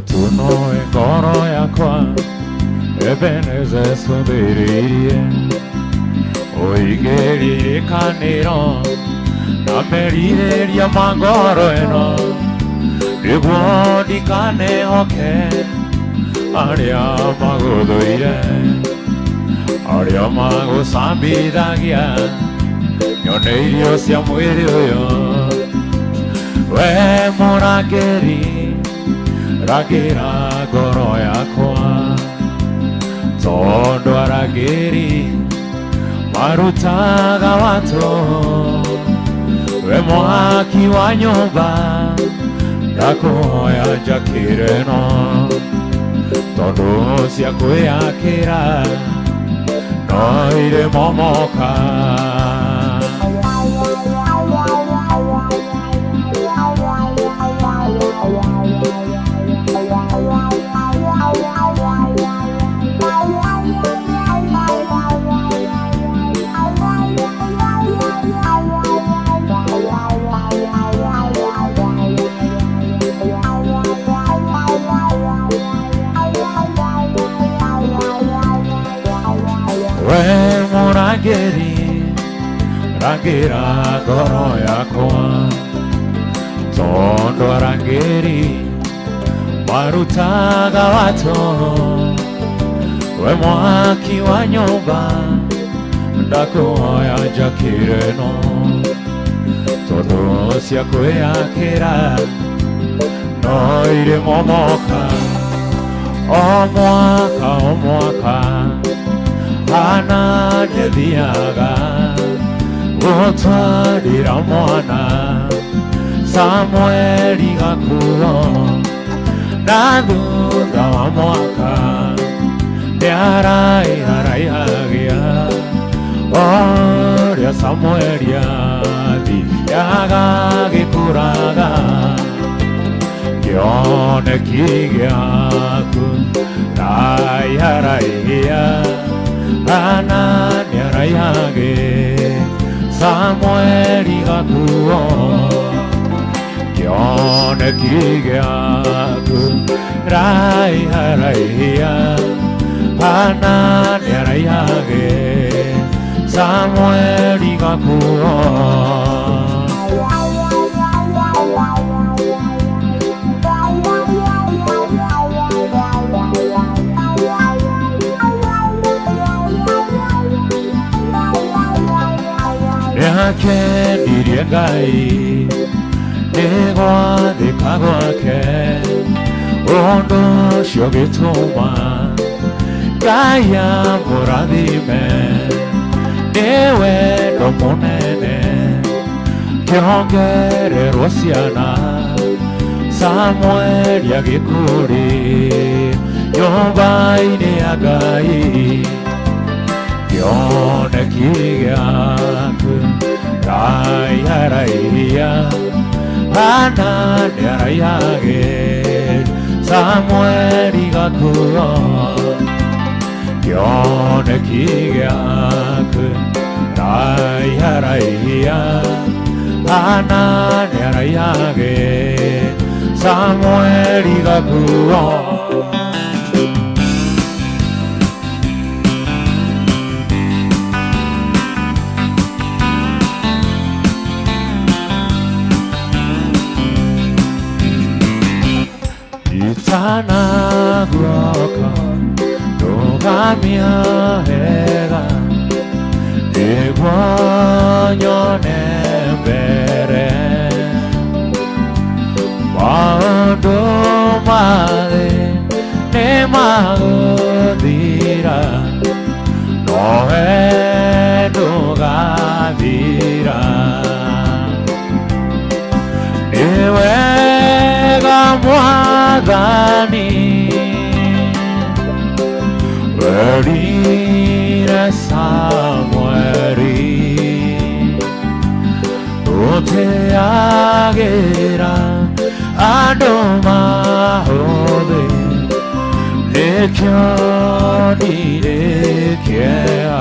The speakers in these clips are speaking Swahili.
tu no engoro yakwa Ebeneze sundiririe Oigeri kaniro Namerireria mangoro eno Niguo ndikane hoke Aria maguduire Aria magusambithagia Nyone irio cia mwiri uyu We murangeri Ragira ngoro yakwa Tondu arangeri marutaga watu We mwaki wa nyumba Ndakuhoya njakire no Tondu cia kwiyakira No ire momoka We murangeri Rangira ngoro yakwa Tondu arangeri marutaga watu We mwaki wa nyumba Ndakuhoya njakire no Tondu cia kwiyakira No ire momoka O mwaka Hana jethiaga Gutwarira mwana Samueli gakuo Na thutha wa mwaka Niaraihagia Oria Samueli athiaga gikuraga Kioneki giaku Raiharaihia Hana niaraihage Samueli gakuo Kioneki giaku Raiharaihia Hana niaraihage Samueli gakuo Kenirie Ngai Nigwathika gwake Undu ucio gituma Ngai amurathime Ni wendo munene Kiongererwo ciana Samueli agikuri Nyumba-ini ya Ngai Kioneki giaku Raiharaihia Hana niaraihage Samueli gakuo Kioneki giaku Raiharaihia Hana niaraihage Samueli gakuo Itana guoka Ndugamia hega Niguo nyone mbere Maundu mathi Ni maguthira Nowe ndugathira Ni wega Mwathani Werire Samueli Uteagira Andu mahothe Nikyo nirekea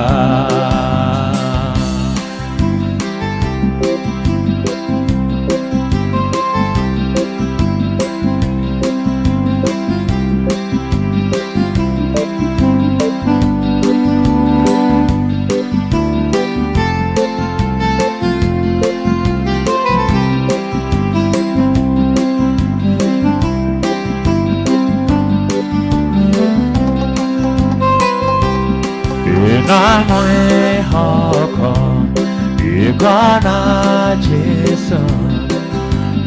Gana Jason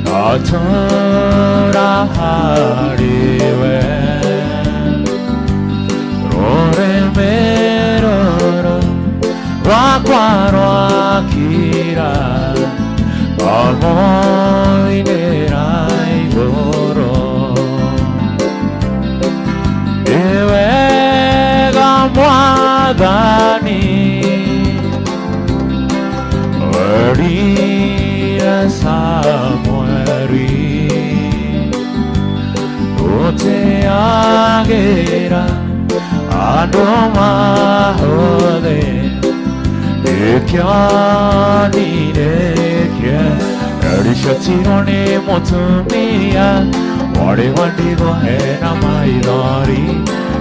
Atura Hariwe Rore Meroro Wakwa Kira Amoinera Igoro Ewe Gamwadani Maria Samueri Ote Agera Adoma Hode Ekyani Nekya Erisha Tirone Motumia Wari Wandigo Hena Maidari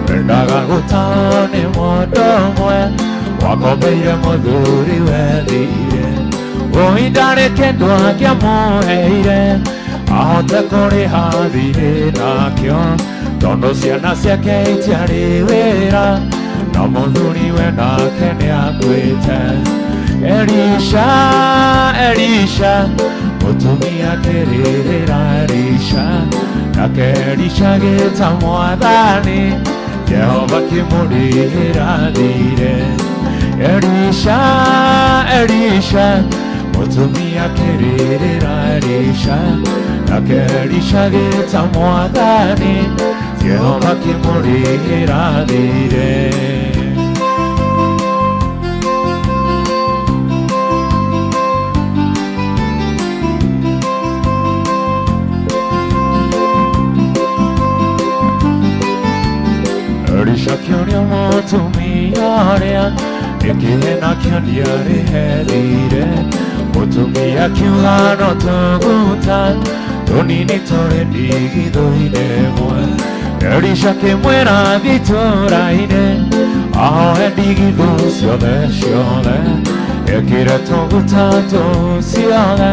Vendaga Gutane Modomwe Wakobeya Moduri Wedire Oindare Kendwa Kiamo Heire Ahota Kore Hadire Nakyo Tondo Siana Siake Tiari Vera Namonduri Wena Kenya Kwete Erisha Erisha Otumia Kerira Erisha Nakerisha Geta Mwadani Jehovah Kimuri Hiradire Erisha Erisha Otumia Kerira Erisha Nakerisha Geta Mwadani Jehovah Kimuri Hiradire Erisha Kyonya Motumia Ekena Kyonyare Hedire Otumia Kyulano Toguta Tonini Tore Digidoine Moe Erisha Kemuera Vitoraine Aho Edigido Siole Siole Ekira Toguta Siole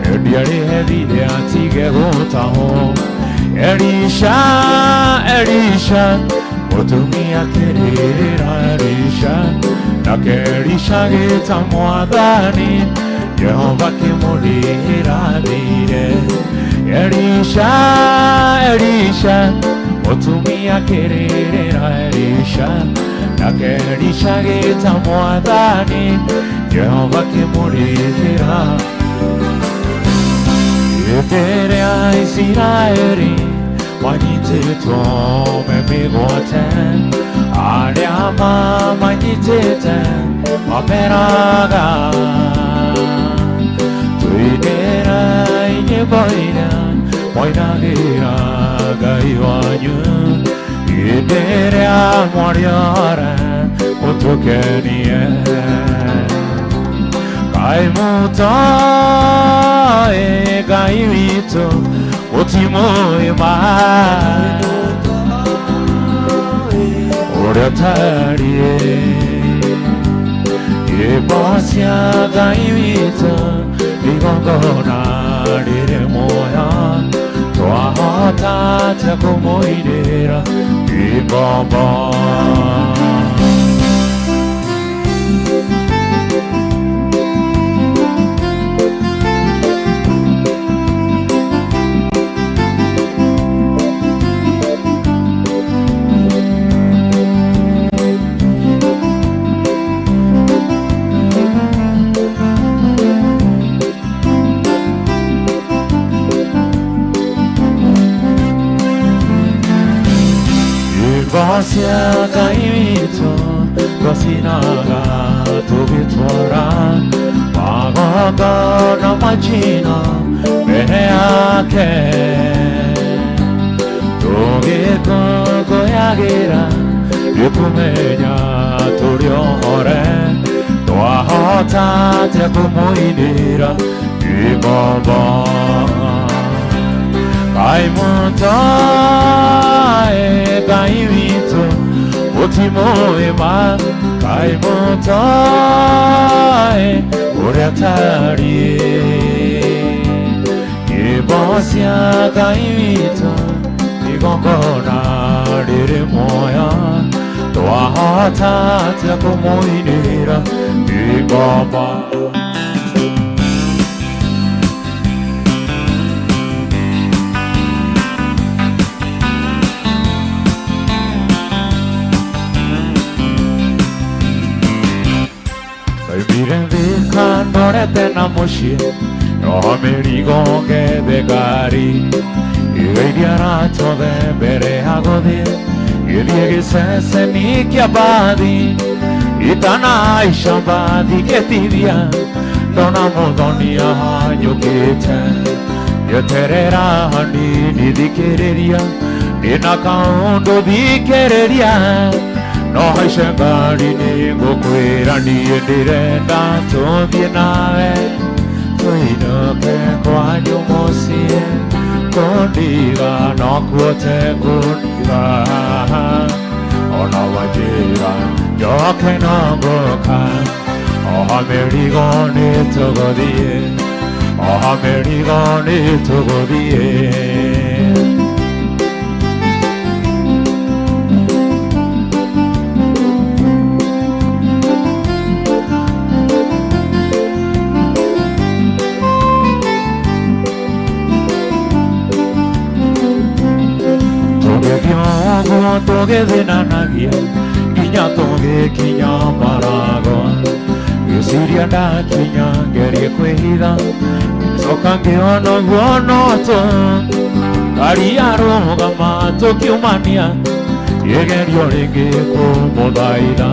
Ediari Hedide Atige Gotaho Erisha Erisha Otumia Kerira Erisha Nakerisha Geta Mwadani Jehovah Kimuri Hiradire Erisha Erisha Otumia Kerira Erisha Nakerisha Geta Mwadani Jehovah Kimuri Hiradire Etere Aiziraeri Manite tome bigoten Ariama maniteten Maperaga Tuidera ine boina Boina gira gaiwanyu Idere amoriara Utukenie Kaimuta Gaivito Otimo Ema Oratarie Yebasia Gaivito Ligongona Dire Moya Toahata Takumoidera Igomba Vasia Gaimito, Vasinaga, Tobitora, Magoga, Namachina, Beneake, Togeko, Goyagera, Yukumenya, Toriore, Toahota, Tekumoidira, Ibaba, Kaimuta, Gaimito, Otimo Ema, Kaimuta, Oratarie, Yebasia Gaimito, Igongona, Dire Moya, Toahata, Takumoidira, Igaba. na moshi Romerigo que de gari Y diara tove bere agodi Y diegi se ni que abadi Y tana ishambadi que tibia Dona modonia yo kite Yo terera ni di quereria Ni nakaundo di quereria No hay shangari ni gokuera ni direnda todie nae Tuino que cuaño mosie Condiga no cuote condiga Ona wajira yo que no goka Oh amerigo ni togodie Oh amerigo ni togodie Toge de nanagia, kinya toge kinya marago. Yusiria da kinya geri kwehida, sokange ono gono to. Kariaro gama tokiumania, yegeri orege ko modaida.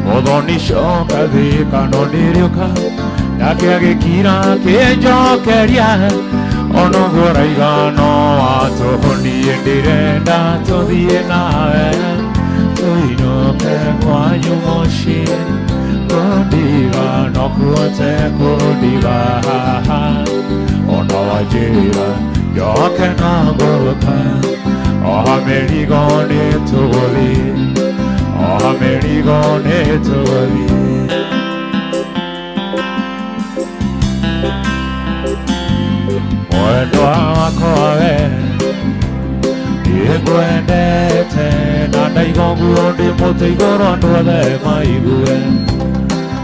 Modoni shoka de kanonirioka, nakiage kira kejo keria. Ono goraiga no ato ni endirenda to dienae Tuino ke kwayo moshi Kondiga no kuote kondiga Ono wajira yo ke na goka O amerigo ne togoli O amerigo ne togoli Mwendo wako we Igwendete Nanda igongu ondi mote igoro ndwele maigue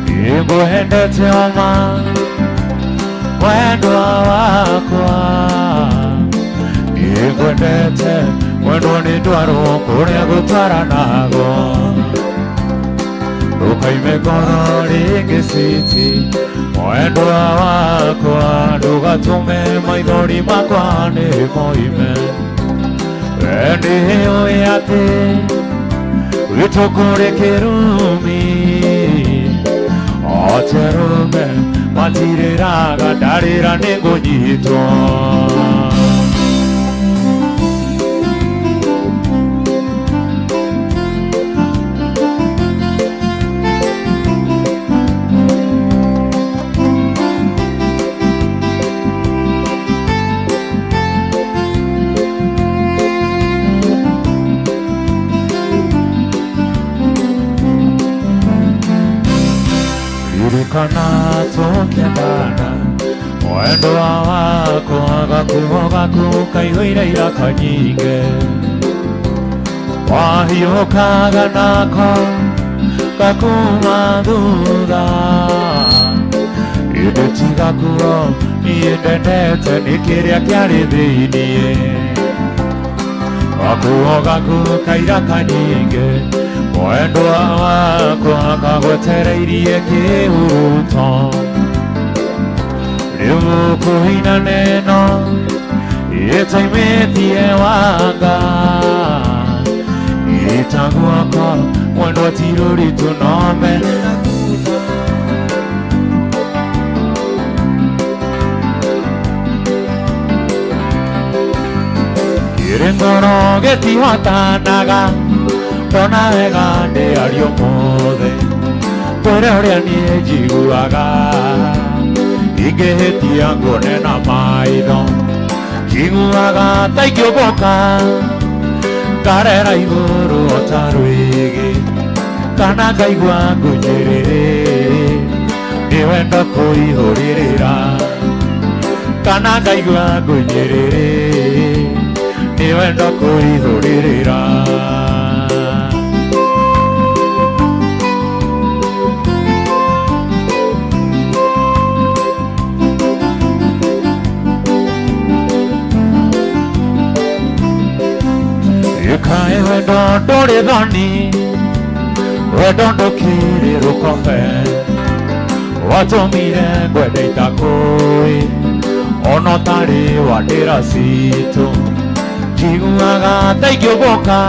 Igwendete oma Mwendo wako Igwendete Mwendo ni dwaro Kure gutara nago Ukaime kono ringi siti Mwendo wakwa Ndugatume maithori makwa ni moime Ende oyate Witokore kerumi Oterume Matiriraga darira nego nyito Kana tokiandana Mwendo wako Agaku kaihoira kanyinge Wahio kaganako Kakumaduda Idetigakuo Niendete nikiria kiari thinie Gaku kaira kanyinge Mwendo wako akagwetereirie kihuruto Riu kuhina neno Itaimithie wanga Itaguako mwendo tiruri tunome Kirindoro getihotanaga Tona wega ndi ario mothe Kwere uria nie njiguaga Ingihitia ngonena maitho Njiguaga ta ingĩũmbũka Ngarera igũrũ ota rwĩgĩ Kana ngaigua ngũnyĩrĩrĩ Nĩ wendo kũihũrĩrĩra Kana ngaigua ngũnyĩrĩrĩ Nĩ wendo kũihũrĩrĩra Kae wendo ndũrĩ thoni Wendo ndũkĩrĩ rũkobe watomire ngwendeita kũĩ ono tarĩ wandĩra citũ njiguaga ta ingĩũmbũka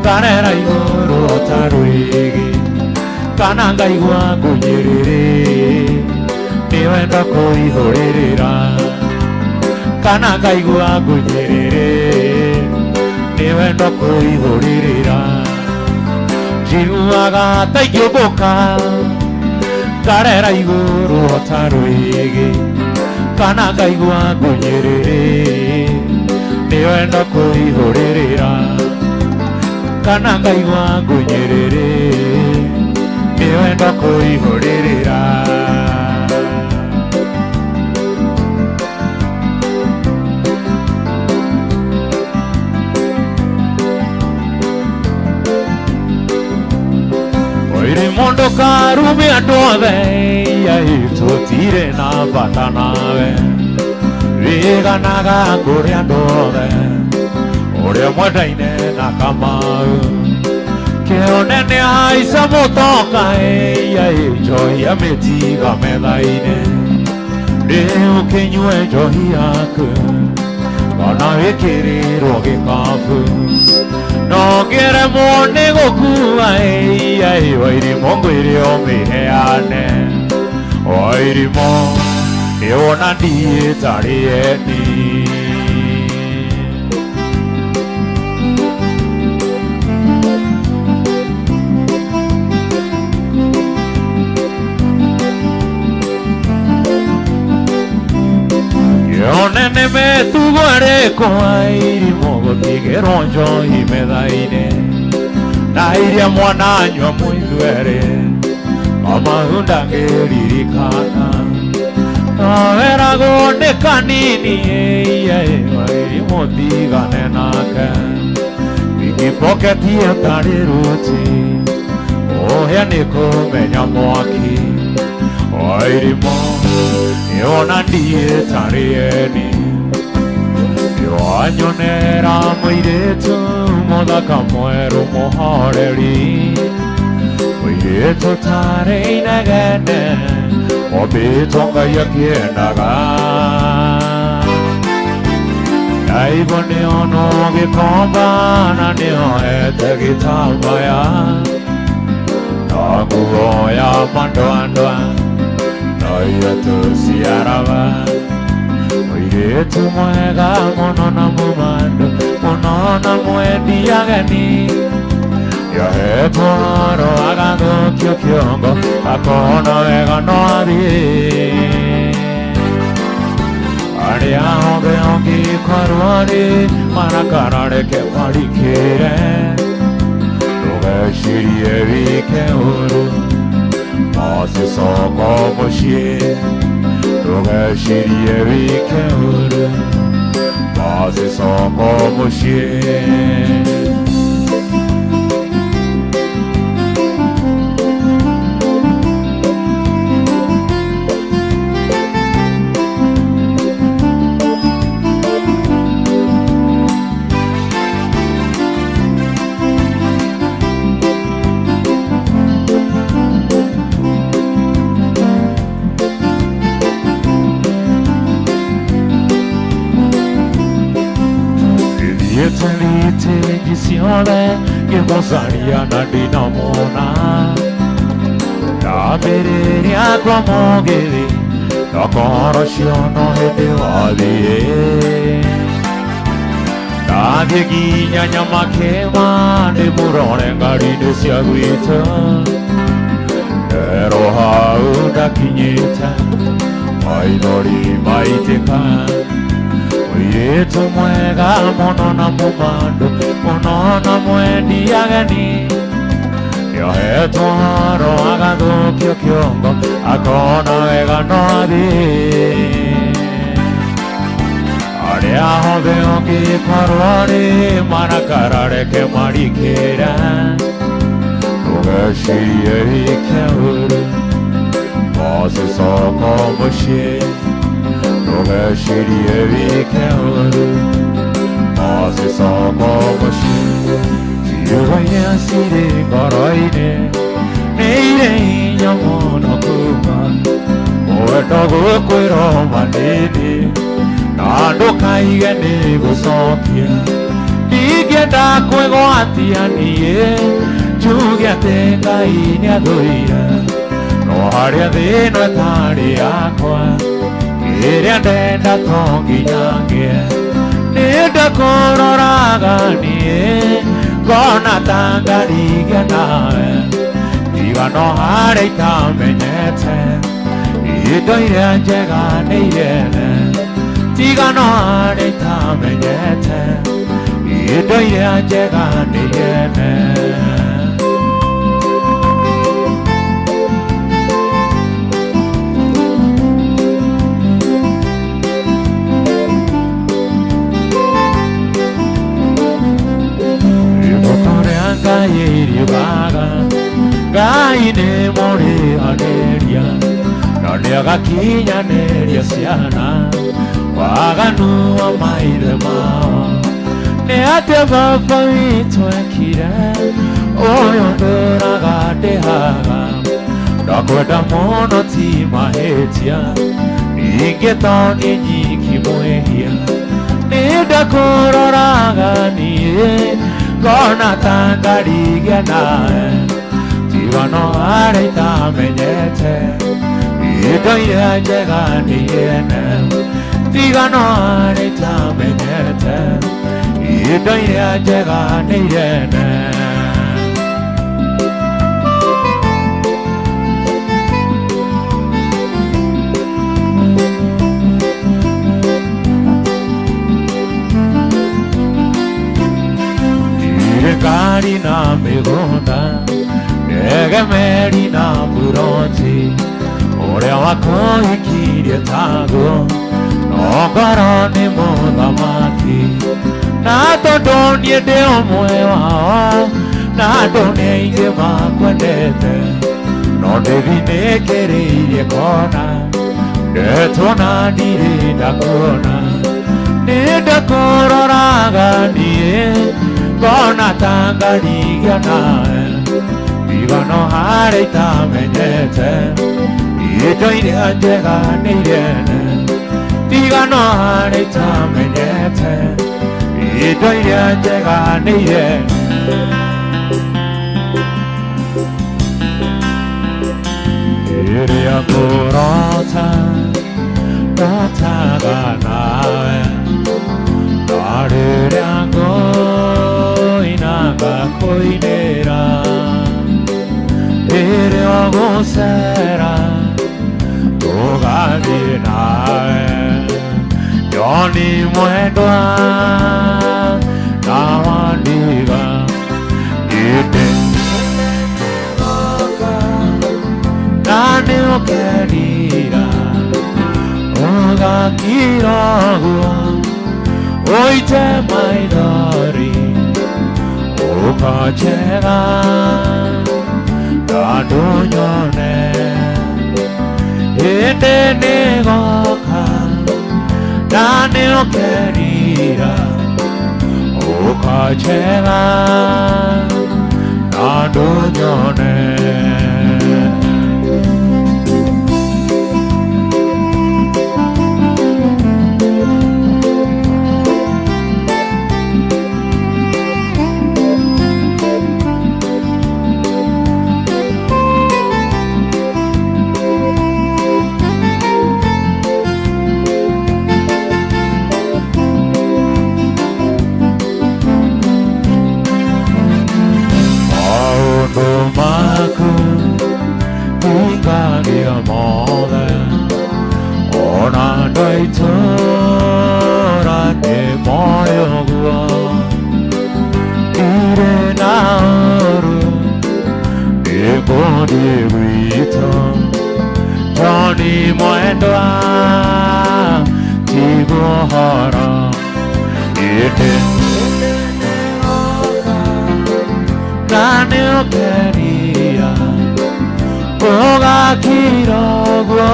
ngarera igũrũ ta rwĩgĩ kana ngaigua ngũnyĩrĩrĩ nĩ wenda kũihũrĩrĩra kana ngaigua ngũnyĩrĩrĩ nĩ wenda kũihũrĩrĩra njiguaga ta ingĩũmbũka ngarera igũrũ ta rwĩgĩ kana ngaigua ngũnyĩrĩrĩ nĩ wenda kũihũrĩrĩra kana ngaigua ngũnyĩrĩrĩ nĩ wenda kũihũrĩrĩra oire mũndũ karume andũ othe tũtirĩ na bata nawe wĩganaga kũrĩ andũ othe ũrĩa mwendaine na Kamau kĩonene haica mũtoka njohia mĩtiga metha-inĩ rĩu kĩnyue njohi yaku ona wĩkĩrĩrwo gĩkabu no ngĩremwo nĩ gũkua wairimũ ngwĩre ũmĩheane wairimũ nĩwona niĩ tarĩ eni kĩonene metugo ĩrĩkũ wairimũ gũtigĩrwo njohi metha-inĩ na iria mwana anyua mũithwere Kamau ndangĩririkana weragwo nĩ kanini wairimũ tigane nake ingĩpoketie tarĩ ruti ũhĩa nĩ kũmenya mwaki wairimũ nĩwona niĩ tarĩ eni nĩwanyonera mũirĩtu mũthaka mwerũ mũhoreri mũirĩtu tarĩ inegene ombĩtwo Ngai akĩendaga ndaigua nĩono gĩkomba na nĩoete gĩtambaya na nguo ya mandwandwa na iratũ cia raba mũirĩtu mwega mũno na mũmandũ mũno na mwendi ageni nĩohetwo oro agathũkio kĩongo akona wega no athiĩ arĩa othe ũngĩkorwo rĩ marakara reke marikĩre ndũgecirie wike ũru macicoko mũciĩ ndũgecirie wike ũru macicoko mũciĩ Italiite ciothe ngĩmũcaria na ndinamwona ndambĩrĩria kwa mũgĩthi ndokoro ciono hĩndĩ wathiĩ ndathiĩ nginya Nyamakema ndĩmũrore ngari-inĩ cia gwitũ nderwo hau ndakinyĩte maithori maitĩka mũirĩtu mwega mũno na mũmandũ mũno na mwendi ageni nĩohetwo oro agathũkio kĩongo akona wega no athiĩ arĩa othe ũngĩkorwo rĩ marakara reke marikĩre ndũgecirie wike ũru macicoko mũciĩ ndũgecirie wike ũru macicoko mũciĩ ciugo iria cirĩ ngoro-inĩ Nere nyamono kuma Oetogo kwero manene Nando kaigene gusopia Nigenda kwego atianie Chugia tenga inya doira No haria dhino etari akwa Iria ndenda tongi nyange Nida kororaga nie Gona tangarigia nawe Iga no hare itamenyete Ido iria njega neirene Tiga no hare itamenyete Ido iria njega neirene Gaine mori aneria Nonea gakinya neria siana Waganu amaire mao Ne ate baba witwekire Oyo nduraga dehaga Ndakwenda mono ti mahetia Ingetoni nyiki mwehia Nindakuroraga nie Gona tangarigia nae Tiga no hare itamenyete Ido iria njega niene Tiga no hare itamenyete Ido iria njega niene Gari na migunda Ege meri na buronzi Ore wako ikirie tago Nogoro ni muthamaki Na tondonie deo mwe wao Na ndone inge makwendete No ndivinekereirie kona Ndetona ndiri ndakona Nindakuroraga nie Gona tangarigia nae Iga no hare itamenyete Ido iria njega neirene Tiga no hare itamenyete Ido iria njega neirene Iria kurota Rotaga nae Nariria Inaga koinera Ere ogosera Toga dinae Yoni muendwa Nawandiga Ite Nane okerira Oga kiragua Oite maidari Oka chega Dadonyone Ete negoka Dane okerira Oka chega Dadonyone Johnny Moendwa Tibuhara Ite Nane okeria Oga kiragwa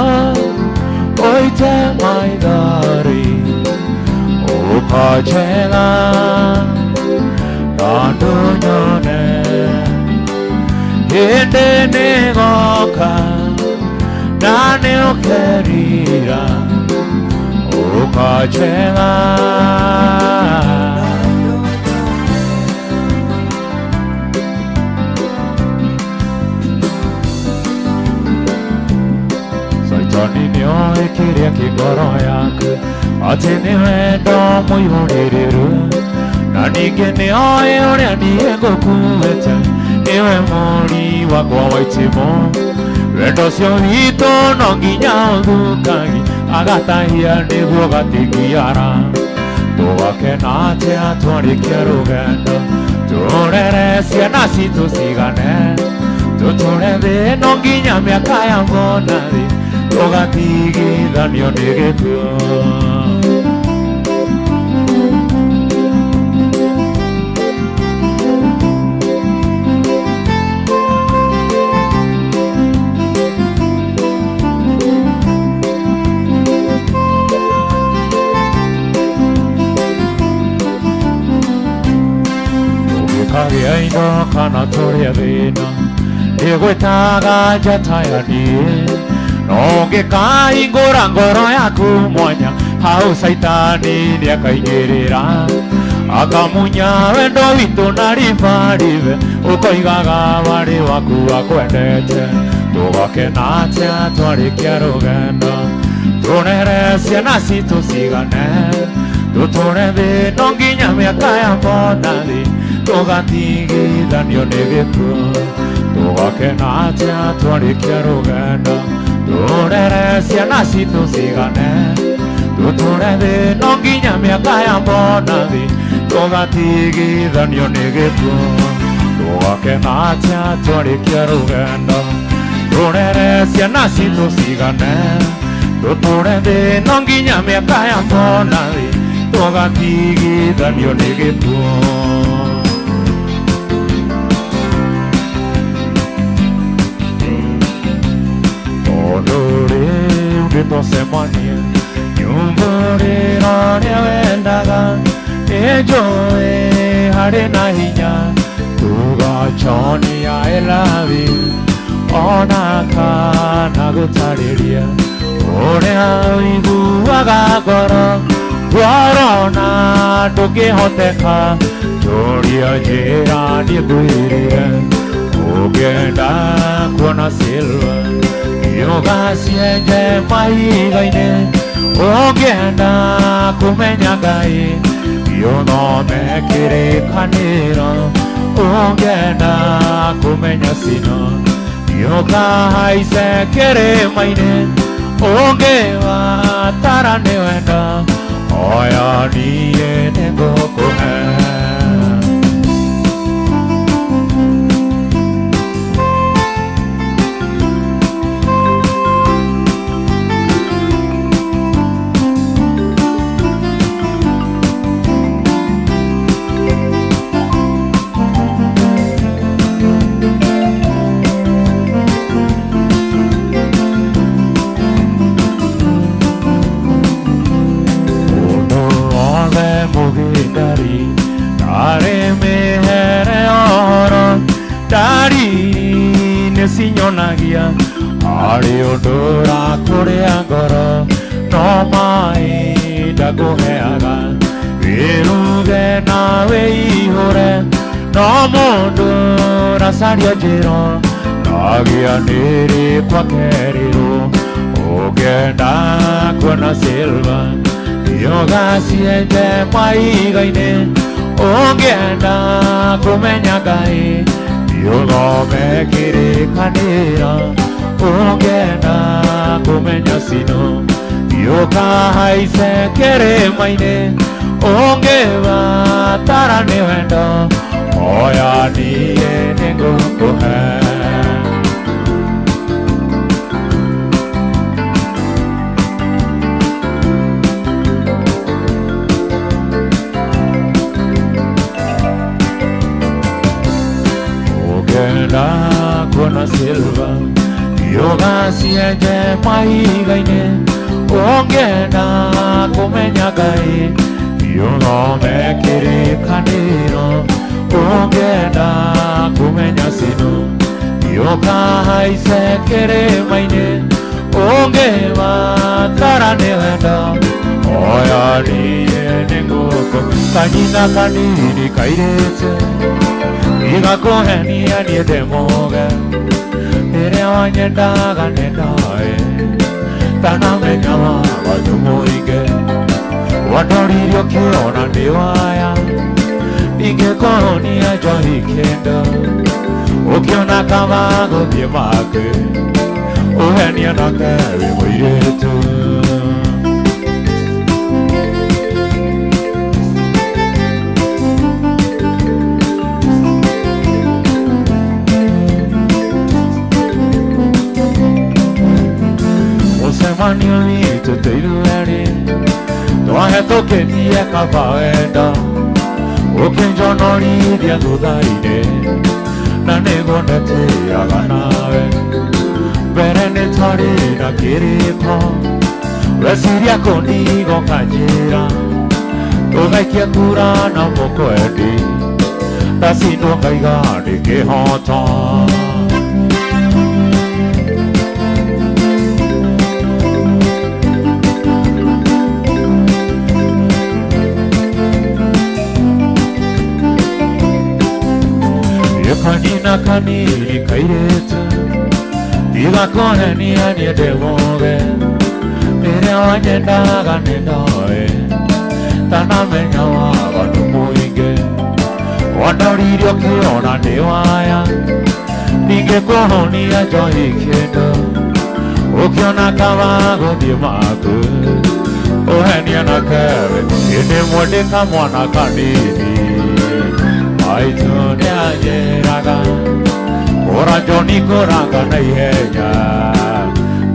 Oite maidari Oka chega Nando nyone Hende negoka Nane okerira Ukachega Saitani nioe kiria kigoro yaku Ati niwe ndo muihuriru Na ninge nioe uria nie ngukuete Niwe muri wakwa wa itimo Wendo cio witũ no nginya ũthukagi agatahia nĩguo gatigiara tũgakena atĩa twarĩkia rũgendo tũrere ciana citũ cigane tũtũre thĩ no nginya mĩaka ya mona thĩ tũgatigithanio nĩ gĩkuũ Kagĩa indo kana tũrĩa thĩna nĩgwĩtaga njataya niĩ no ũngĩkahingũra ngoro yaku mwanya hau caitani nĩakaingĩrĩra akamunya wendo witũ na ribaribe ũkoigaga warĩ waku akwendete tũgakena atĩa twarĩkia rũgendo tũrere ciana citũ cigane tũtũre thĩ no nginya mĩaka ya mona thĩ tũgatigithanio nĩ gĩkuũ tũgakena atĩa twarĩkia rũgendo tũrere ciana citũ cigane tũtũre thĩ no nginya mĩaka ya mona thĩ tũgatigithanio nĩ gĩkuũ tũgakena atĩa twarĩkia rũgendo tũrere ciana citũ cigane tũtũre thĩ no nginya mĩaka ya mona thĩ tũgatigithanio nĩ gĩkuũ Semania nyumburiro rĩa wendaga nĩnjũĩ harĩ na hinya tugaconia I love you ona kana gũtarĩria ũrĩa ũiguaga ngoro warona ndũngĩhoteka njũria njĩra niĩ ngwĩrire ũngĩenda kuona silva Yogacienje mahiga-inĩ ũngĩenda kũmenya Ngai yũthome kĩrĩkanĩro ũngĩenda kũmenya cino yũkahaice kĩrĩma-inĩ ũngĩbatara nĩ wendo oya niĩ nĩngũkũhe Sinyonagia harĩ ũndũ ũrakũrĩa ngoro no maĩ ndakũheaga wĩruge na wĩihũre no mũndũ ũracaria njĩra nagĩa nĩrĩ kwa kerirwo ũngĩenda kuona silva yogacienje mahiga-inĩ ũngĩenda kũmenya Ngai yũthome kĩrĩkanĩro ũngĩenda kũmenya cino yũkahaice kĩrĩma-inĩ ũngĩbatara nĩ wendo oya niĩ nĩngũkũhe kuona silva yogacienje mahiga-inĩ ũngĩenda kũmenya Ngai yũthome kĩrĩkanĩro ũngĩenda kũmenya cino Yokai sekere maine Ogema taranehenda Oya niye nengoko Kanina kanini kairete Iga koheni anie demoge Ere wanyendaga nendae Tana menyama wadumoige Wadoririo kiona niwaya Ige kohoni ajo hikenda Ukiona kama godye make Uheni anakawe mwiretu Osemanio ni tuteilueri Tuahe toke diye kafaenda Ukinjo nori dia dudaine Na nego nete aganawe Berene tari na kiriko Wesiria konigo kajira Tugaikia kura na moko edi Tasino kaigani kihota Kanina kanini kairete Iga koheni anie demoge Ere wanyendaga nendae Tana menya wabanu muige Wadoririo kiona niwaya Nige kohoni ajo ikenda Ukiona kama godye maku Uheni anakawe Ine mwodeka mwana kanini Aitune ajeraga Ora joni koranga na ihenya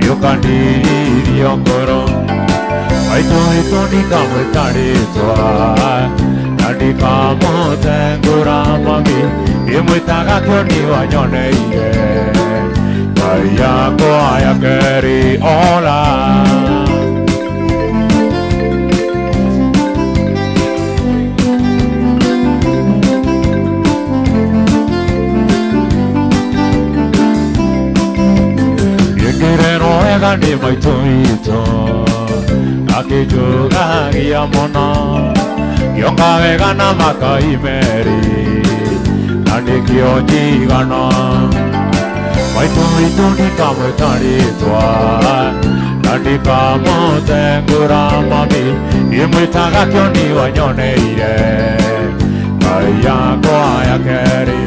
Yukandiri yongoro Aitune kamwe taritwa Nandika mote ngura mami Imwitaga kioni wanyoneire Kaya kwa ya keri ola Ni maitoito Akijuga gia mono Yonga vegana makai meri Nani kio jigana Maitoito ni kamwe taritwa Nani kamo tengura mami Imwitaga kio ni wanyoneire Kaya kwa ya keri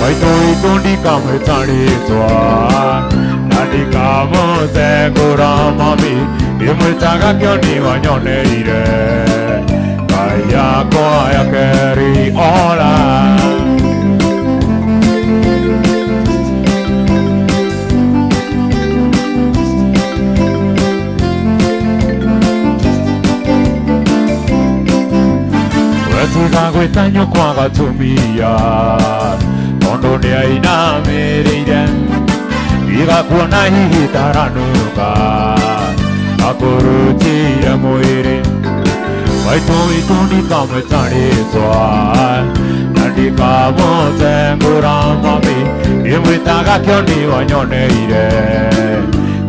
Maitoito ni kamwe taritwa Nandika mote kura mami Imwitaga kioni wanyoneire Kaya kwa ya keri ola Wetika gwitanyo kwa gatumia Tondo ni aina mirire Iga kuona hihi taranuka Akurutire mwiri Waitu ni kamwe taritwa Nandika mote ngura mami Imwitaga kioni wanyoneire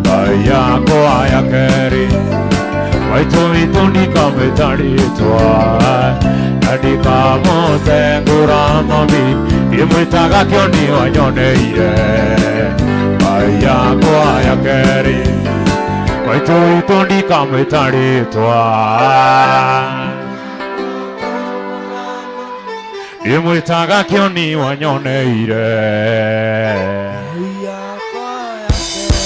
Kaya kwa ya keri Waitu ni kamwe taritwa Nandika mote ngura mami Imwitaga kioni wanyoneire Kaya kwa ya keri Waitu ni kamwe taritwa Imwitaga kioni wanyoneire Kaya kwa ya keri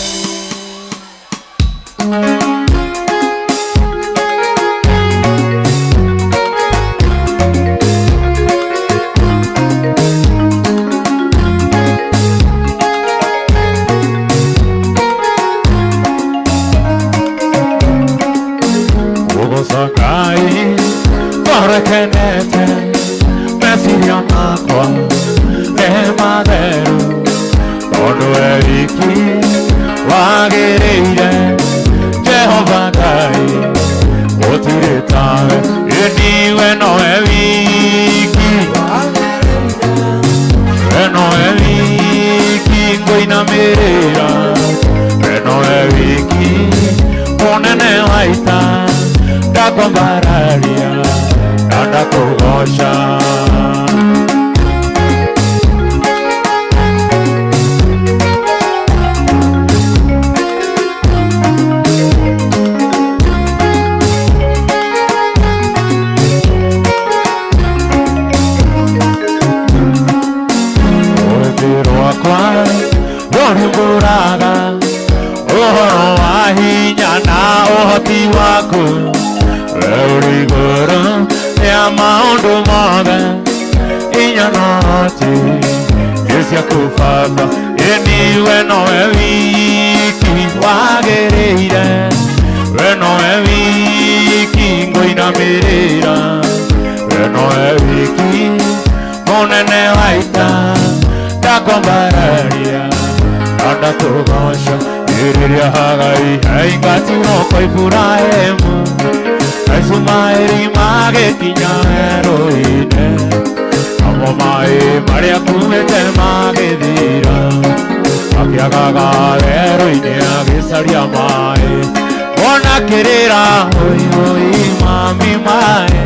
Sakai, Korekenete, Mesiria Makwa, Emaderu, ndakwambararia na ndakũgoca. Rũmbũraga ũhoro wa hinya na ũhoti waku, we ũrĩ igũrũ rĩa maũndũ mothe, hinya na ũhoti nĩ ciaku Baba, ĩni we nowe wiki wagĩrĩire, we nowe wiki ngũinamĩrĩra, we nowe wiki mũnene wa ita, ndakwambararia na ndakũgoca. Rĩrĩa Hagai aingatirwo kwa Iburahĩmu, Ishumaeli magĩkinya werũ-inĩ, namo maĩ marĩa kumĩte magĩthira, akĩagaga werũ-inĩ agĩcaria maĩ, ona akĩrĩra oi oi mami maĩ,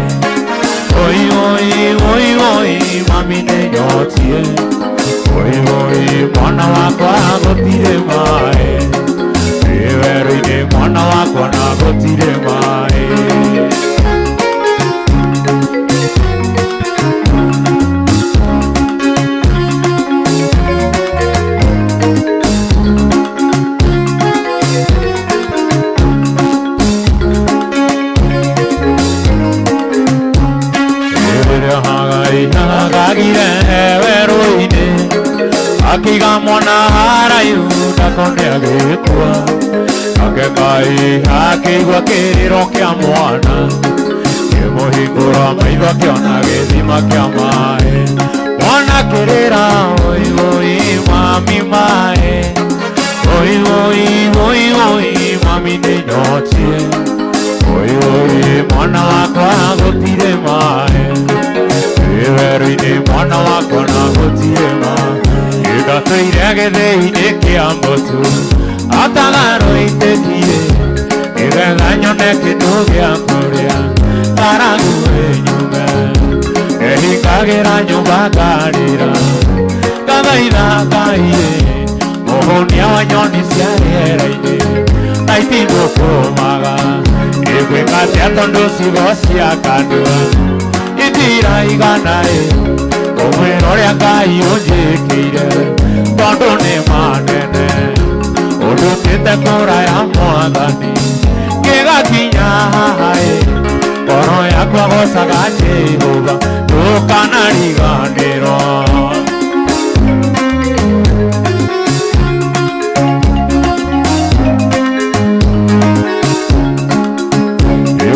oi oi oi oi mami nĩnyotie, oi oi mwana wakwa gũtirĩ maĩ, werũ-inĩ mwana wakwa na gũtirĩ maĩ. Rĩrĩa Hagai agagire werũ-inĩ, akĩiga mwana haraihu ndakone agĩkua, nake Ngai akĩigua kĩrĩro kĩa mwana, kĩmũhingũra maitho akĩona gĩthima kĩa maĩ, mwana akĩrĩra oi oi mami maĩ, oi oi oi oi mami nĩnyotie, oi oi mwana wakwa gũtirĩ maĩ, werũ-inĩ mwana wakwa na gũtirĩ maĩ. Ndatũire gĩthĩ-inĩ kĩa mũtu atagarũitĩkie, nĩgetha nyone kĩndũ gĩa kũrĩa ng'aragu ĩnyume, ehingagĩra nyũmba ngarĩra, ngathaitha Ngai mũhũnia wa nyoni cia rĩera-inĩ, na itigũkũmaga, ingĩka atĩa tondũ ciugo ciakandua itiraigana ũmwĩra ũrĩa Ngai ũnjĩkĩire, tondũ nĩ manene, ũndũ ũkĩte kũraya Mwathani, ngĩgakinya haha ngoro yakwa gocaga Jehova, ndũkanariganĩrwo.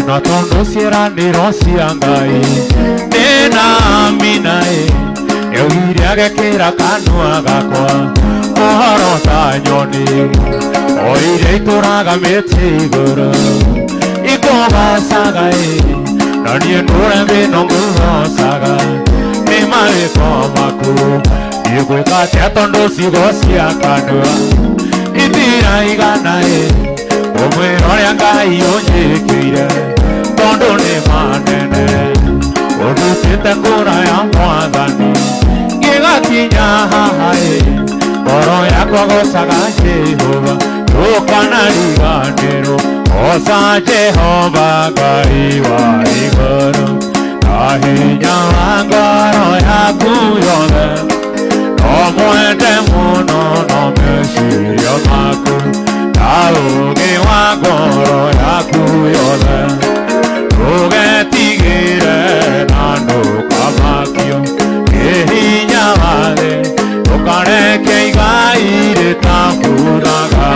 Na tondũ ciĩranĩro cia Ngai ndĩna amina, eugire agekĩra kanua gakwa ũhoro ta nyoni, o iria itũraga mĩtĩ igũrũ ikũgocaga, na niĩ ndũre mĩno ngũgocaga, nĩ mawĩko maku, igwĩka atĩa tondũ ciugo cia kanua itiraigana, ũmwĩra ũrĩa Ngai ũnjĩkĩire, tondũ nĩ manene, ũndũ ũkĩte kũraya Mwathani, ngĩgakinya haha ngoro yakwa gocaga Jehova, ndũkanariganĩrwo. Goca Jehova Ngai wa igũrũ, na hinya wa ngoro yaku yothe, no mwende mũno no meciria maku, na ũũgĩ wa ngoro yaku yothe, ndũgetigĩre na ndũkamakio nĩ hinya wa thĩ, ndũkareke igai rĩtabuthaga.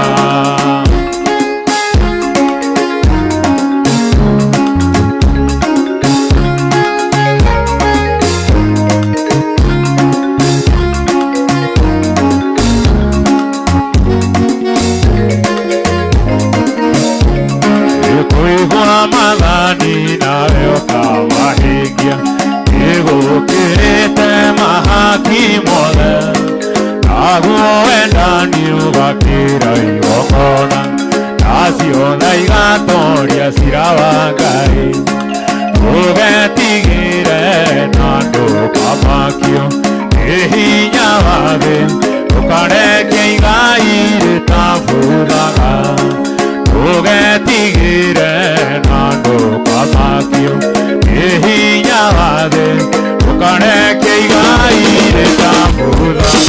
Mathani nawe ũkawahingia, nĩgũkĩrĩte mahaki mothe, naguo wendani ũgakĩra igongona, na Sio daiga toria sirabagai Ugetigire nando kamakio Ehinya babe Ukareke igai tafudaga Ugetigire nando kamakio Ehinya babe Ukareke igai tafudaga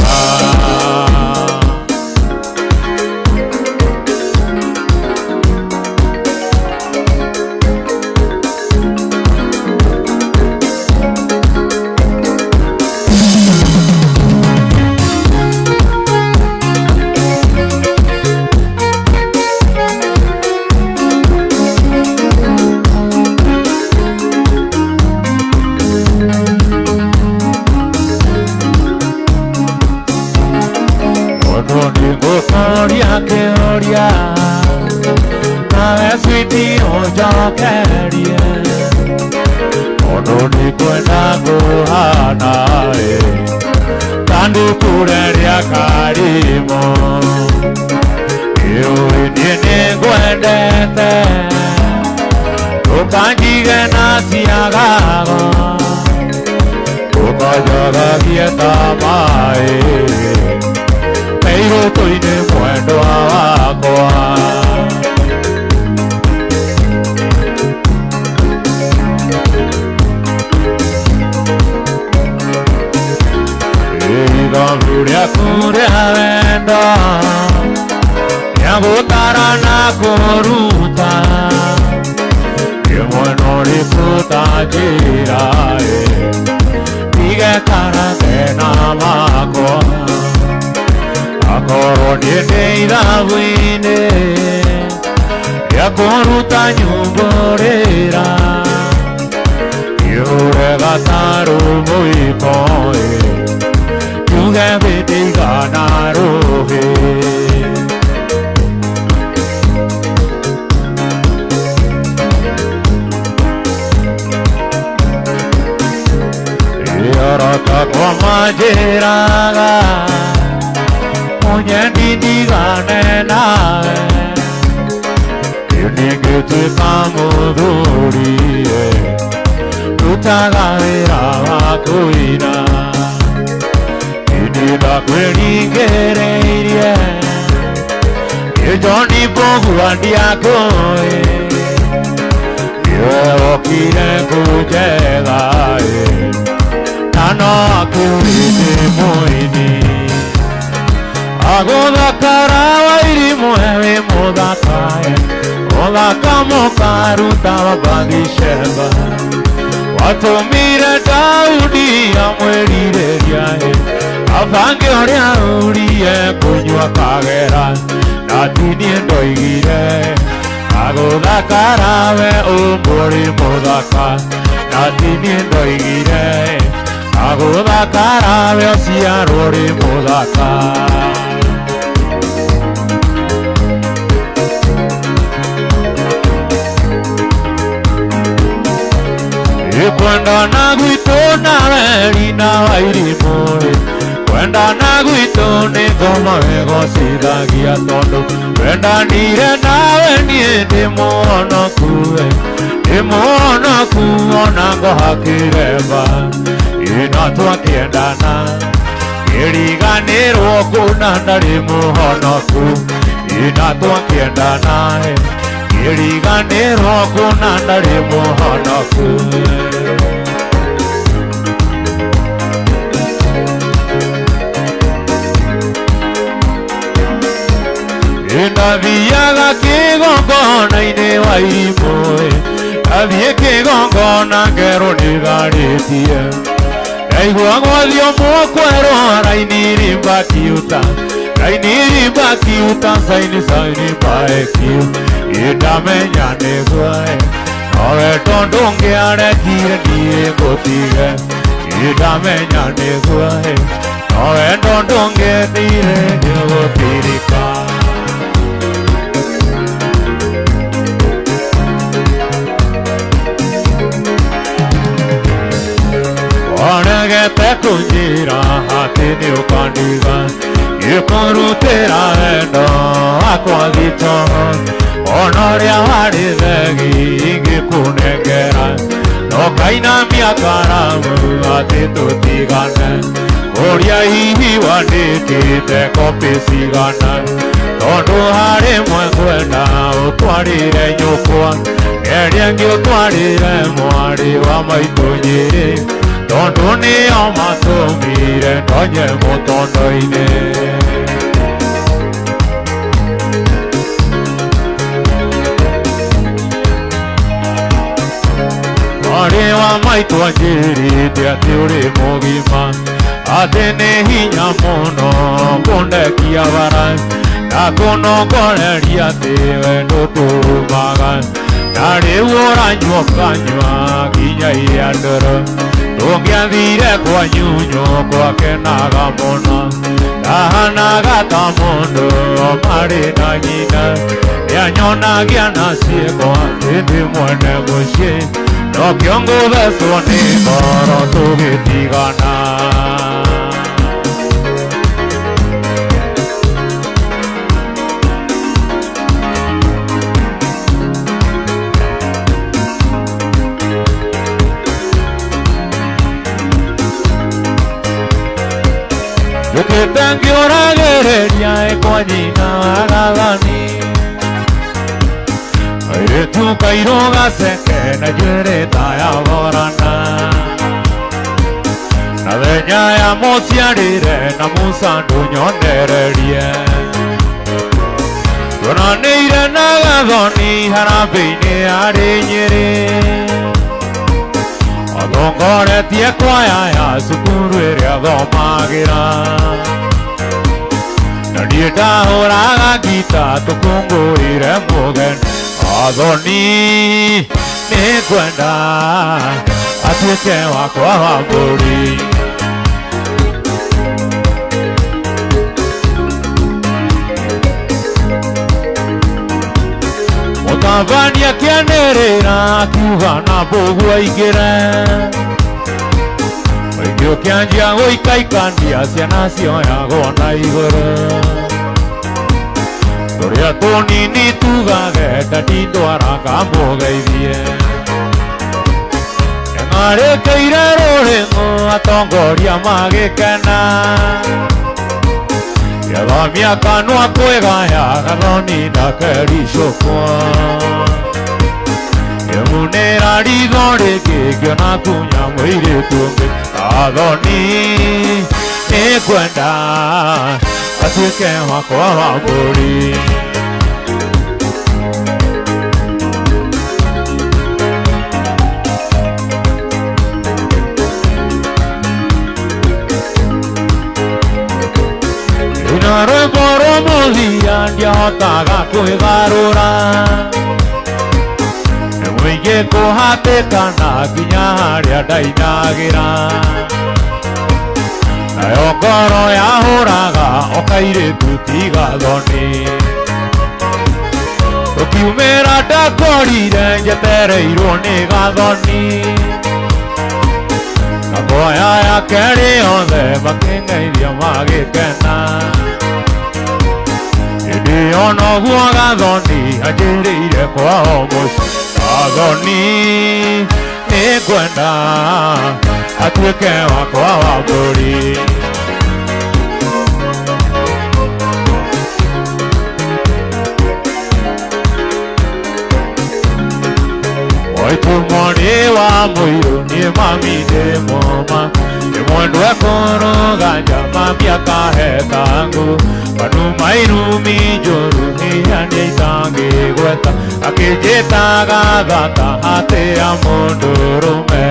Gloria, na sweetie ojo kerie, ono ni kwenda kuhana tandu kureria karimo, iwe ni kwendete, ukanjige na siagago, ukajaga kieta mae. Eyo toine mwendo wakwa Iga kuria wendo Yagutara na kuruta Imweno rikuta jirae Ige kana tena makwa Akoro nyedeira wine Yakoruta nyumborera Yure gataru muikoe Yuge vitiga narohe Yarata kwa majeraga Onyeni gane nae Yunige tukamuduri Tutagavira wakuina Yunida kwenigereirie Yujoni pogu andiakoe Yue okire kujegae Nano akuini muini Agoda karawa iri muhewe modakae Odaka mokaruta wabadisheba Watumire Daudi amwerire riae Avange oria urie kunywa kagera Natini ndoigire Agoda karawe umuri modaka Natini ndoigire Agoda karawe osiarori modaka Kwenda na gwitona weri na wairimuri Kwenda na gwitone goma wego sithagia tondu Wendanire nawe nie ndi muhonoku ona ngohakiremba Ina twakiendana Iriganirwo kuna ndari muhonoku Ina twakiendana Iriganirwo kuna ndari muhonoku Ndaviaga kigongona-inĩ wa imoe Ndathiĩ kĩgongona ngerwo nĩgarĩtie Ndaigua gwathio mũkwerwo raini rimba kiuta saini mbaekiu Ndamenya nĩguo nowe tondũ ngĩarekire niĩ ngũtige Ndamenya nĩguo nowe tondũ ngĩendire nĩgũtirika Onegete kunjira hatini ukandiga Ikurutira endo akwa gito Onoria hari lagi kunegera no kaina miakaramu atitu tigana oria hihi waditi te kopisi gana tondu hari mwekwenda utwarire nyukwa eriangi utwarire mwari wa maitunyiri tondu nio matumire ndonye mutondo-ini. Mwari wa maitunyiri ati uri mugima ati ni hinya muno kundekia bara na kunogoreria ati we nduturumaga na riu uranyua kanyua nginya iria ndoro ndungiathire kwa nyunyu gwakenaga muno ndahanaga ta mundu mari na nyina nianyonagia na ciĩko ĩndĩ mwene mũciĩ no kĩongũthecwo nĩ ngoro tũgĩtigana. Njũkĩte ngĩũragĩrĩria kwa nyina wagathani airĩtu kairũ gaceke na njuĩrĩ ta ya borana na thenya ya mũciarĩre na Musa ndũnyonererie tuonanĩire na gathoni harambĩ-inĩ yarĩ Nyĩrĩ atongoretie kwaya ya cukuru ĩrĩa thomagĩra na niĩ ndahũraga ngita tũkũngũĩre mũgeni athoni nĩ ngwenda atuĩke wakwa wa mbũri. Mũtabani akĩanĩrĩra akiuga na mbũgu aingĩre mũingĩ ũkĩanjia gũikaikania ciana cioyagwo na igũrũ tũrĩa tũnini tugage ndatindwaraga mũgeithie nĩmarĩkĩire rũrĩng'ũ atongoria magĩkena gĩathamia kanua kwĩgaya gathoni ndakericũkwo ngĩmunĩra ritho rĩngĩ ngĩona kunya mũirĩtu ũngĩ athoni nĩ ngwenda atuĩke wakwa wa mbũri. Ina rwĩmbo rũmũthia ndiahotaga kwĩgarũra nĩ mũingĩ kũhatĩkana nginya harĩa ndainagĩra nayo ngoro yahũraga o kairĩtu tiga thoni tũkiumĩra ndakorire njetereirwo nĩ gathoni na kwaya ya kerĩ yothe makĩng'eithia magĩkena hĩndĩ ona ũguo gathoni anjĩrĩire kwao mũciĩ gathoni nĩ ngwenda atuĩke wakwa wa mbũri. Moitumo nĩ wa mũirũ nĩ mami ndĩ mũma nĩ mũndũ ekũrũganja mami akaheta ngũ banu mairumi njũru hinya nĩ itangĩgweta akĩnjĩtaga thata atĩa mũndũrũme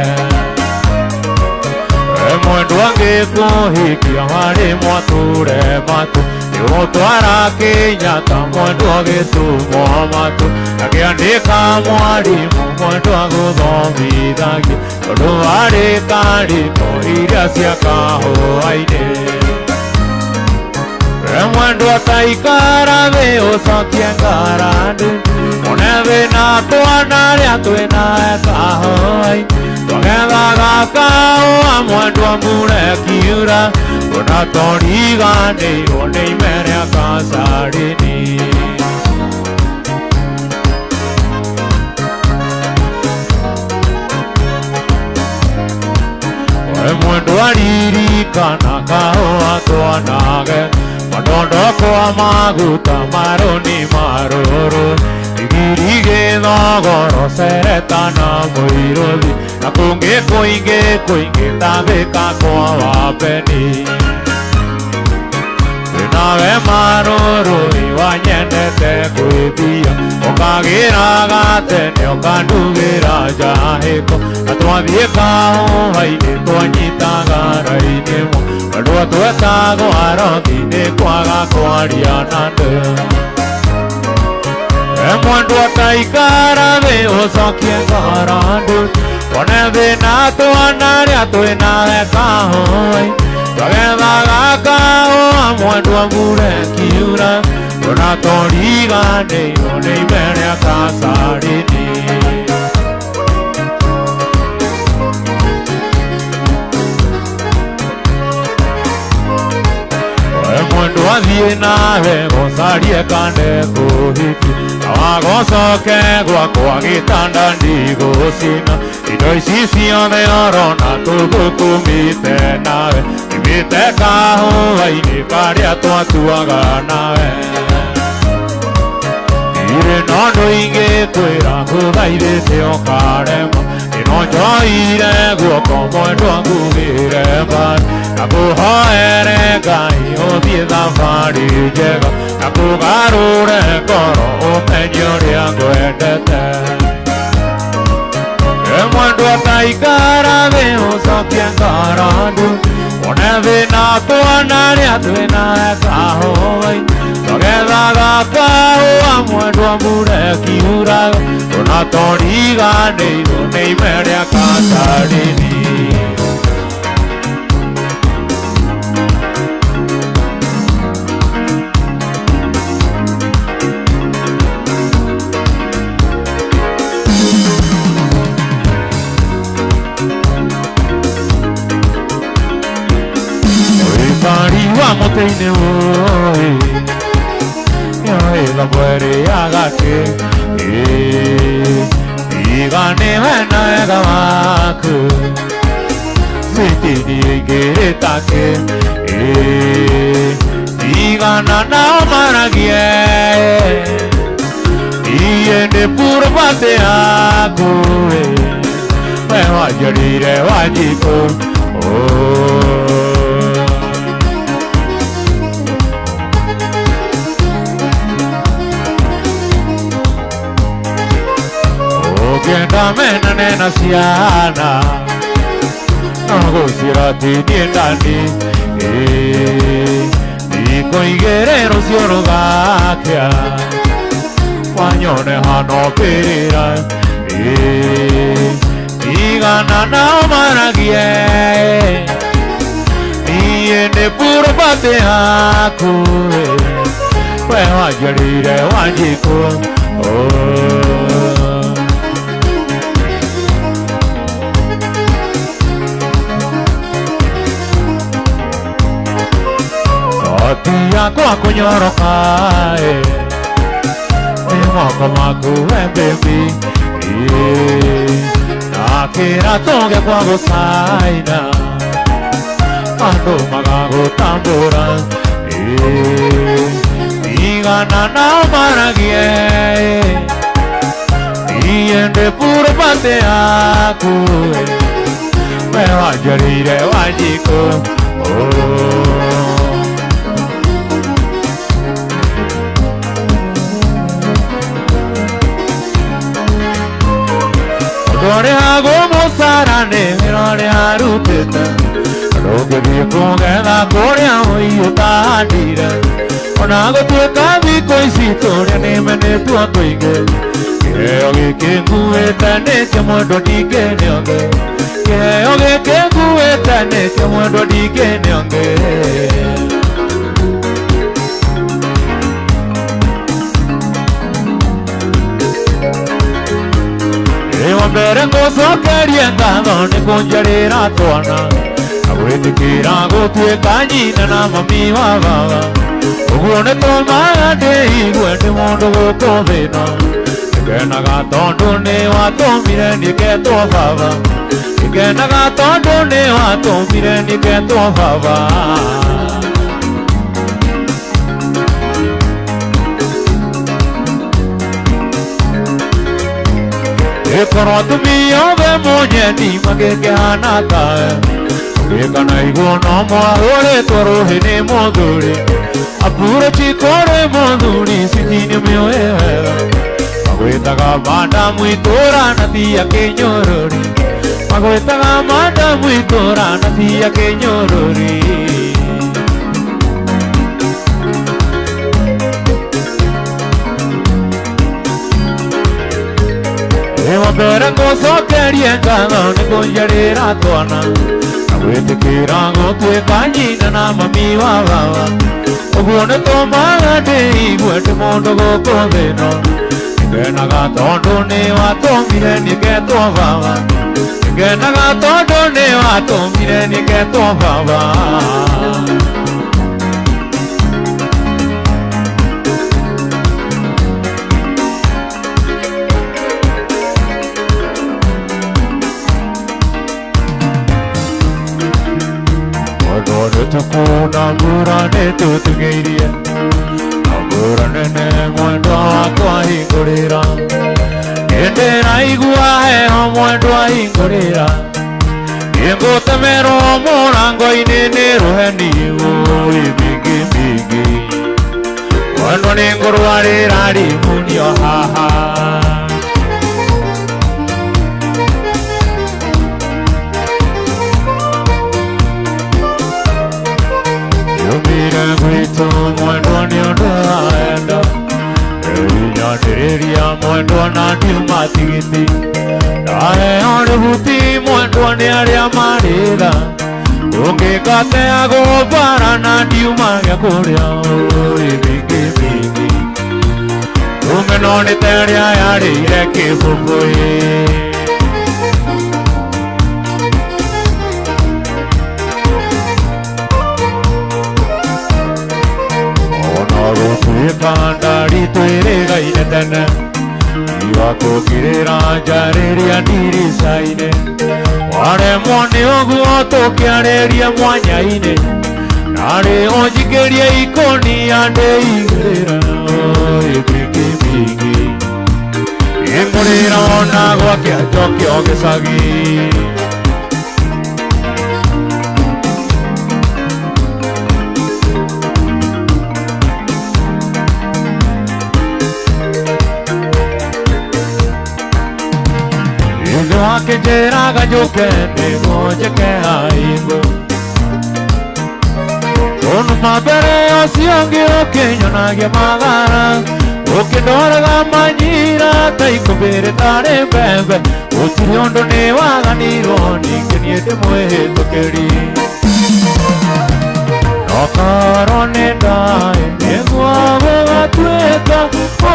mwendũ angĩkũhikia harĩ mwatũre matũ nĩgũtwara Kĩnyatta mwendũ agĩtũmwo matũ akĩandĩka mwarimũ mwendũ agũthomithagia tondũ harĩ karĩko iria cia kahũa-inĩ mwendũ ataikara thĩ ũcokie ngarandi one thĩna twana rĩa twĩna kahũa-inĩ twagethaga kahũa mwendũ amure kiura ona toriganĩirwo nĩ ime rĩa Gacarini Wariri kana kawa tuanage Madondo kwa maguta maroni maroro Igirige nogoro seretana moirodi Nakunge koinge tabeka kwa wapeni Nawe maroro iwanyendete kwithia Okagira tene okandugira jaheko Natwathie kahũa-inĩ twanyitaga raini mo Andũ twetagwo arothi-inĩ kwaga kwaria na ndĩ Mwendwa taikara thĩ ũcokie ngoro ndũ One thĩna twanarĩa twĩnawe kahũa-inĩ Twagethaga kahũa mwendwa mbura ĩkiura Ona tũriganĩirwo nĩ ime rĩa kacarini Mwendwa thiĩ nawe gũcarie kande kũhiki Wagocoke gwakwa gĩtanda ndigũcina Indo ici ciothe orona tũgũtũmĩte nawe Imĩte kahũa-inĩ karĩa twatuaga nawe Irĩ na ũndũ ingĩkwĩra ngũthaithĩte ũkarema Ĩno njoire guoko mwendwa ngugĩre mbara Na ngũhoere Ngai ũthiĩ thabarĩ njega Na kũgarũre ngoro ũmenye ũrĩa ngwendete Mwendwa taikara thĩ ũcokie ngoro ndũ One thĩna twanarĩa twĩnawe kahũa-inĩ Twagethaga kahũa mwendwa mbura ĩkiuraga Ona tũriganĩirwo nĩ ime rĩa kacarini Mũtĩ-inĩ ũyũ Nĩoĩga mwere agake Iganĩwe na wega waku Citini ingĩrĩ take Igana nao maragie Iye nĩ puro pate yaku We wanjarire wanjiko Ukienda menane na ciana No gũciratinĩ ndani Thikũ igĩrĩ rũciũ rũgakĩa Wanyone hanokĩrĩra Igana nao maragie Niĩ nĩ puro pate yaku We wanjarire wanjikũ Oti yakwa kũnyoroka Nĩ moko maku we baby Na kĩratũ gĩakwa gũcaina Andũ magagũtambũra Igana nao maragie Niĩ ndĩ puro pate yaku We wanjarĩire wanjikũ Ũrĩa gũmũcarane wĩra ũrĩa arutĩte Ndũngĩthiĩ kũgetha kũrĩa ũtahandire Ona gũtuĩka thikũ ici tũrĩa nĩmenĩtwo tũingĩ Kĩheo gĩkĩ nguĩte nĩkĩo mũndũ ndingĩnĩonge Kĩheo gĩkĩ nguĩte nĩkĩo mũndũ ndingĩnĩonge Mbere ngũcokerie ngatho nĩ kũnjarĩra twana Na gwĩtĩkĩra gũtuĩka nyina na mami wa baba Ũguo nĩ tũmaga ndĩigue ndĩ mũndũ gũkũ thĩna Naga tondo ne wa to mire ni ke to baba. Naga tondo ne wa to mire ni ke to baba. Ekoro tu mi ove moje ni mage ke hanata. Ekana igo no mo ore toro hene modure. Apura chi kore moduri sitini me oe. Magoetaga manda muitora natia ke nyorori. Magoetaga manda muitora natia ke nyorori. Eva bera koso kerienga ne konjarera toana. Magoetekera gote kanjina na mami wa baba. Ogone to magade igwete mondo go kodeno. Naga tondo ne wa to mire ni ke to baba. Naga tondo ne wa to mire ni ke to baba. Odore to kona murane to tugeiria. Nene mwendo akwa hingurira. Ndera igua he mwendo hingurira. Ingo temero morango inene roheni oi bigi bigi. Mwendo ningurwari rari munio haha. Yumira gwito mwendo niondo. Ria mwendo na tiuma tigiti. Nae ore buti mwendo ni aria marira. Unge kate ago para na tiuma ya kuria. Oi bigi bigi. Umeno ni teria ya rire kifufui. Kandari tuere gaine tene. Iwa kokirera jareria diri saine. Ware mone oguo tokiareria mwanyaine. Nare onjikeria ikoni ande igirera. Bigi bigi. Ingurira ona gwake ajokio gisagi. Que jeraga yo que tengo je que aigo. Con mabere osiongi o que yo nage magara. O que dorga mañira tai kubere tare bebe. O tiriondo ne waga ni roni que niete moe to keri. No carone dai ne guava tueta.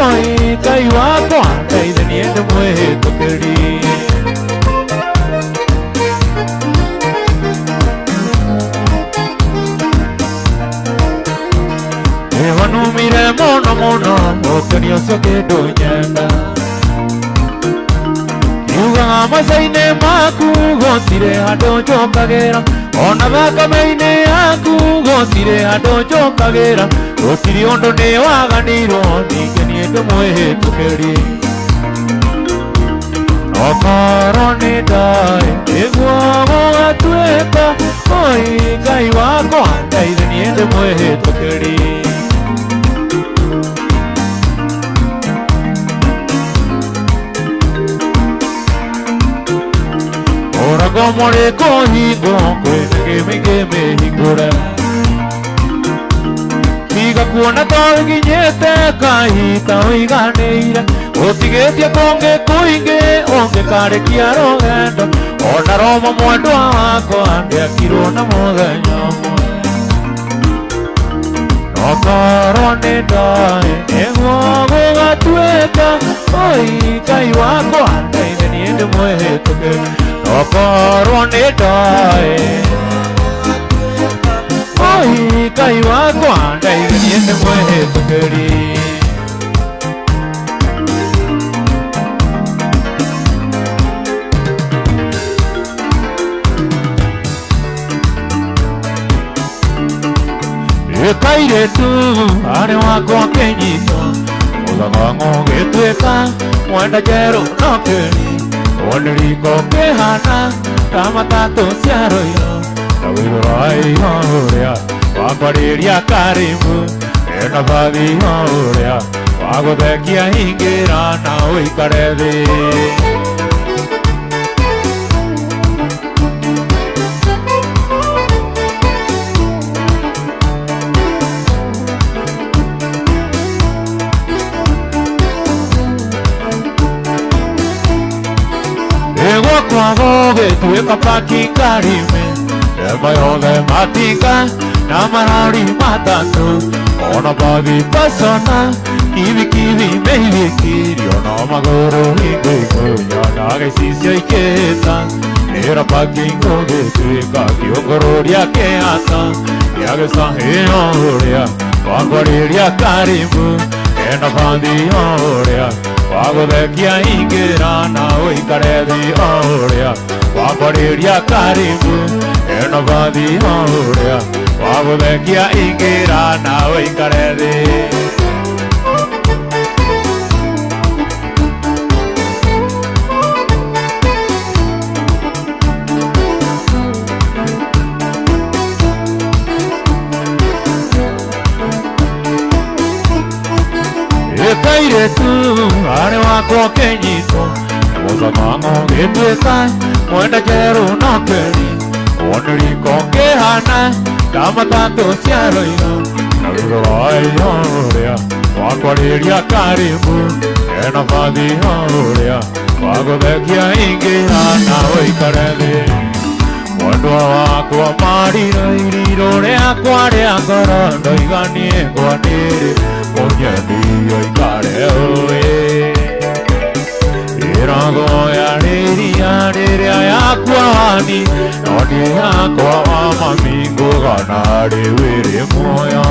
Oi kai wa kwanda ide niete moe to keri. Evanu mire mono mono, okenio soke doñenda. Yuga masaine maku gotire hado chokagera. Ona baka meine aku gotire hado chokagera. Otiri ondo ne waganiro nikenie to moe tukeri. Okarone dai egwa atueka. Oi kai wako andai deniende moe tukeri. More cohigo, que me hingura. Higa kuona to guiñete caíta oiga neira. O tigete conge coinge, onge care kiaro gendo. Ona roma muendo ako ande akirona modeño. No carone dai, ego goga tueta. Oi kai wako ande deniende moe toke. Okorone dai. Oi kai wa kwanda igeniende moe tukeri. kaire tu are wako kenyito Olango getweka Mwenda jero nokeni Oniriko kehana Tamatatu siaroyo Tawirai horea Wakwariria karimu Ena babi horea Wagothekia hingira na uikarethi Kwagoge tuweka paki karime Ema yode matika na marari matatu Ona babi pasona Kiwi kiwi mehi kiri Ona magoro hingo hingo Yana sisya iketa Nera paki ngoge tuweka Kiongororia keata Yage sahi horea Wakwariria karimu Ena bandi horea Wagothekia hingira na uikarethi horea Wakwariria karimu ena bathi horea Wagothekia hingira na uikarethi Kaire tu are wako kenyito Ozamango getweka Mwenda jeru nokeni Oniriko kehana Tamatatu siaroyo Nawirai horea Wakwariria karimu Ena bathi horea Wagothekia hingira na uikarethi Mwendwa wakwa mariro iriro riakwa ria ngoro Ndoiganie ngwaniri Munyeni oikare oe Irago ya riria yakwa wani Noni yakwa wa mamingo ganari wiri moya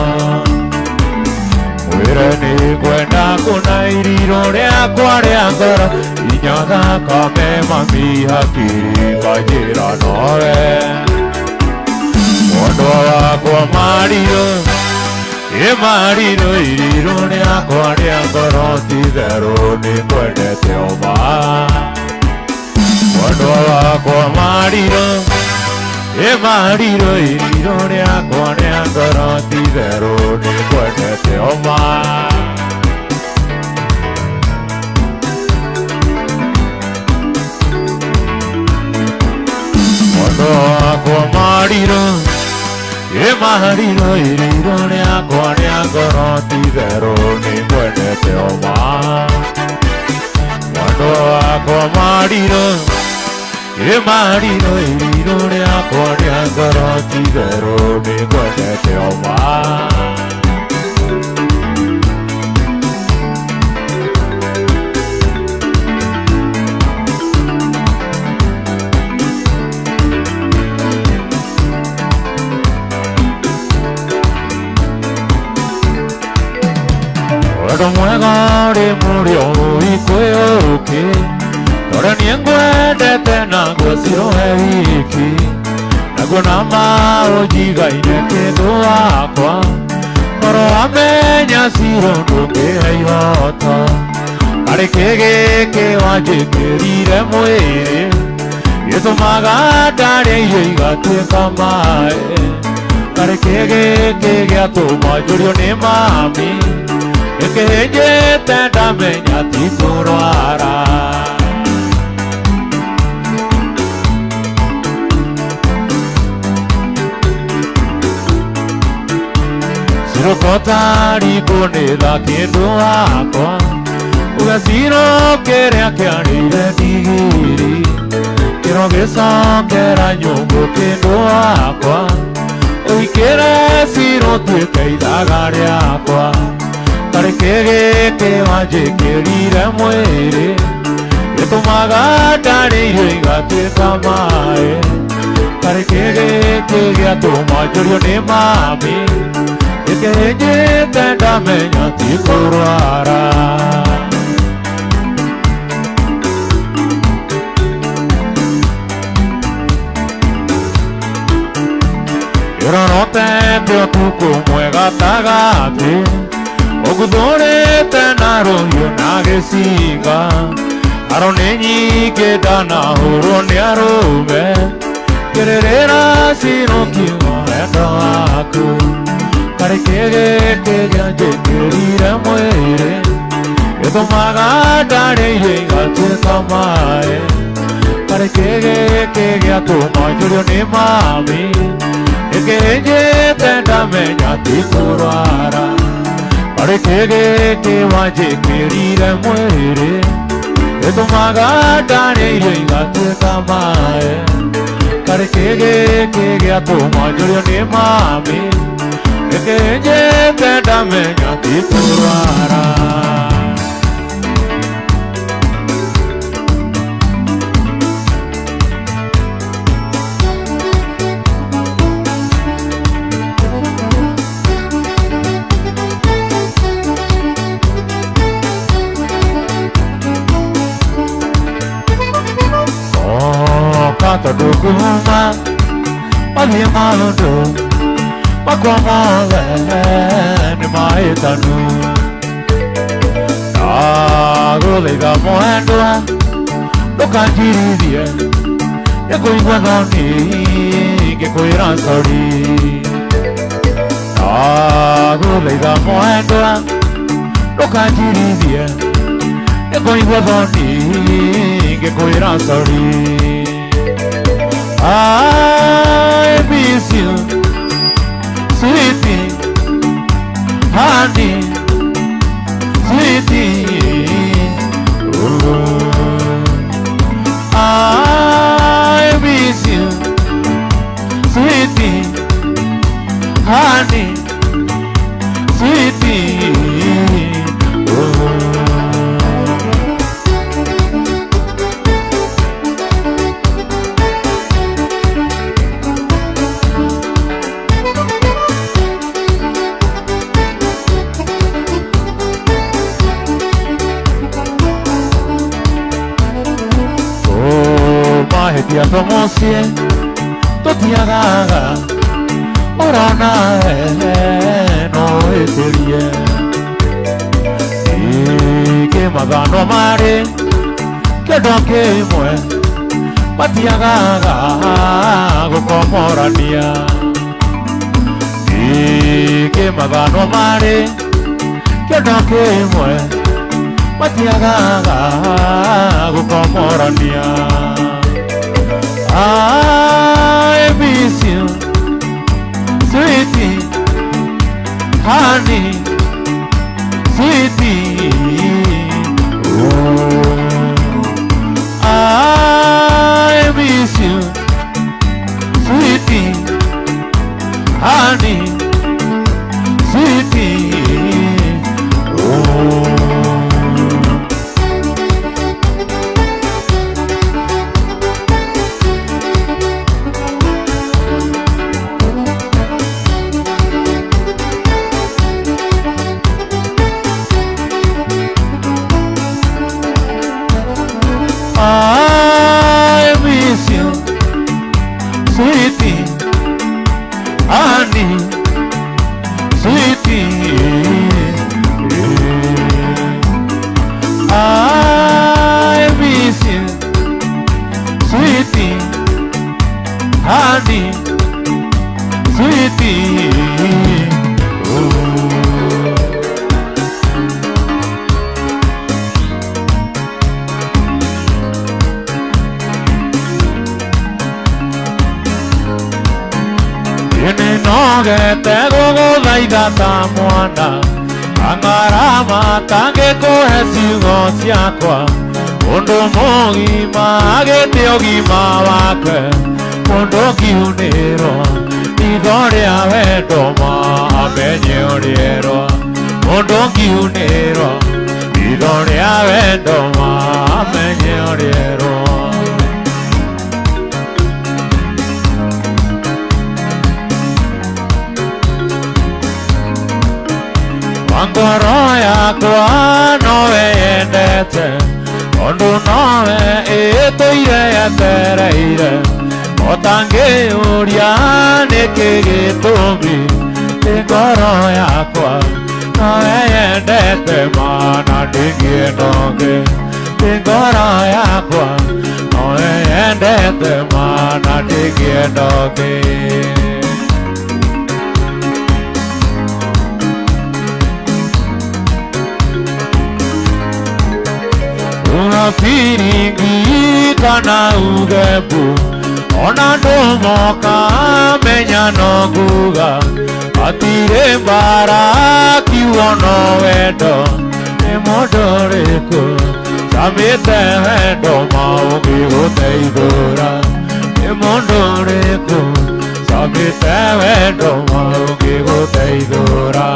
Wire ni kwenda kuna iriro riakwa ria ngoro Inyaga kame mami hakiri kajira noe Mwendwa wakwa mariro Mariro iriro ni akwa ni akoro Tithero ni kwendete oma Mwendwa wakwa mariro Mariro iriro ni akwa ni akoro Tithero ni kwendete oma Mwendwa wakwa mariro Mariro iriro ni akwa ni akoro Tithero ni kwendete oma Mwendwa wakwa mariro Mariro iriro ni akwa ni akoro Tithero ni kwendete oma Mwega ri murio ikweuki Tore ni ngwendete na ngwaciro hewiki Naguo na maũnjiga kindu wakwa Koro amenya ciro ndũngĩhe ihoto Harĩ kĩgĩkĩ wanjĩkĩrire mwĩrĩ Gĩtũmaga ndarĩa irio igatuĩka maĩ Harĩ kĩgĩkĩ gĩatũma njũrio nĩ mami Nĩkĩhĩnjĩte ndamenya ti kũrwara Cirokota rikũnĩtha kĩndũ wakwa Ũgaciro kĩrĩa kĩarĩire ndigiri Kĩro gĩcokera nyũngũ kĩndũ wakwa Ũikĩre ciro tuĩke ithaga rĩakwa Harĩ kĩgĩkĩ wanjĩkĩrire mwĩrĩ Gĩtũmaga ndarĩa irio igatuĩka maĩ Harĩ kĩgĩkĩ gĩatũma njũrio nĩ mami Nĩkĩhĩnjĩte ndamenya ti kũrwara Pero no te preocupes, muega tagate. Ogudore tenaro yonage siga. Aroneni ke dana horone arobe. Kerera sino kiwa edaku. Kare ke gaje kerira muere. Edo maga dare yenga chekamae. Kare ke gato majorio ne mami. Eke tenda menya tikurara. Kare ke waje kerira muere. Edo maga dare yenga chekamae. Kare ke gato majorio ne mami. Eke tenda menya tikurara. Todo kuma, pagi maludo, pakwamale ni maitanu. Nagulega moendwa, dokanjiri dia, ya koi wadani, ke koi ransori. Nagulega moendwa, dokanjiri dia, ya koi wadani, ke koi ransori. I miss you, sweetie, honey, sweetie. I miss you, sweetie, honey, sweetie. Dia promosie, totia gaga, orana no eterie. Que magano mare, que doke mue, patia gaga, go comorania. Que magano mare, que doke mue, patia gaga, go comorania. I miss you, sweetie, honey, sweetie. I miss you, sweetie, honey, sweetie. I miss you, sweetie, honey, sweetie. I miss you, sweetie, honey, sweetie. Noge te gogo daida ta mwana Angarama tange kohe sigo siakwa Ondo mogima agete ogima wake Ondo kiunero Nidore avedo ma amenye oriero Ondo kiunero Nidore avedo ma amenye oriero Angoro yakwa nowe yendete Ondo nowe eto ire yatere ire Otange uriane kege tobi Tegoro yakwa Noe dete mana digi noge Tegoro yakwa Noe dete mana digi noge Piringi kana ugebu Ona domoka menya no guga Atire bara kiwono wedo Emodoreko Samite wedo maugi uteidora Emodoreko Samite wedo maugi uteidora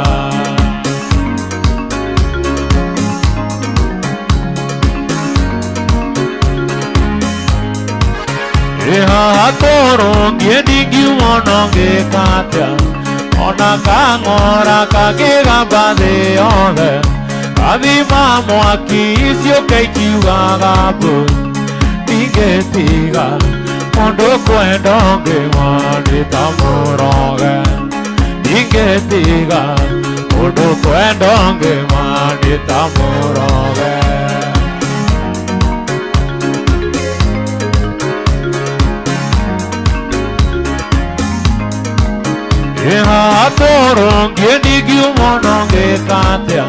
Eha toro ngiedigi wononge kata Ona kangora kagega bade ode Kadima mwaki isio keiki wagabu Tige tiga Mondo kwendonge wani tamuroge Tige tiga Mondo kwendonge wani tamuroge Eha toro ngiedigi wononge kata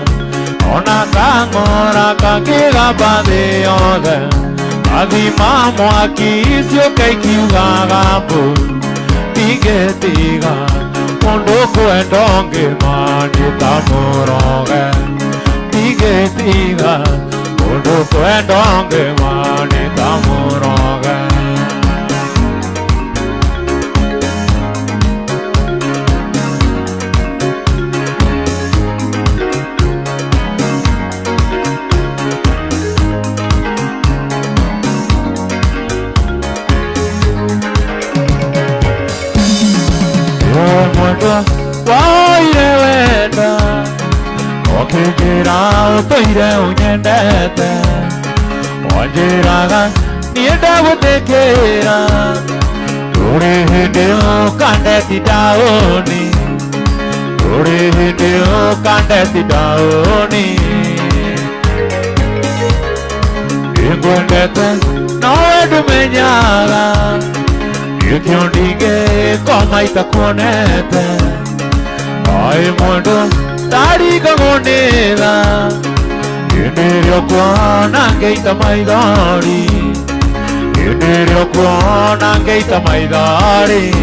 Ona kangora kagega bade ode Adima mwaki isio keiki wagabu Tige tiga Mondo kwendonge mani tamuroge Tige tiga Mondo kwendonge mani tamuroge Waire wenda Okegera utoire unyendete Wajiraga nienda gutekera Uri hindi ukandeti daoni Uri hindi ukandeti daoni Ingwendete nawe dumenyala Yukiondige koma itakuonete Ai mondo tariga gondela Yenerio kuona ngeita maidari Yenerio kuona ngeita maidari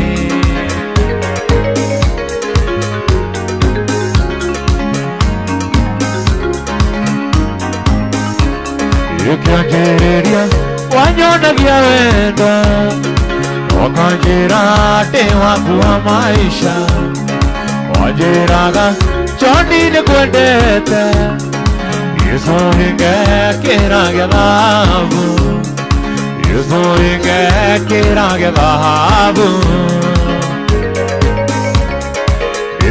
Yukionjereria wanyona gia wenda Wakanjira tewa kuwa maisha Wajiraga choni ne kwendete Yesu hinge kira gelavu Yesu hinge kira gelavu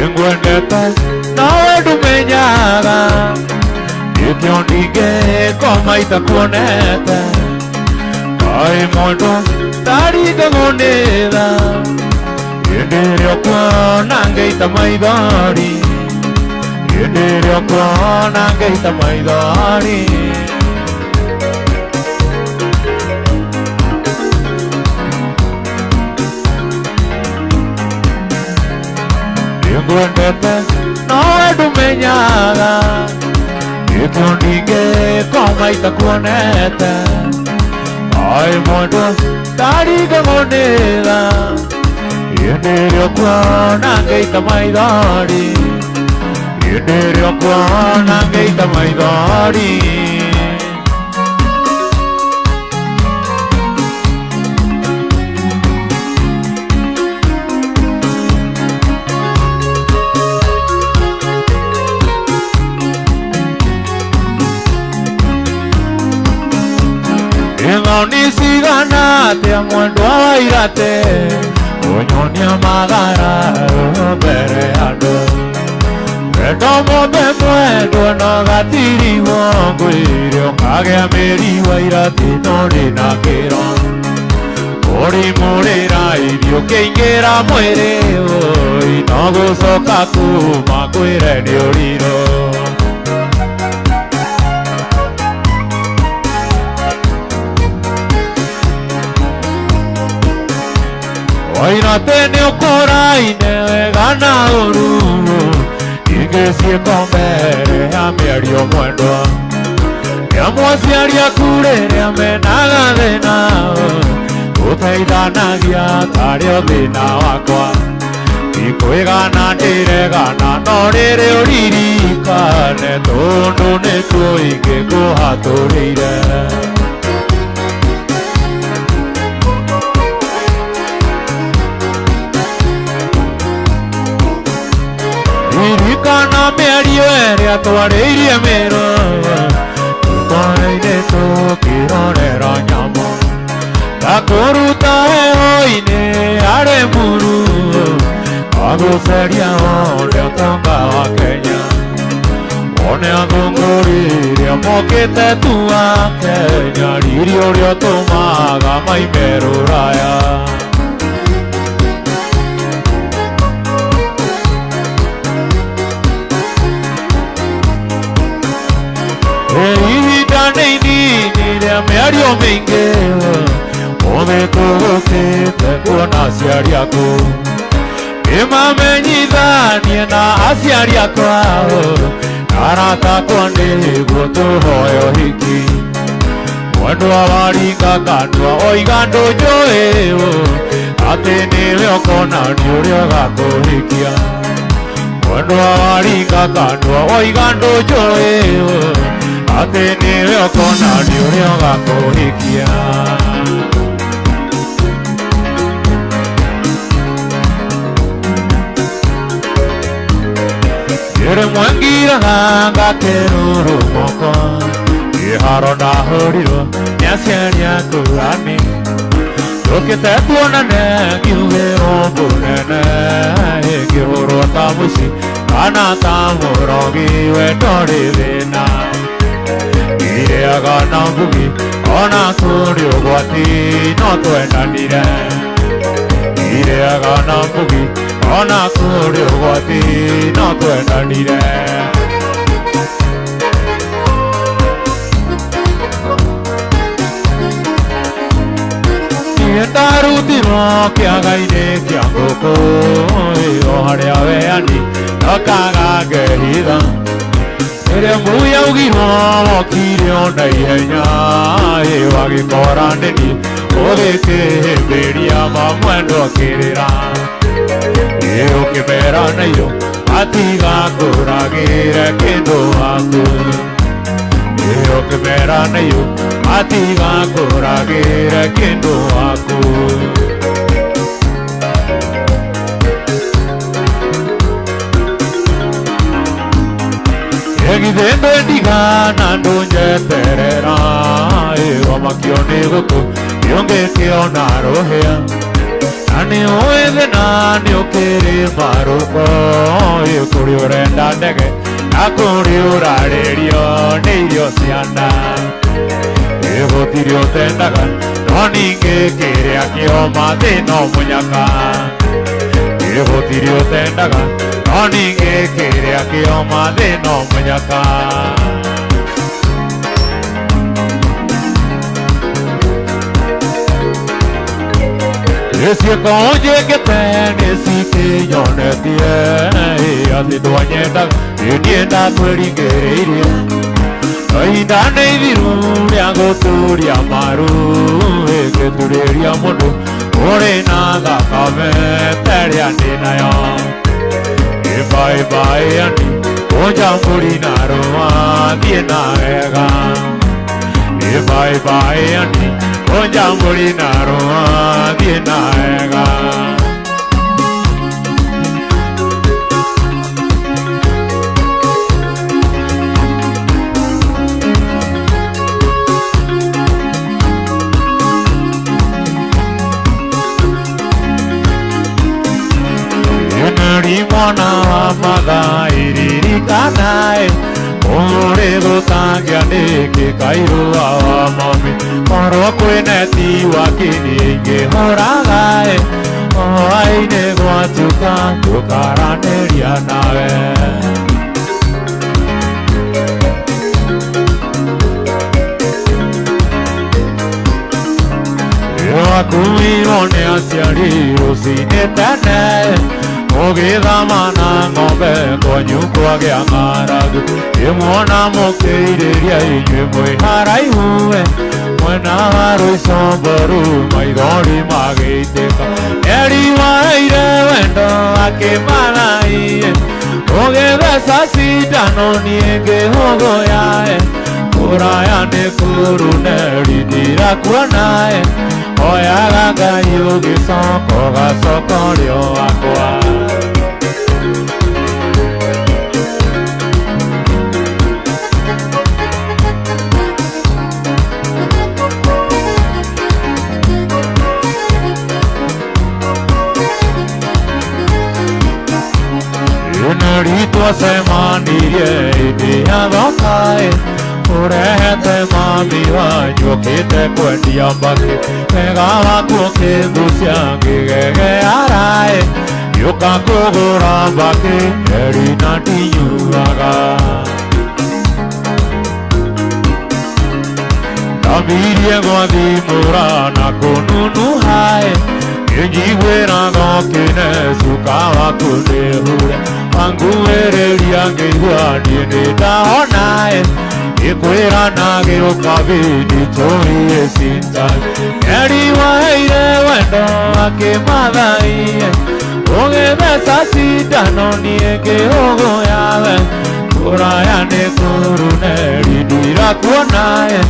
Ingwendete nawe dumenyaga Yukiondige koma itakuonete Ai mondo tariga gondela Yenerio kuona ngeita maidari Yenerio kuona ngeita maidari Yengwendete nawe dumenyala Yukiondige koma itakuonete Ai mondo tariga gondela Yenerio kuona ngeita maidari Yenerio kuona ngeita maidari Ingoni sigana te mwendo wa irate Onyonia magara bere ando Edomo te mwendo no gatiri wongo Irio kage ameri wa irate nori na kero Ori morera irio keingera mwere oi no gucoka kuma kwire ni uriro oina tene ukoraine wega na uru ingesie kombere ya mĩario mwendwa Nĩamũciaria kurere amenaga thĩna Gũteithanagia tarĩ o thĩna wakwa Ikwĩgana ndĩregana no rĩrĩ ũririkane Tondũ nĩkuo ingĩkũhatũrĩire Ririkana mĩario ĩrĩa twarĩirie mĩroa Tũkoreire tũkĩrorera nyamũ Takũruta heho-inĩ harĩ muru Agũcaria wothe ũtonga wa Kenya One athũngũri mokĩte tu wa Kenya Riri ũrĩa ũtũmaga maime rũraya Mĩario mĩingĩ Ũthĩ tũgũkĩte kuona aciari aku Nĩmamenyithanie na aciari akwa Arata akwa nĩguo tũhoe ũhiki Mwendwa waringa kandua oiga ndũnjũĩ Atĩ nĩwe ũkonania ũrĩa ũgakũhikia Mwendwa waringa kandua oiga ndũnjũĩ Atĩ nĩwe ũkonania ũrĩa ũgakũhikia Rĩmwe ngiraga ngakerũrwo moko Kĩharo ndahũrirwo nĩ aciari aku ani Tũkĩte tuonane ngiugĩrwo mbũnene Ngĩhũrwo ta mũici kana ta mũrogi we ndorĩ thĩna Ireaga na mbugi ona tũrĩ ũgwati no twendanire Ireaga na mbugi ona tũrĩ ũgwati no twendanire Niĩ ndarutirwo kĩaga-inĩ kĩa ngũkũ O harĩa weani ndokaga ngehitha Ĩrĩa mbu yaugirwo wokire o na ihenya Wagĩkora nĩni ũgĩkĩhĩmbĩria mamwendwa kĩrĩra Ũkĩmera na iyo atigakũragĩre kĩndũ waku Ũkĩmera na iyo atigakũragĩre kĩndũ waku Githĩ ndwendigana ndũnjeterera Wamakio nĩ gũkũ nĩũngĩkĩona rũhĩa Na nĩũĩ thĩna nĩũkĩrĩma rũko Kũrĩ ũrenda ndege na kũrĩ ũrarĩrio nĩ irio ciana Gũtirĩ ũtendaga no ningĩ kĩrĩa kĩoma thĩna mũnyaka Gũtirĩ ũtendaga no ningĩ kĩrĩa kĩoma thĩna mũnyaka Ciĩko njĩkĩte nĩcikĩnyonetie Atĩ ndwanyendaga niĩ ndakwĩringĩrĩirie Ihinda nĩ ithiru rĩa gũtũria maru Ngĩturĩria mũndũ ũrĩ na thakame terĩa ndĩ nayo Bye bye ani Ojamburi na roma thiĩ na wega Bye bye ani Ojamburi na roma thiĩ na wega Mwana wa magai ririkanae Ore gũtangĩa nĩkĩ kairũa wa mami Korwo kwĩ neti wakini ingĩhoraga tuka tukaranĩria nawe Wakuirwo nĩ aciari rũcinĩ tene Mũgĩthamana ng'ombe kwanyu kwagĩa ng'aragu Ĩmuona mũkĩirĩria inyuĩ mwĩ haraihu Mwena wa rũicomboru maithori magĩitĩka Eriwaĩire wendo akĩmaraie Ũgĩtheca cindano niĩ ngĩhũgũyae Kũraya nĩ kũruneri ndirakuonae Oyaga Ngai ũgĩcoko gacokorio wakwa Ĩnĩritwo cemanirie hĩndĩ ya thokaĩ Ũrehete mami wanyu ũkĩte kwendia mbakĩ Wega waku ũkĩngucia ngĩgegearaĩ Gĩũka kũgũra mbakĩ eri na ndinyuaga Ndambirie gwathimũra na kũnunuhaĩ Ngĩnjiguĩra gokĩne cuka waku nĩhure Wanguĩrĩria ngĩigua niĩ nĩndahonaĩ Ikwĩra na gĩũka bidi tũhiĩ cindani Eriwaĩire wendo akĩmathaie Ũgĩtheca cindano niĩ ngĩhũgũyawe Kũraya nĩ kũruneri ndirakuonae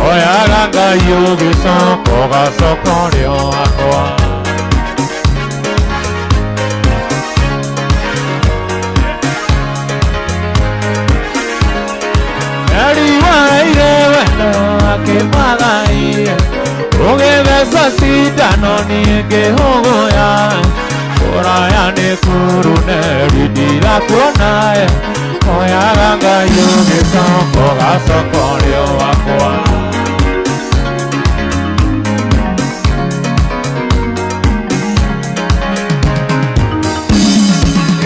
Oyaga Ngai ũgĩcoko gacokorio wakwa Eriwaĩire wendo akĩmathaie Ũgĩtheca cindano niĩ ngĩhũgũyawe Kũraya nĩ kũruneri ndirakuonae Oyaga Ngai ũgĩcoko gacokorio wakwa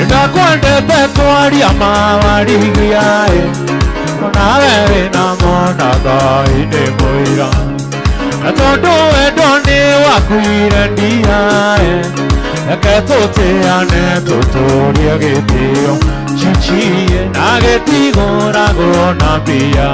Ndakwendete kwaria mawarigiaĩ Nawe wĩna mwana Ngai nĩ mũira Na tondũ wendo nĩ wakuire ndiaĩ Reke tũtĩane tũtũrie gĩtĩo Chichie na gĩtigũragwo na mbia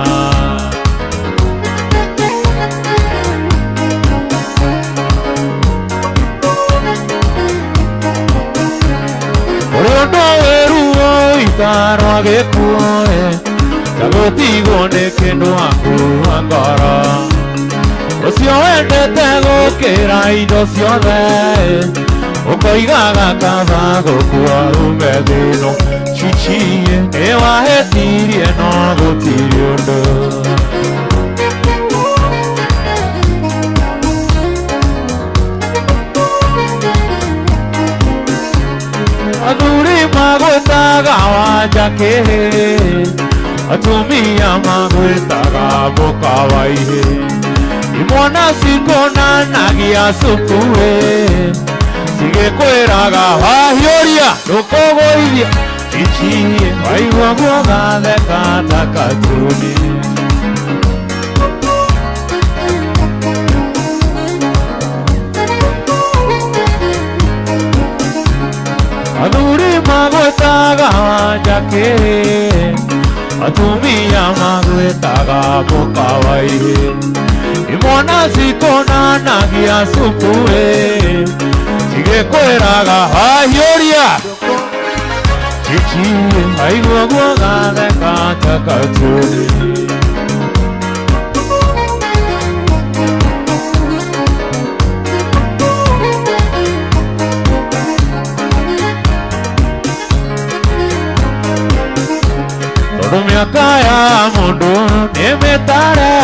Ũrĩũndũ wĩruo itarwa gĩkuoĩ Gũtigwo nĩ kĩndũ akuua ngoro Ũcio wendete gũkĩra indo ciothe Ũkoigaga kaba gũkua ume thĩno Chichie nĩ wahĩtirie no gũtirĩ ũndũ Athuri magwĩtaga wanjakĩ Atumia magwĩtaga mũkawaihĩ Imwana cikonanagia cukuĩ Cigĩkwĩraga wahiũria ndũkũgũithia Chichie waigua guogatheka ta katuni Athuri magwĩtaga wanjakĩ Atumia magwĩtaga mũkawaihĩ Imwana cikonanagia cukuĩ Cigĩkwĩraga wahiũria Chichie waigua guogatheka ta katuni Mĩaka ya mũndũ nĩ mĩtare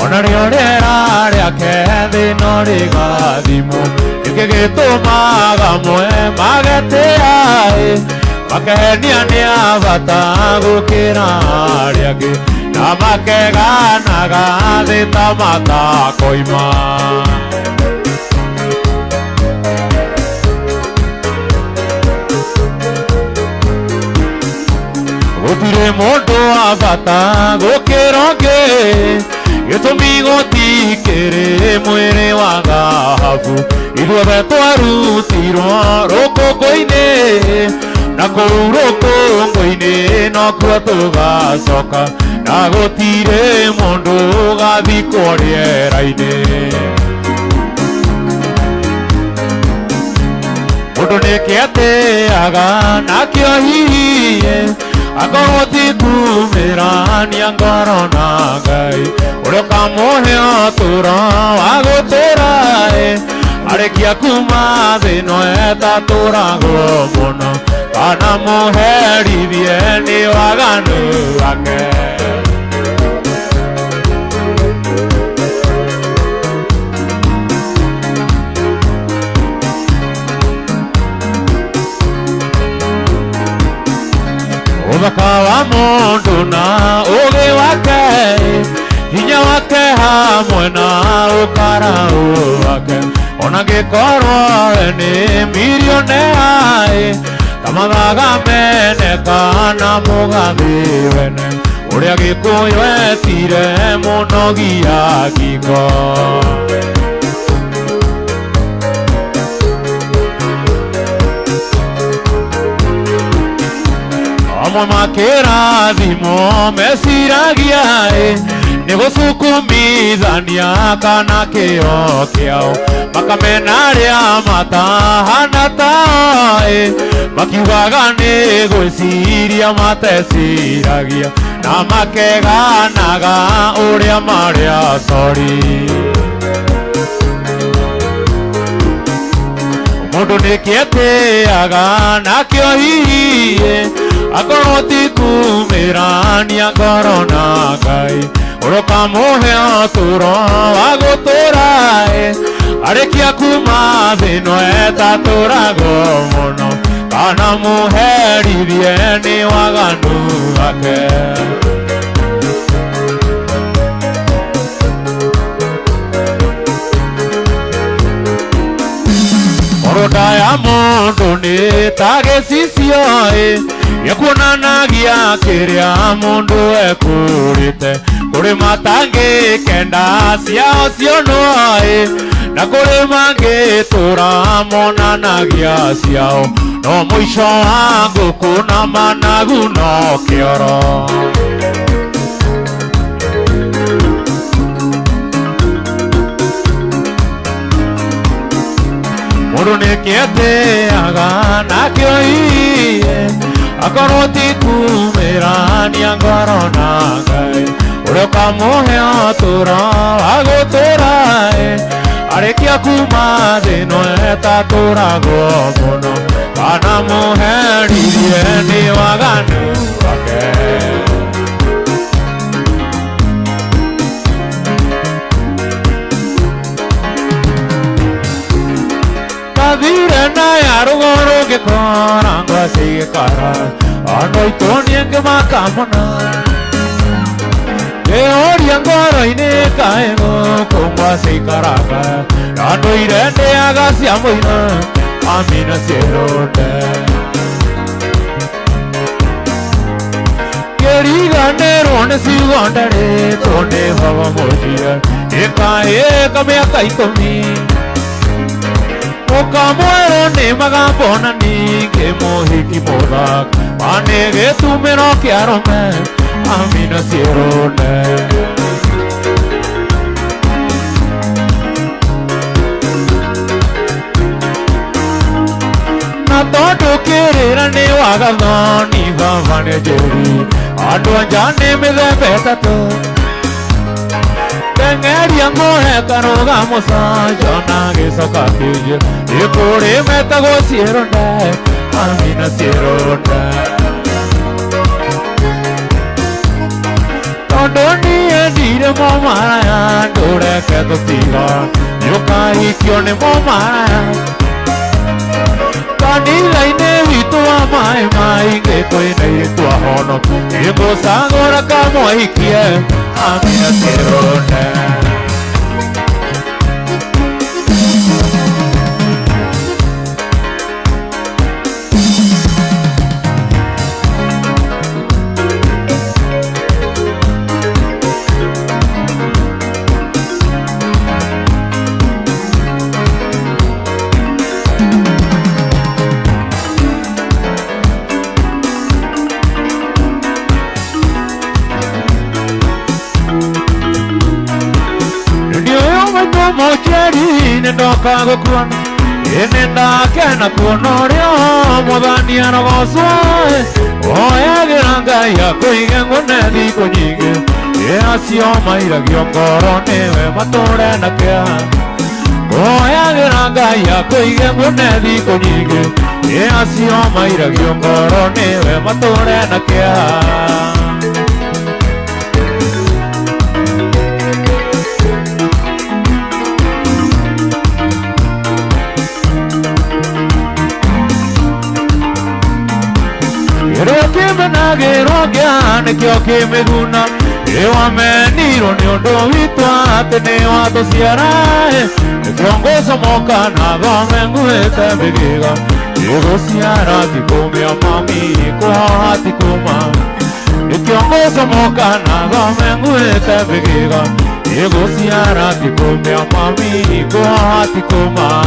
Ona rĩo rĩera rĩake thĩno rĩgathimwo Nĩkĩ gĩtũmaga mwe magetĩaĩ Makenia nĩ abata gũkĩra arĩa angĩ Na makeganaga thĩ ta matakoima bata gokeroge Gĩtũmi gũtikĩrĩ mwĩrĩ wa thahabu Ithuothe twarutirwo rũkũngũ-inĩ Na kũu rũkũngũ-inĩ nokuo tũgacoka Na gũtirĩ mũndũ ũgathikwo rĩera-inĩ Mũndũ nĩkĩatĩaga nakĩo hihi Akorwo ti kumĩrania ngoro na Ngai Ũrĩa ũkamũhe ũtũũro wa gũtũũra Arĩkia kuma thĩ ĩno etatũũragwo mũno Kana mũherithie nĩ waganu wake Ũthaka wa mũndũ na ũũgĩ wake Hinya wake hamwe na ũkaraũ wake Ona angĩkorwo nĩ milionea Ta mathaga mene kana mũgathĩ wene Ũrĩa Gĩkũyũ etire mũnogia ngingo Amwe makĩrathimwo meciragia nĩ gũcukumithania kana kĩo kĩao Makamena arĩa matahana tao Makiugaga nĩ gwĩciria mateciragia Na makeganaga ũrĩa marĩ acori Mũndũ nĩkĩetĩaga nakĩo hihi Akorwo ti kumĩrania ngoro na Ngai Ũrĩa ũkamũhe ũtũũro wa gũtũũra Arĩkia kuma thĩ ĩno etatũũragwo mũno Kana mũherithie nĩ waganu wake Oronda ya mũndũ nĩ ta gĩcicio Gĩkuonanagia kĩrĩa mũndũ ekũrĩte Kũrĩ matangĩkenda ciao cionwo Na kũrĩ mangĩtũũra monanagia ciao No mũico wa ngũkũ na managu no kĩoro Mũndũ nĩkĩetĩaga nakĩo hihi Akorwo ti kumĩrania ngoro na Ngai Ũrĩa ũkamũhe ũtũũro wa gũtũũra Arĩkia kuma thĩ ĩno etatũũragwo mũno Kana mũherithie nĩ waganu wake Gathire na ya rũgũrũ ngĩkora ngwacĩ igĩkara Andũ aitũ nĩngĩmaka mũno Ngĩũria ngoro-inĩ kaĩ gũkũ ngwacĩ ikaraga Na ndũire ndĩaga cia mũino Amina ciĩrũnde Ngĩriganĩrwo nĩ ciugo ndarĩtwo nĩ baba mũnjia Ĩkaĩka mĩaka 10 Ũkamwerwo nĩ magambo na ningĩ mũhiki mũthaka Ma nĩ gĩtumĩro kĩa arũme Amina ciĩrũnde Na tondũ kĩrĩra nĩ wagathoni baba nĩ njũri Andũ a nja nĩ mĩthemba ĩtatũ Tengeria ngũhe karũga mũcanjo na gĩcoka kĩnjũ Gĩkũrĩ metagwo ciĩrũnde Amina ciĩrũnde Tondũ niĩ ndirĩ mũmaraya ndũreke tũtiga Nĩũkahikio nĩ mũmaraya Kanitha-inĩ witũ wa maĩ maingĩ kwĩna airĩtu ahonoku Nĩngũcagũra kamũhikie Amina ciĩrũnde mocheri nendoka gokuana Enenda kena kuonorio Mwadhania na goswae Oya giranga ya kuige ngone thiko nyingi Acio mairagio ngoro niwe matũre na kĩa Oya giranga ya kuige ngone thiko nyingi Acio mairagio ngoro niwe matũre na kĩa Kimena giane kyo kimeguna Ewa meniro ni ondo witwa Tene wato siarae Kiongoza moka na dhome nguete bigiga Ego siara tikumia mami Kwa hati kuma Kiongoza moka na dhome nguete bigiga Ego siara tikumia mami Kwa hati kuma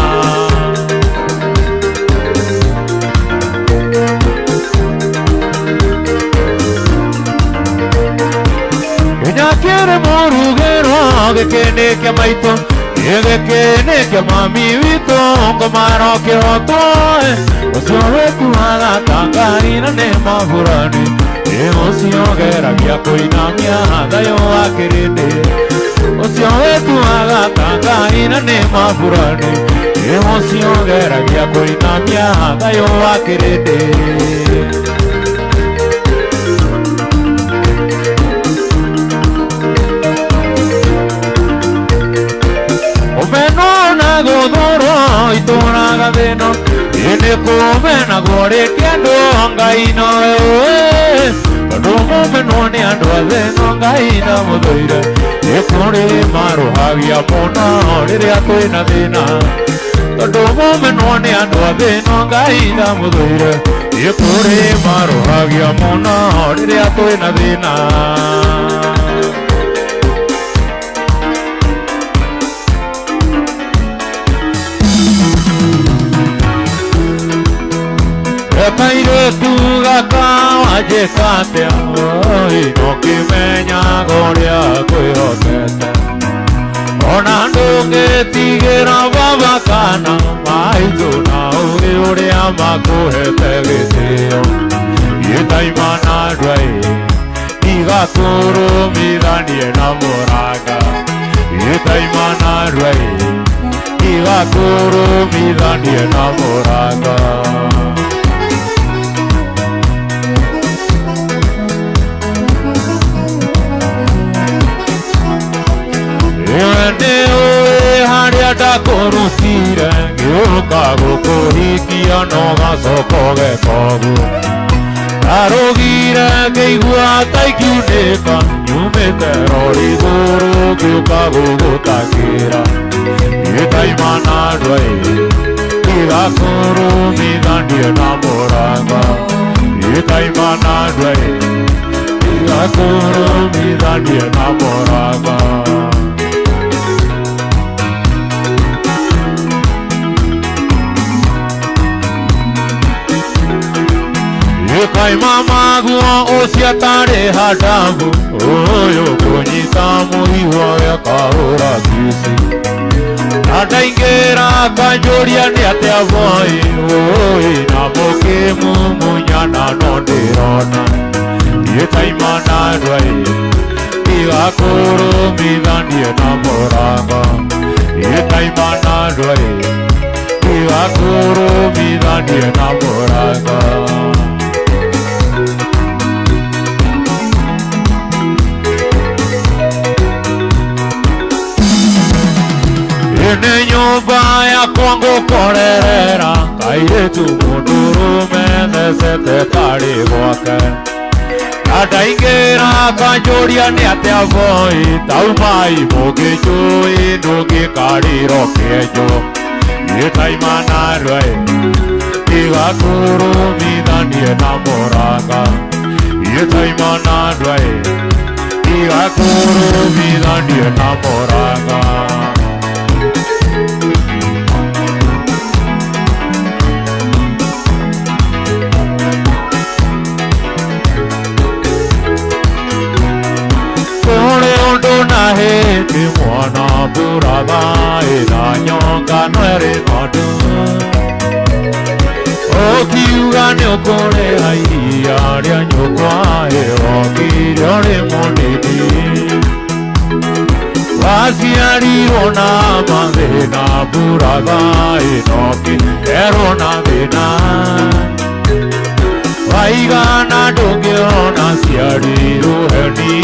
Kere morugero gekene kya maito Gekene kya mami wito Ngomaro ke otoe Osiowe kuhala tangarina ne mafurani Emosio gera kya koinamia Dayo akirinde Osiowe kuhala tangarina ne mafurani Emosio gera kya koinamia Dayo akirinde Omenona godoro itona gadeno Ine kumena gore kendo ngaino Romo menone ando adeno ngaina mudoire Ekore maru havia mona Rere atoina dena Romo menone ando adeno ngaina mudoire Ekore maru havia mona Rere atoina dena Kaire tuga kawa jekate no kimenya goria kuihotete Ona ndunge tigera babakana maituna uri uria makuhete gitio Itaimana dwai Igaturu midanie na moraga Itaimana dwai Igaturu midanie na moraga Korusire Gyuka gukuhikia no gasoko gekogu Arogire keigua taikiuneka Nyumete rori guru Gyuka gugutakira Itaimana dwai Igakuru midandie na moraga Itaimana dwai Igakuru midandie na moraga Kai mama guo osiatare hadabu Oyo kunyita muhiwa ya kaura kisi Nadaingera kanjoria ni ate avoi Oi na boke mumunyana nondirona Itaimana dwai Igakuru midandie na moraga Itaimana dwai Igakuru midandie na moraga Ene nyumba ya kwangu korerera Kairetu mundurume nesete kari gwake Nadaingera kanjoria ni ate avoi Taumai mugichui nungi kariro kejo Itaimana rwai Igakuru midanie na moraga Itaimana rwai Igakuru midanie na moraga Ore ondo nahe ti mwana purada nyokore ai aria nyokwa eroki yore monidi Wasiari ona mavena buraga enoki erona vena Vaigana dogiona siari rohani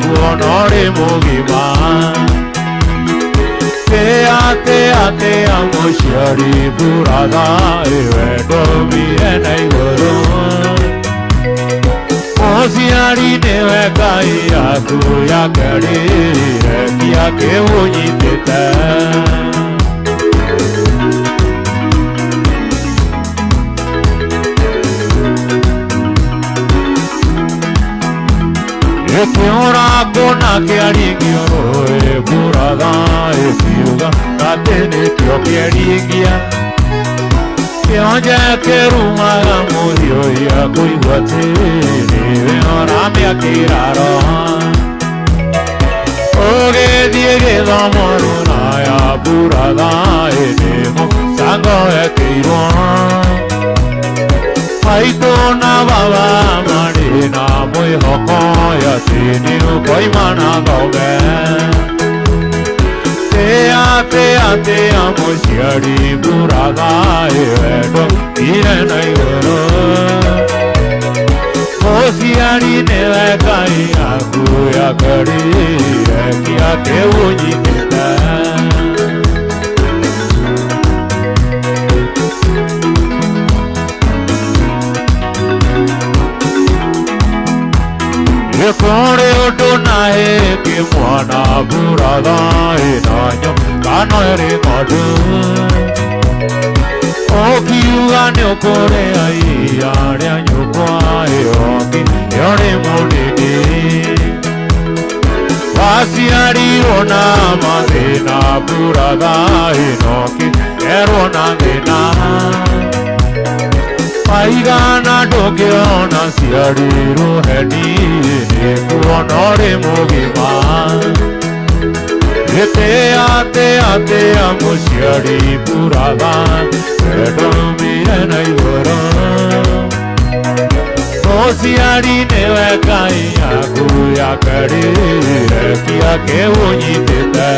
kuonore mogima Te amo siari buraga evedo viene igoro Siari neve kai aku ya kari kia ke unyiteta Ora kona ke ari kioro e burada e fiuga katene kyo ke ari kia Yonja keruma moyo ya kuiwate ni ora me akiraro Oge diege domoru na ya burada enemo sango ekiro Aito na baba marina moi hoko ya tini koi mana goge Te amo siari buraga evedo irena igoro O siari neve kai aku ya kari kia ke unyiteta Kore otona e ke mwana burada e nanyo kano ere kodu O kiuga ne okore ai aria nyokwa e oki yore monidi Wasiari ona mavena burada e noki erona vena Paigana dogiona siari rohani kuonore mogima Te amo siari buraga edo mirena igoro O siari neve kai aku ya kari kia ke unyiteta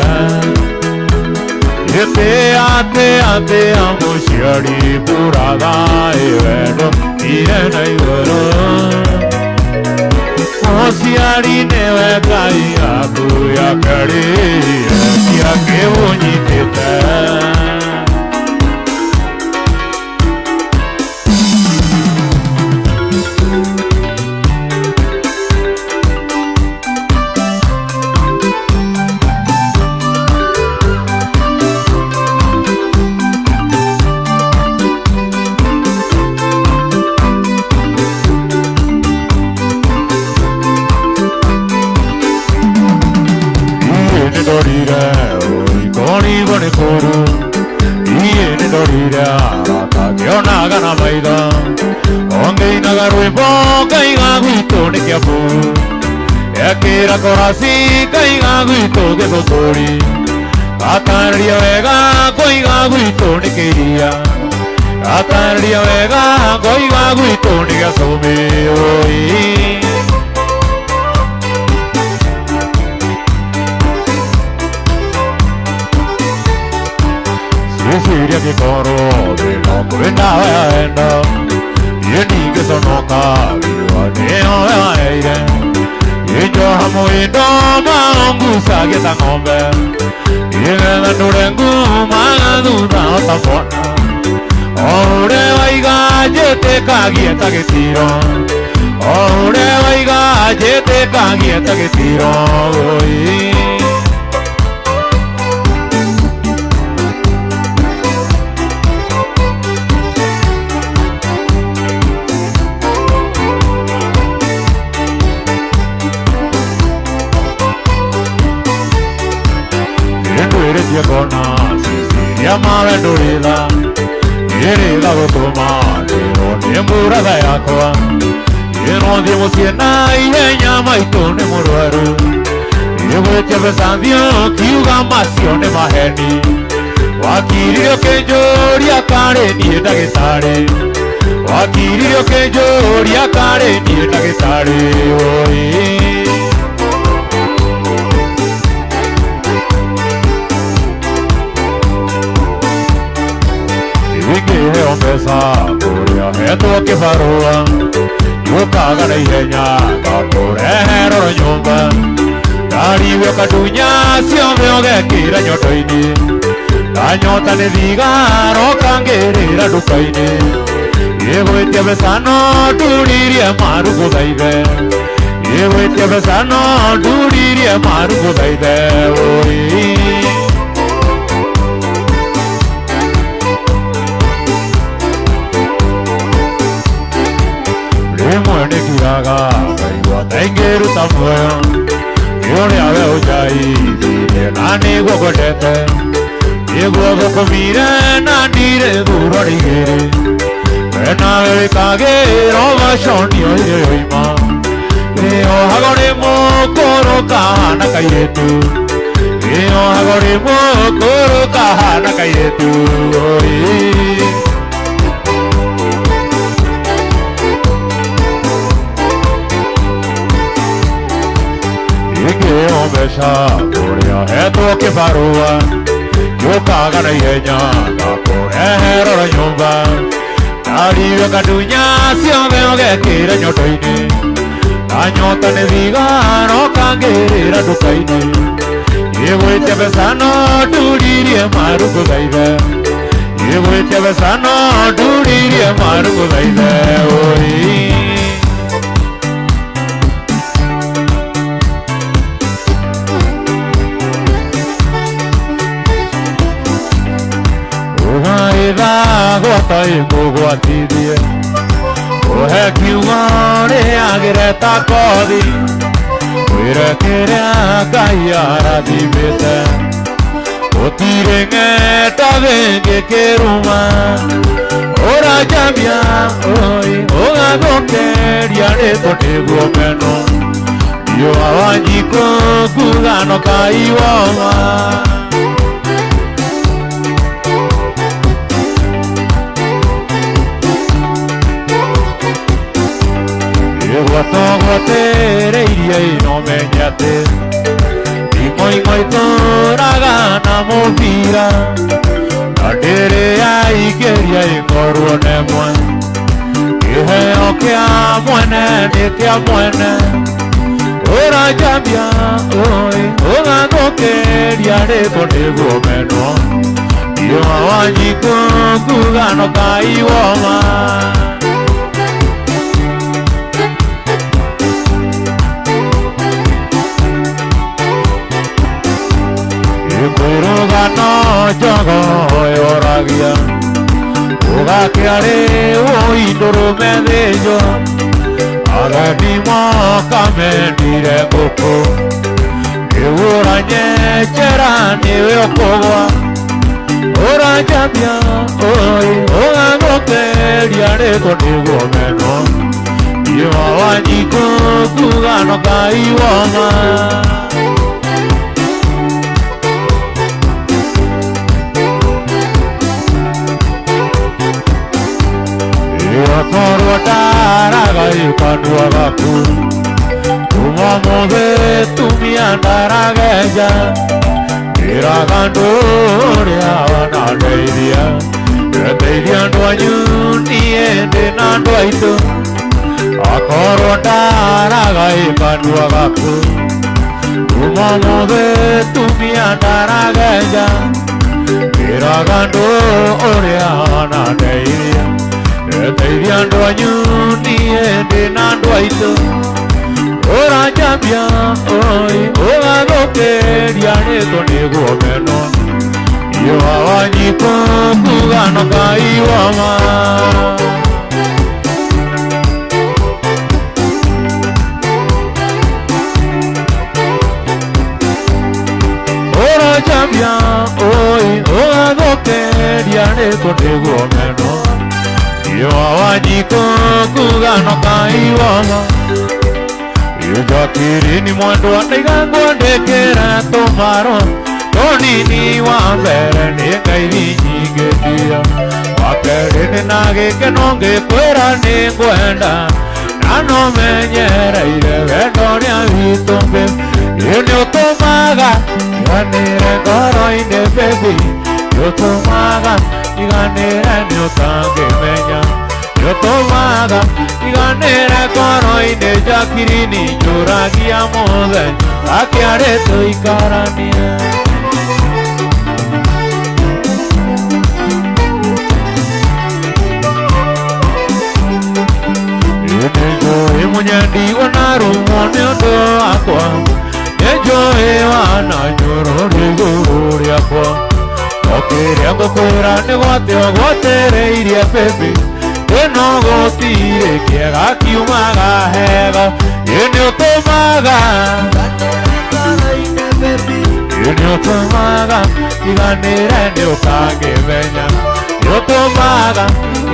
Te amo siari buraga evedo irena igoro O siari neve kai aku ya kari kia ke unyiteta Ekira korasi kaiga guito de botori Ataria vega koiga guito ni queria Ataria vega koiga guito ni gasome oi Siria que coro de no cuenta enda Yeni que sonoka neo aire Yo amo y toma ongusa que está ngombe Y me nurengu maduda otapona Ore vaiga yete kagieta que tiro Ore vaiga yete kagieta que tiro Kona Siciliama vendurida Irida gotoma Nero nembura da yakwa Eno diemo siena Ienya maitone moruaru Iwe tepe sandio Kiuga masione maheni Wakirio que lloria kare Nieta que tare Wakirio que lloria care ni la que tare hoy. Inge ombesa kuria heto que faroa. Yo caga na ihenya kaporehero nyumba. Dari vyo katunya sio vyoge kira nyotoini. Kanyota ne thigaro kangerera dukaini. Yegoitia besano duriria marugo daive. Yegoitia besano duriria marugo daive. Remone kiraga kaiwa taingeru tamoyo. Yone ave ojai dire nani gogodete. Yego gokomire nandire durodigere. Na ve kage roma shoni oi ma eo hagore mo koro kana kairetu eo hagore mo koro kana kairetu oi ege omesha korea heto ke faroa yo kaga na yenya ka korehero nyumba. Dari vyo katunya sio vyoge kira nyotoini. Kanyota ne thigaro kangerera dukaini. Yegoitia besano duririe marugo daive. Yegoitia besano duririe marugo daive oi. Gotai gogoatirie ohe kiware agreta kodi oire kere kayara dibete otire ngeta venge keruma ora jamia oi oga gokeria ne totego meno yo awajiko kugano kaiwama. Gotere iria ino menyate Imoy toraga na movira Kadere ai keria ikoruo nemwe Kiheo kia mwene ni kia mwene Ora jambia oi Oga gokeria reko niguo meno Iyo awanyiko kugano kaiwoma. Kurugano jogo oragia Uga kiare oindoro medejo Agadi moka mendire koko Eura nyechera niwe okogwa Ora jambia oi Uga gokeria reko niguo meno Iyo awanyiko kugano kaiwama. Koro taraga ikanua gaku Umamove tumiandarageja Iragandore awanadeiria Eteiria nduanyu niende na nduaitu Akoro taraga ikanua gaku Umamove tumiandarageja Iragandore awanadeiria Eteiria nduanyu niende na nduaitu Ora jambia oi oga gokeria reko niguo meno Iyo awanyiko kugano kaiwama. Ora jambia oi oga gokeria reko niguo meno Iyo awanyiko kugano kaiwama. Yujokiri ni mwendo ataigango ndekera tomaro Tonini wa mbere ni kairi nyingetia Akerene nage kenonge kwera ningwenda Nano menyera ire vendonia vitombe Yene utomaga Iganire ngoro ine baby Utomaga Iganire nyotange menya Utomaga Iganire ngoro ine jakirini Juragia mothe Akiare tuikarania Nejo emunyandi wanarumo nyondo akwa Nejo ewana nyoro riguri akwa Okere agokwera negote ogotere irie pepe Eno gotire kiega kiumaga hega Yene utomaga Yene utomaga Iganire ne utange menya Yotomaga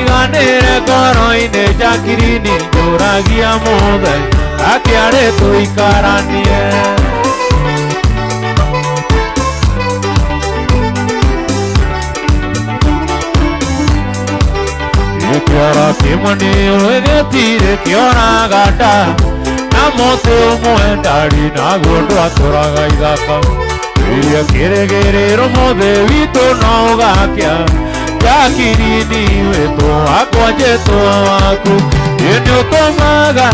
Iganire ngoro ine jakirini Juragia mothe Akiare tuikaranie Ikiara kimani uegetire kiora gata Namote umuendari nagondo atoraga idaka Ia kiregerero mothe wito naugakia Jakirini weto akwajeto aku Yene utomaga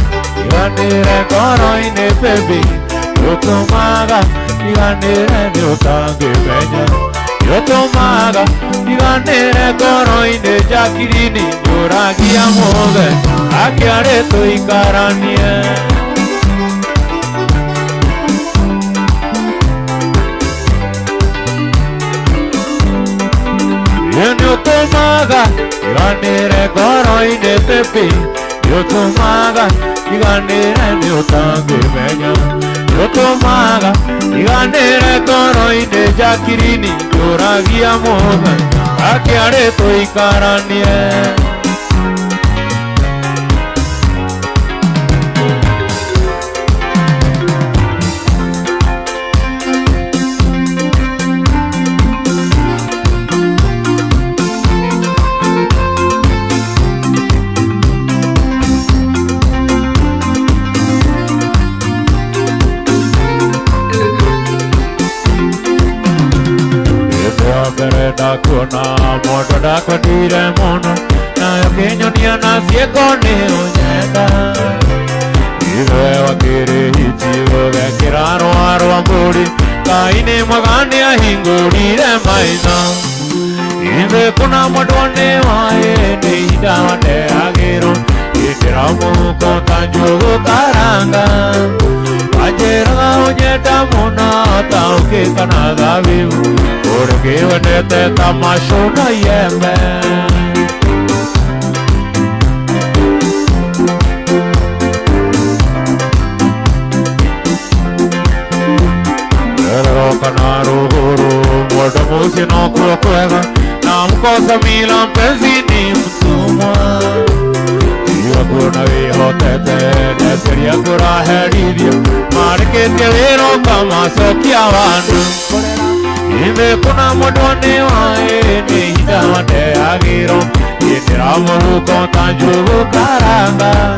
Iganire ngoro ine baby Utomaga Iganire ne utange menya Utomaga Iganire ngoro ine jakirini Juragia mothe Akiare tuikaranie Yene utomaga Iganire ngoro ine baby Utomaga Iganire ne utange menya Utomaga Iganire ngoro ine jakirini Juragia mothe Akiare tuikaranie Dakuna moto dakotire mono na yokenyonia na siekone onyenda Iwe wakire hitigo gekiraro arwa mburi Kaine magane ahingurire maina Iwe kuna modone wae neida wate agiro Itiramu kota njogo karanga Ajera onyeta mona tauke kanada vivu Urge wanete tamashona yeme Ero kanaru guru Moda musi no kukwega Namkosa mila mpenzini msuma Iwa kuna vihotete Neseria kura heridio Marikete vero kama sokia vandu Ime kuna modone wae Neida wate agiro Itiramu konta njugu karanga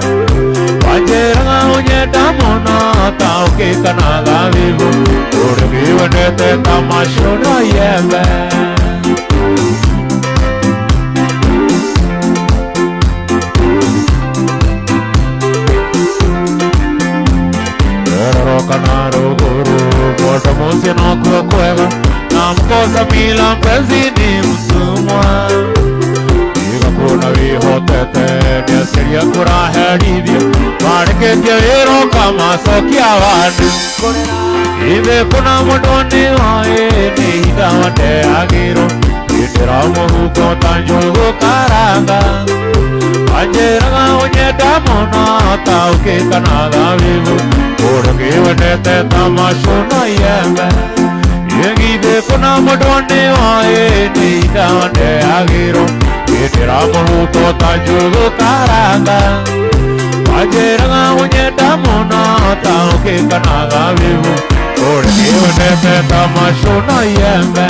Wajeranga unyeta mona Tauke kanaga vivu Urgi wanete tamashono yeme Kanaru guru Moto musi no kukwega Namkosa mila mpenzini msumwa Iga kuna vihotete Neseria kura heridio Mariketia vero kama sokia vandu Ive kuna modone wae Neida wate agiro Itiramu kota njugu karanga Ajera onyeta mona Tauke kanaga vivu Urge wanete tamashono yeme Yegive kuna modone wae Neida wate agiro Itiramu kota njugu karanga Ajera onyeta mona Tauke kanaga vivu Urge wanete tamashono yeme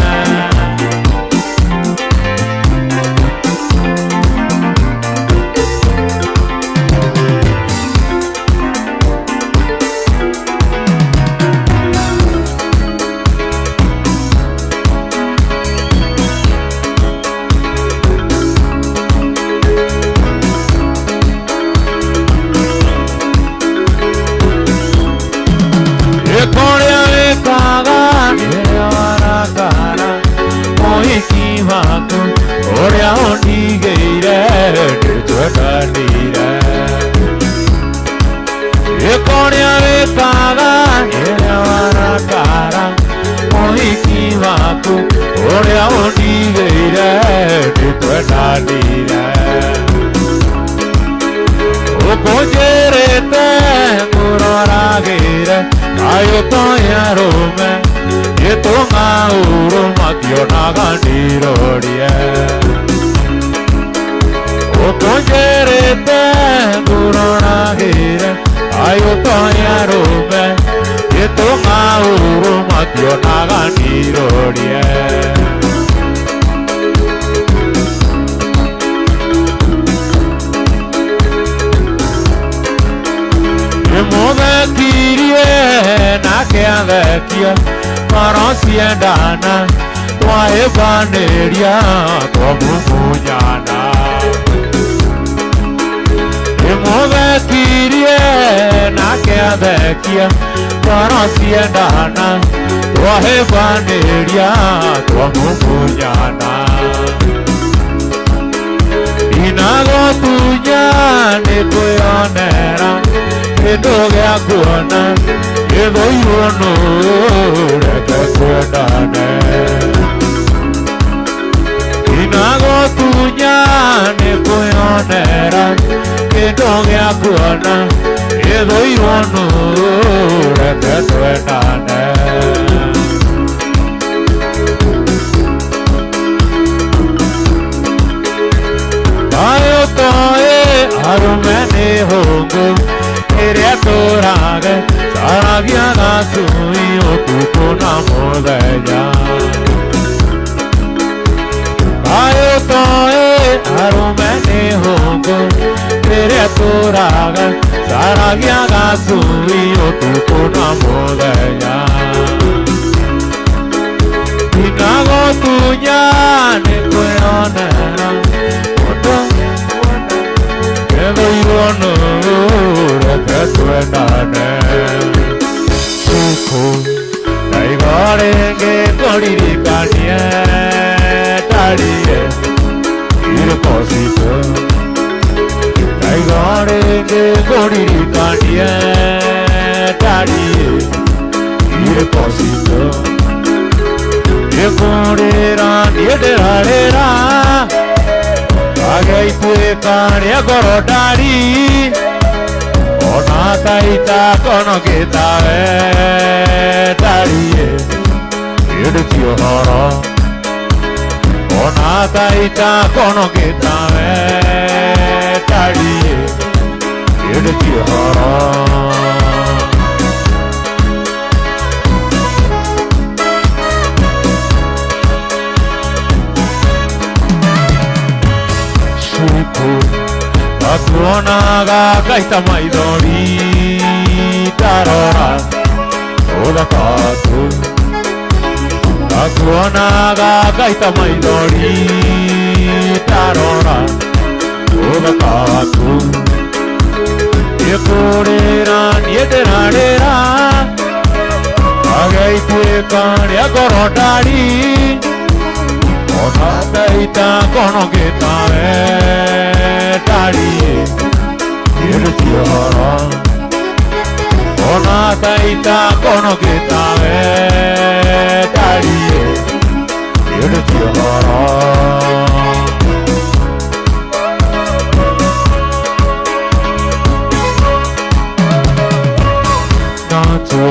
Tuenanire Ukonjerete Nguroragire Ayotoyarume Yetunga uruma Tionaganirorie Ukonjerete Nguroragire Ayotoyarume Yetunga uruma Tionaganirorie Movekirie na keavekia marosiendana twaevaneria twamumunyana Movekirie na keavekia marosiendana twaevaneria twamumunyana Inagotunya nikwionera Kendo gya kuona Evo iwono Reke kwendane Inagotunya nikwionera Kendo gya kuona Evo iwono Reke kwendane Ayotoe arumene hongo Eretorage Saragiaga sui otukuna modeya Ayotoe arumene hongo Eretorage Saragiaga sui otukuna modeya Inagotunya nikweonera Evo iwono Reke tuenane Suku Naigorenge koririkanie Tarie Irkosito Naigorenge koririkanie Tarie Irkosito Yekorera Niederarera Agaitueka Niagorodari Ona taita kono gitawe Tarie Yedutio horo Ona taita kono gitawe Tarie Yedutio horo Atuonaga kaita maidori tarora Oda katu Atuonaga kaita maidori tarora Oda katu Yekorera niederarera Agaitueka niagorodari Ona taita kono gitawe Tarie Yedutio horo Ona taita kono gitawe Tarie Yedutio horo Nato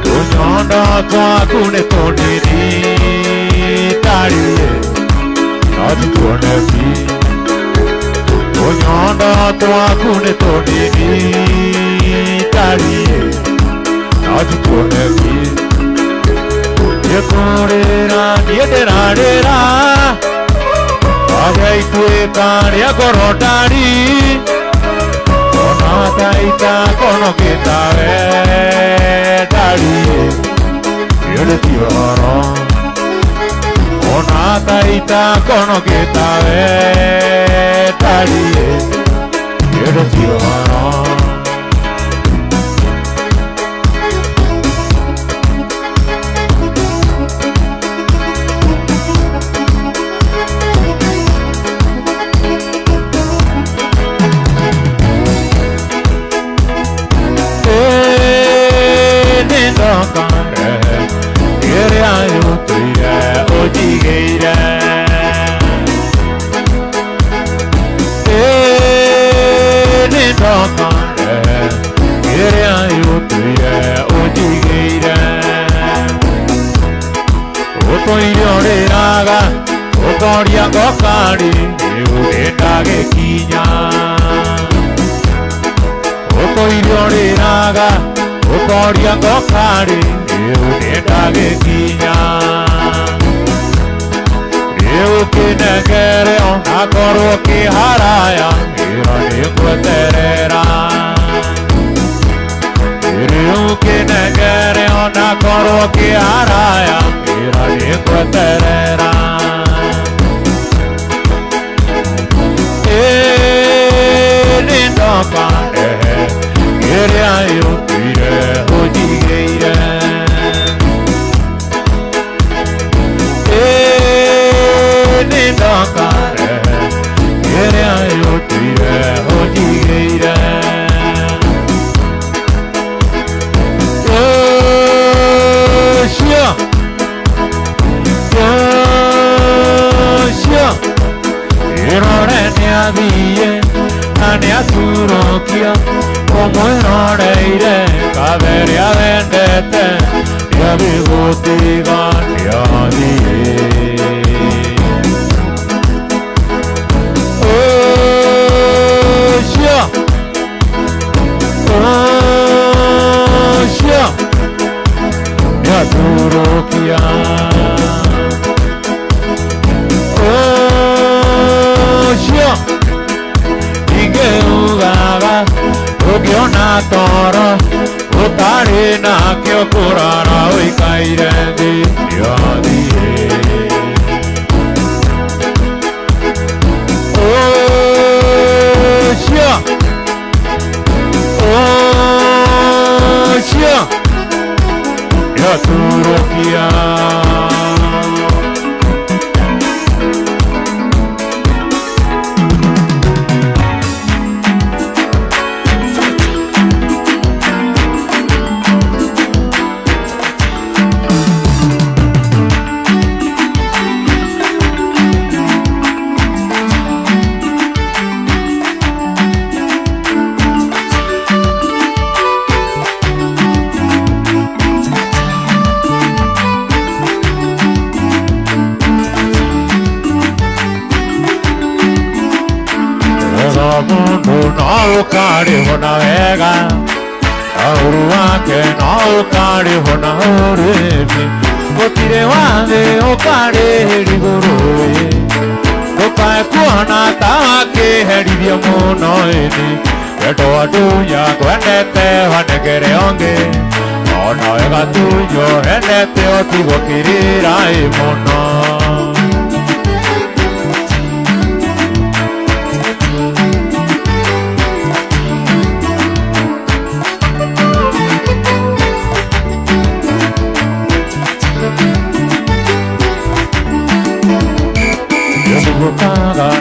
Tunyonda kwa kune toniri Tarie Nati tuonevi Onyonda toa kune tonini Tarie Nati tuonevi Yekorera niederarera Agaitueka niagorodari Ona taita kono gitawe Tarie Yedutio horo Ona taita kono gitawe Tarie Yedutio horo Ukoria gokari Udendage kinya Ukoirio riraga Ukoria gokari Udendage kinya Ukinegere Onakoro kiharaya Irani kuterera Ukinegere Onakoro kiharaya Irani kuterera Nindoka Gere ayo Tire Hojigeire Nindoka Gere ayo Tire Hojigeire Yoshia Yoshia Irore niadie Aniasurokia Como inoreire Kaveria vendete Niabigutiga niadie Oshia Oshia Niasurokia Oshia Ugaga, Ugiona Toro, Utarina, Kyokurara, Uikairendi, Yadie. Oshia, Oshia, Yaturokia. Kari hona vega, aurua ke no kari hona oremi. Otire wande o kari heri goroi. Okai puana ta ke heri diamono eni. Beto adunya gwendete vanegere onge. Ona ega tuyo endete otigo kirira imono.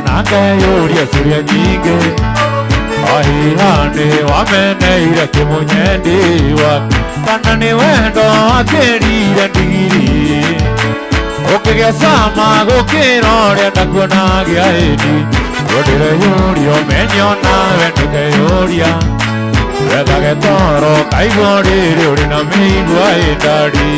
Nake yoria suria nyinge Ahihane wameneire kimunyendi waku Kana ni wendo akirire ndigiri Ukigecama gukirore ndakuonagia hĩndĩ Ndire yoria menyo nawe nduke yoria Wethage toro kaigua rĩrĩ ũrĩ na mĩigua ĩndari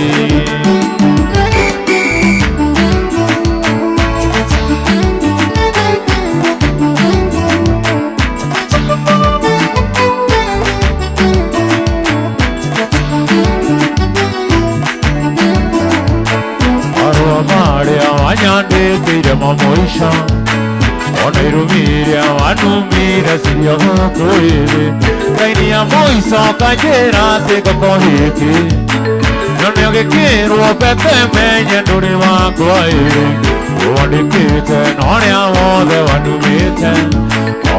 Nyandikire mamoisha Onirumire wanumire sirio gokoire Kaini ya moisa kajera tiko kohiki None ogekirwo pepe menye nduri wakwa iri Uandikite none awothe wanumite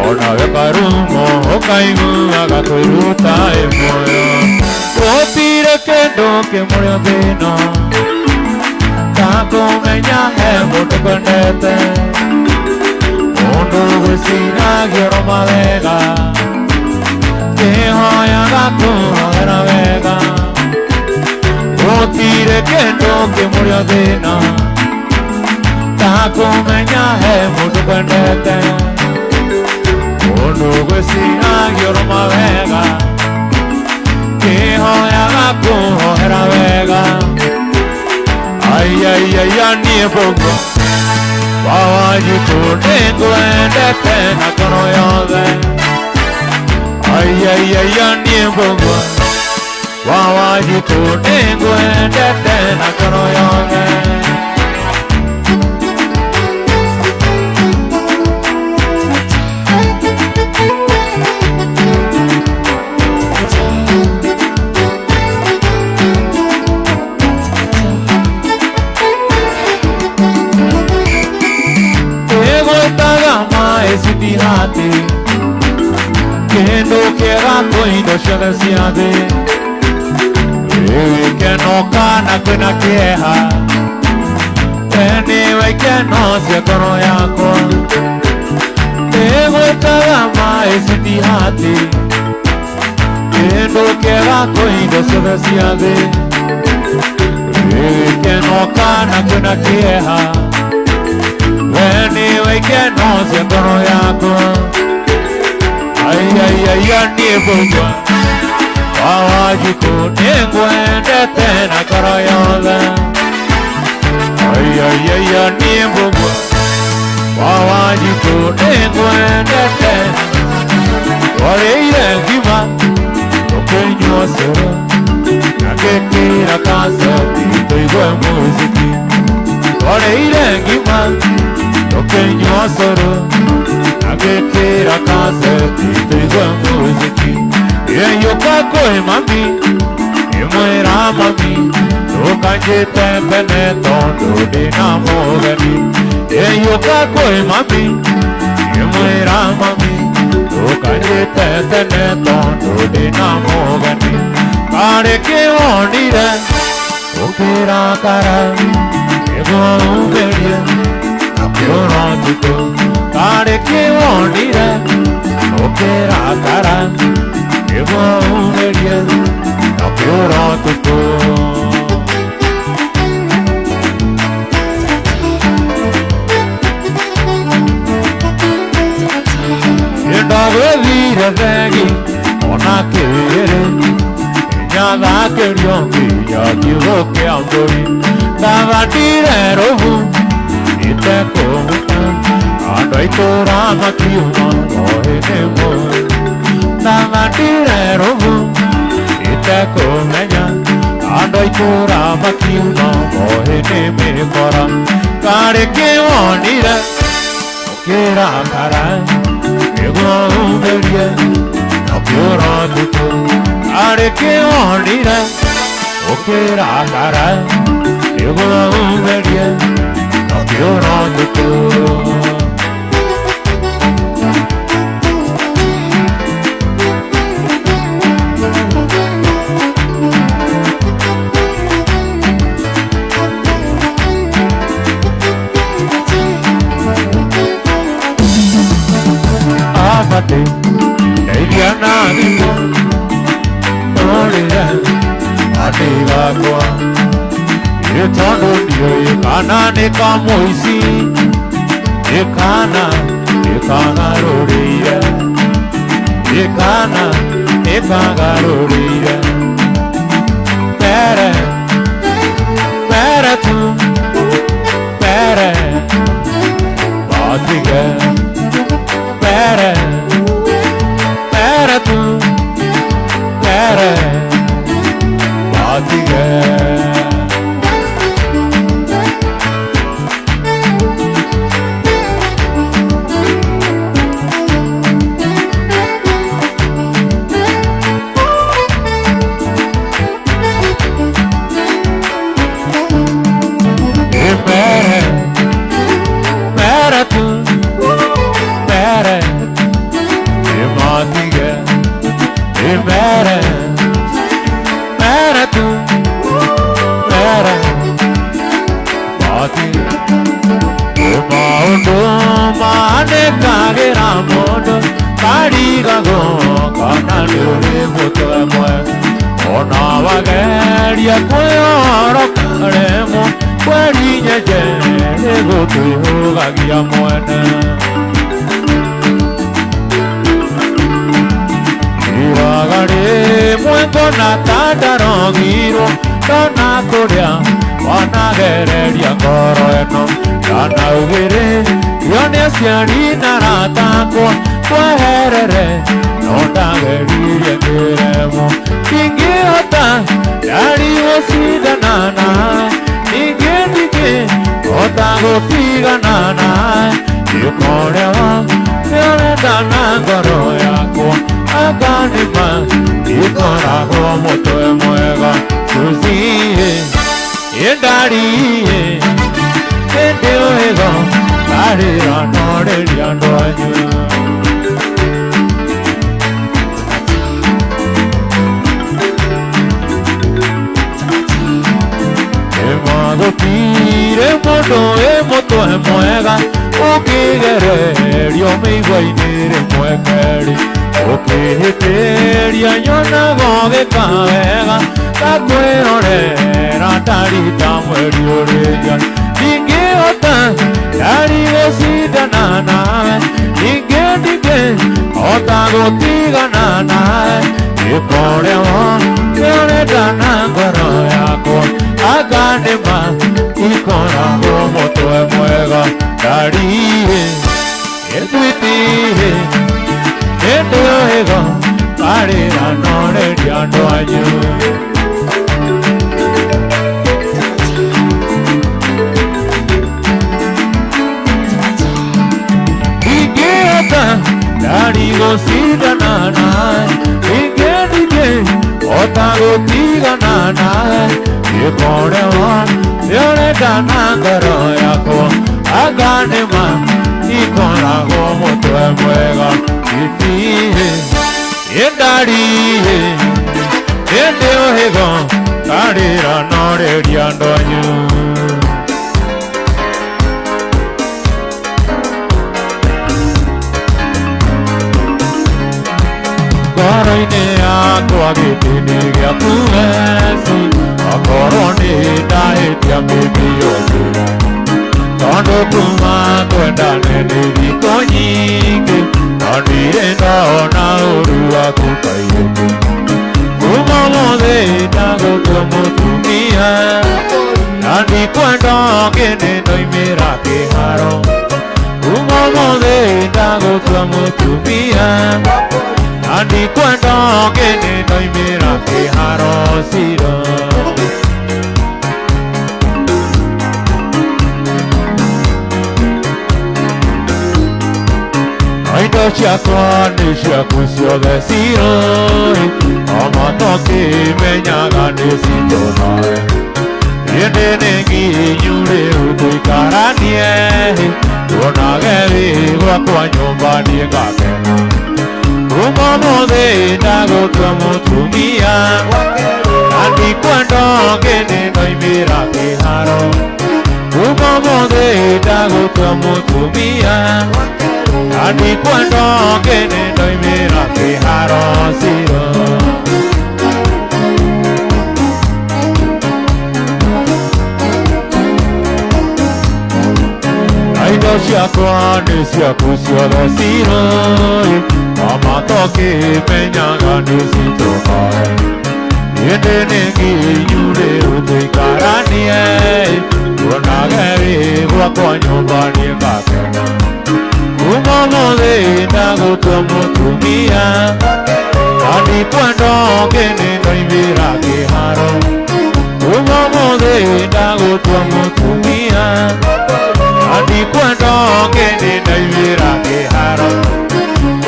Ona wekarumo okaigu agakwiruta imoyo Otire kendo kĩmũrĩa thĩna Takumenya he mũndũ kwendete Mũndũ gwĩciragia ũroma wega Kĩhoyaga kũhoera wega Gũtirĩ kĩndũ kĩmũrĩa thĩna Takumenya he mũndũ kwendete Mũndũ gwĩciragia ũroma wega Kĩhoyaga kũhoera wega Ai, ai, ai, ai, nie bongo Wawajiku nengwende tena kono yothe Ayayaya niembogwa Wawajiku nengwende tena kono yothe Esitihati Kendo kera koindo shagasiade Ewe keno kana kuna kieha Enewe keno siya kono yako Ewe tagama esitihati Kendo kera koindo shagasiade Ewe keno kana kuna kieha Anyway, can no se kono yako Ay niebogwa Wawajiku nengwende tena kono yothe Ay niebogwa Wawajiku nengwende tena Wareire ngima Okenywa sero Nakekira kaseti Toigwe muziki Wareire ngima Okenywa soro Nagekera kaseti Toigwe muziki Yeyo kako mami Imwera mami Tukanje pempene tondo dina mogani Yeyo kako mami Imwera mami Tukanje pempene tondo dina mogani Kareke onire Okera kara Ego uberia Yorontuko Kareke onire Okera kara Ego uberia Yorontuko Yendawe vire vegi Ona kere Nyada keriongi Ya kivoke ambori Tavandire rohu Ite komuta Andai korama kiuma Ohene mo Tavandire rohu Ite komenya Andai korama kiuma Ohene me kora Kareke onire Okera kara Ego uberie Nokiora tuko Kareke onire Okera kara Ego uberie Nokiora tuko Afate Eidiana niko Olira Adiva kwa Yetondo ndiyo Yekana nika moisi Yekana roriya Yekana roriya Pere tu Pere Batiga Pere tu Pere Batiga Wanagere diangoro Yana ugere Yonesiani naratako Waherere Nondageri diangere Kingi ota Dari wasida nana Nige Otago figa nana Yukorewa Yone dana goro yako Aganima Yukora homo toe moega Suzie Yendari Yendeo ego Dari anore diando ayu Emado pire moto moega Oke gere Yo me guainere muekeri Oke heteri Ayona goge kavega Kakwe ore Ratarita mueri oreja Ninge ota Dari vesida nana Ninge Ota gotiga nana Yekore wa Yone dana goro yako Aganema Ikora homo toe muega Dari Etuiti Endo ego Parira nore diando ayu Igiata Dari gosida nana Ige Otago tiga nana Yekore wa Yone dana garo yako Aganema Ikora homo toe muega Iti Yendari Yendeo hego Karira nore diando ayu Karaine ako agitini gya kumesu Akoroni dahe tia bibi yosu Tondo kuma kwenda nedi konyike Nandire na urua kutayuku Kuma mode nago kumutumia Nandi kwenda kene noimira kiharo Kuma mode nago kumutumia Nandi kwenda kene noimira kiharo siro Aito chiakwa ni chiakusio de siro Amato ki menyaga ni sito nae Yende nengi nyure utui karanie Tunageri wakwa nyumba ni kakena Umamode nago twamutumia Nandi kwendo kene noimira kiharo Umamode nago twamutumia Nandi kwendo kene noimira kiharo siro Aito chiakwa ni chiakusio de siro Amato ki menyaga ni sito nae Yende nengi nyure utui karanie Tunageri wakwa nyumba ni kakena Umamode nago twamutumia Nandi kwendo kene noimira kiharo Umamode nago twamutumia Nandi kwendo kene noimira kiharo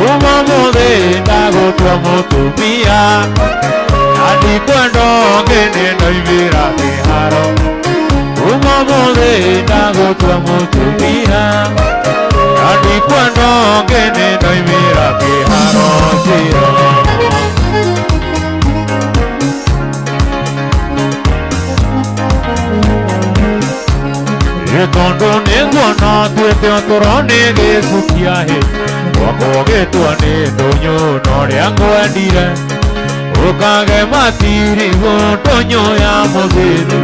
Umamode nago twamutumia Nandi kwendo kene noimira kiharo Umamode nago twamutumia Nandi kwendo kene noimira kiharo siro Yekondo nengo na tuete otorone ge sukiahe Wakoge tuane donyo nore ango adire Okage matiri go donyo ya mozinu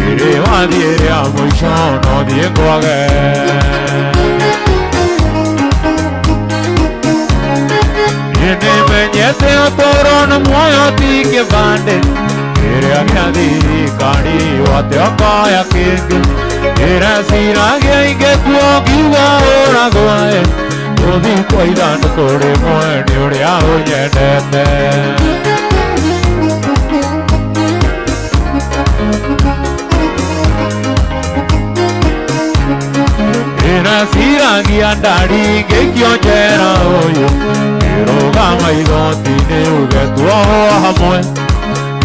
Ire wadiere amoishono diengo age Yene menyete otorono moyo tike bande Era grandi cani Watokaya king Era sirage Ke kuogiwa ora goe Odi koidan kore moe Niuria uyenete Era sirage andari Ke kyo jera oyo Iroga maidoti ne uge tuo hamoe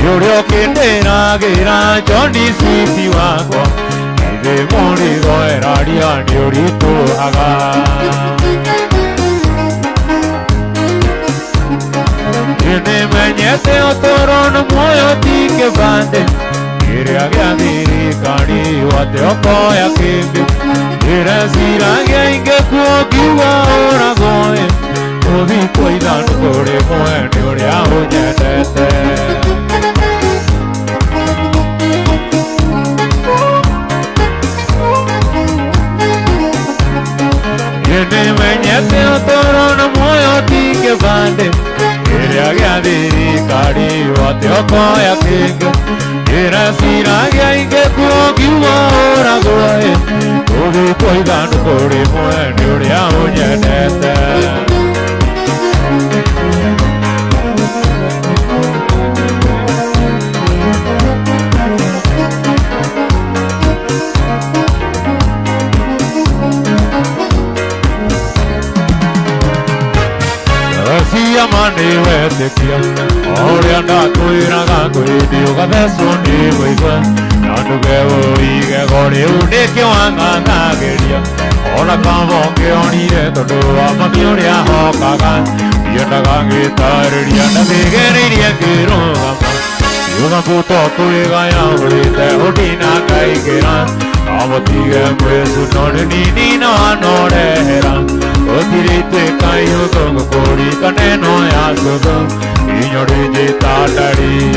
Yorio kendera gera Johnny sisi wako Ibe mori goera ria niorito haga Ine menyete otorono moyo tike bande Ire agya diri kani wate okoya kenge Ire sirage inge kuogiwa ora goe Ovi koidan kore moe nioria unyetete Yene menyete otorono moyo tike bande Ire agya diri kari wate okoya kenge Ire sirage inge kuogiwa ora goe Ovi koidan kore moe nioria unyetete Mani wete kia Ori anda kuiraga kuidi ugabeso ni kuigwa Nanduge uige gori uniki wanga ngageria Ona kamboke onire todu amami uria hokaga Yendaga ngitariria nabigeriria kiruga Yuga puto kuiga ya urite udina kaikira Amotige mwesu nore nini no anorehera Otirite kayo tongo kori kaneno ya sogo Inyori jitadari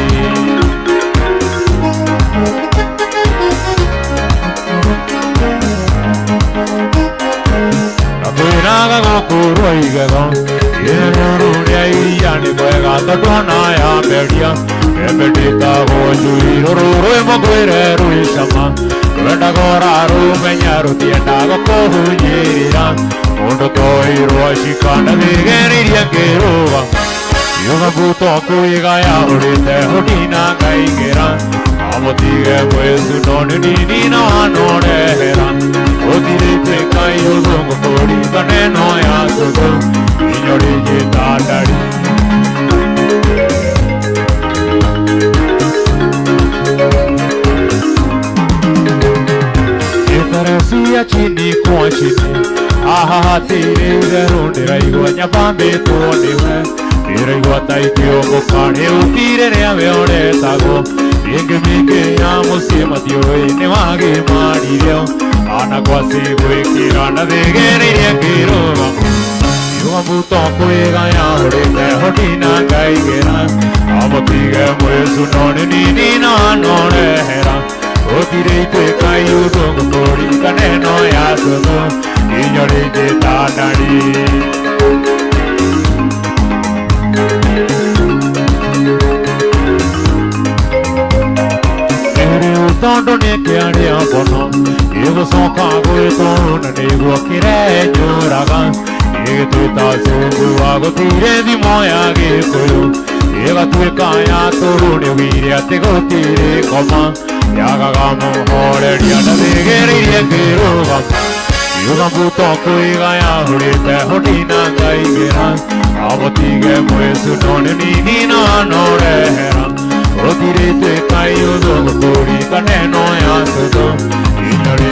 Nakuiraga gokuro igego Yeruru ria iriani kwega totona ya meria Ebedita goju iruru emokwere ruishama Wenda gora rumenya rutienda gokohunyirira Mundu toirwa shikana vigeriria ngiruga Yuga buto kuiga ya urite hudina ngaigera Amotige mwesu noni nini no anorehera Otirite kayo zongo kori kaneno ya sogo Inyori jitadari Itaresia chini kwa chini Ahaha tiri urerundira igwa nyapambe tuoniwe Tira igwa taikio mukane utire rea veoretago Inge minge ya musima tioi ne wage marireo Ana kwa sigu ikirana vigeriria kiruga Yuga buto kuiga ya urite hodina ngaigera Amotige mwesu noni nini na anorehera Otirite kayo zongo kori kaneno ya sogo Inyori jitadari Ere utondo neke aria bono Igo soka goe tono na nego kire nyuraga Ege tuita sogu wago tire di moya gikoyo Ega tuika ya toru ne wiri ate go tire koma Yaga gamo hore riana vigeriria kiruga Yuga buto kuiga ya urite hodina ngaigera Amotige mwesu noni nini no anorehera Otirite kayo zongo kori kaneno ya sogo Inyori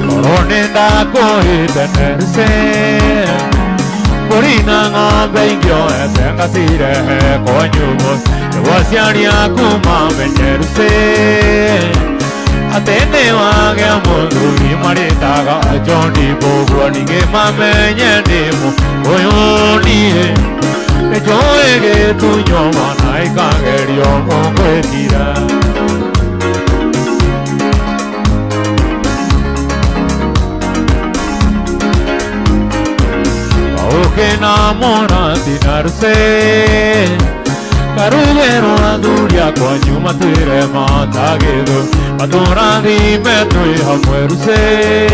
Koronenda kohite nerse Korina ngombe ingyo esenga sirehe konyumos Ewasiani akuma menerse Atene wage mundu imaritaga Jondi bogwa nige mamenye ndimo Oyonie Ejoege tunyoma na ikangerio mongwetira Oke na mona dinarse Carulero aduria quando uma tere mata gedo Adora di metro e hamueruse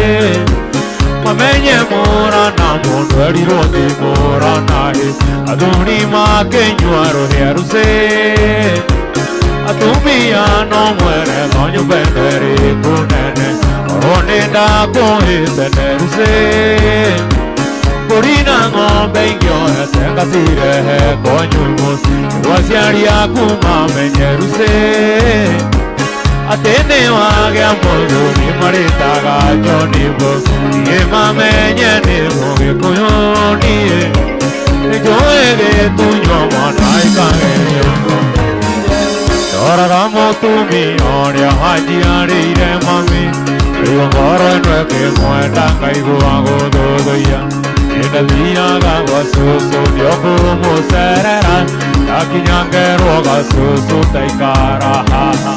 Mamenye mora na mondari roti mora nahi Aduni ma kenyuaro heruse Atumia no muere gonyo bendere kunene Orone da koe seneruse Corina no bengyo ete kasire he konyulmos Wasiaria kuma menyeruse Atene wage amolo ni marita ga jonibo Ye mamenye ni moge koyoni Joe tuño manai kage Dora gamo tumi oria haji arire mami Rigo moro no ke muenda kaigo ago dodoya Ega dia ga wasusu dioku muserera Taki nyangero ga susu taikara haha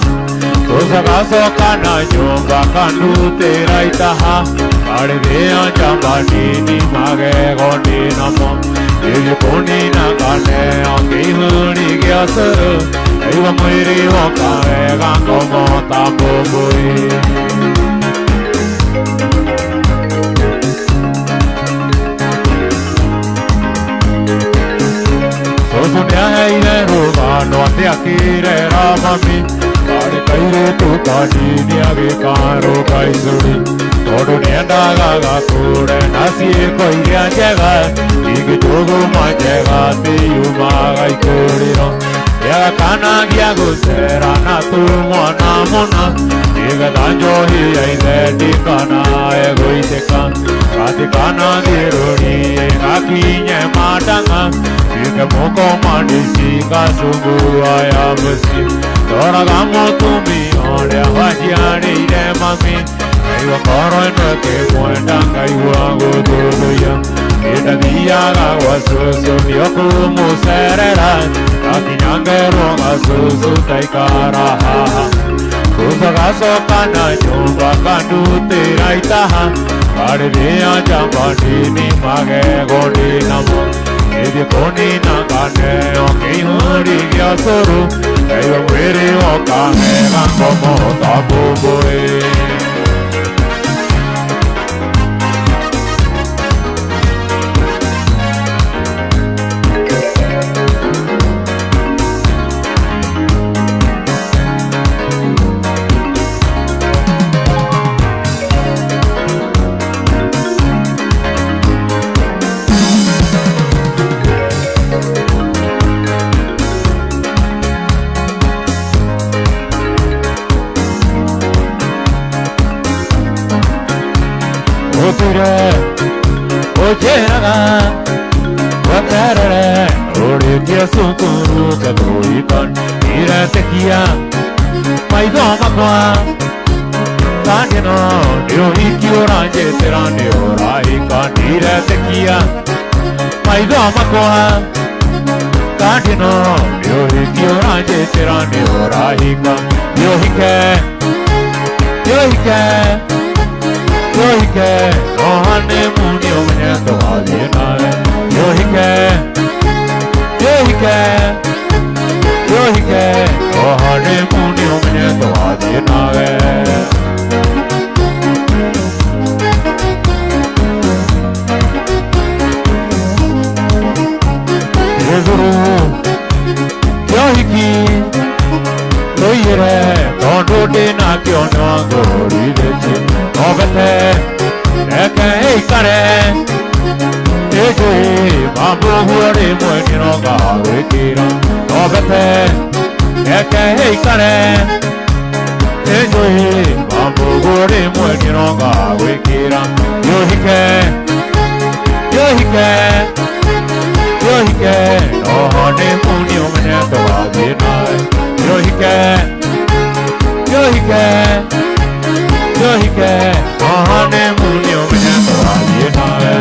Tosa ga soka na nyumba kandu tera itaha Kare dea jamba nini mage gondi namo Ili kuni na kane angi huri gya suru Eiwa muiri hoka ega komo tambubui Sosunya heire ruga no ate akire ramami Kare kaire tu kani age karo kaisuri Todu nienda gaga kure nasi koi jega Igi jogu ma jega tiyu maga ikuriro Yaga kana gya gusera na tu mona mona Iga danjo hi aide di kana ego iseka Kati kana diruni kakinye matanga Ika moko mandisi kasugu ayabusi Dora gamo tumi ole hajiari ire mami Aiwa koro enweke muendanga iwa gududuya Ita diyaga wasusu yoku muserera Kati nyangero gasusu taikara haha Kusa gaso kana nyumba kandu tera itaha Kare dea jamba nini mage gondi namo Edi koni na kane oki huri gya suru Eiwa mwiri oka mega komo tabubui Ojeraga, wakarare, oretia sukuru kadoikan, iratekia, maidoma kwa, kanino, diohiki oranje terane oraikan, iratekia, maidoma kwa, kanino, diohiki oranje terane oraikan, diohike, Yohike, ohane muni omene to adinae. Yohike, ohane muni omene to adinae. Yezuru, yohiki, yoyire, tondo dena kyono gori deche. Obete, eke heikare, eje, mamu huare mweni noga wikira. Obete, eke heikare, eje, mamu huare mweni noga wikira. Yohike, ohane muni omene to adinae. Yohike, ohane muni omene to adinae.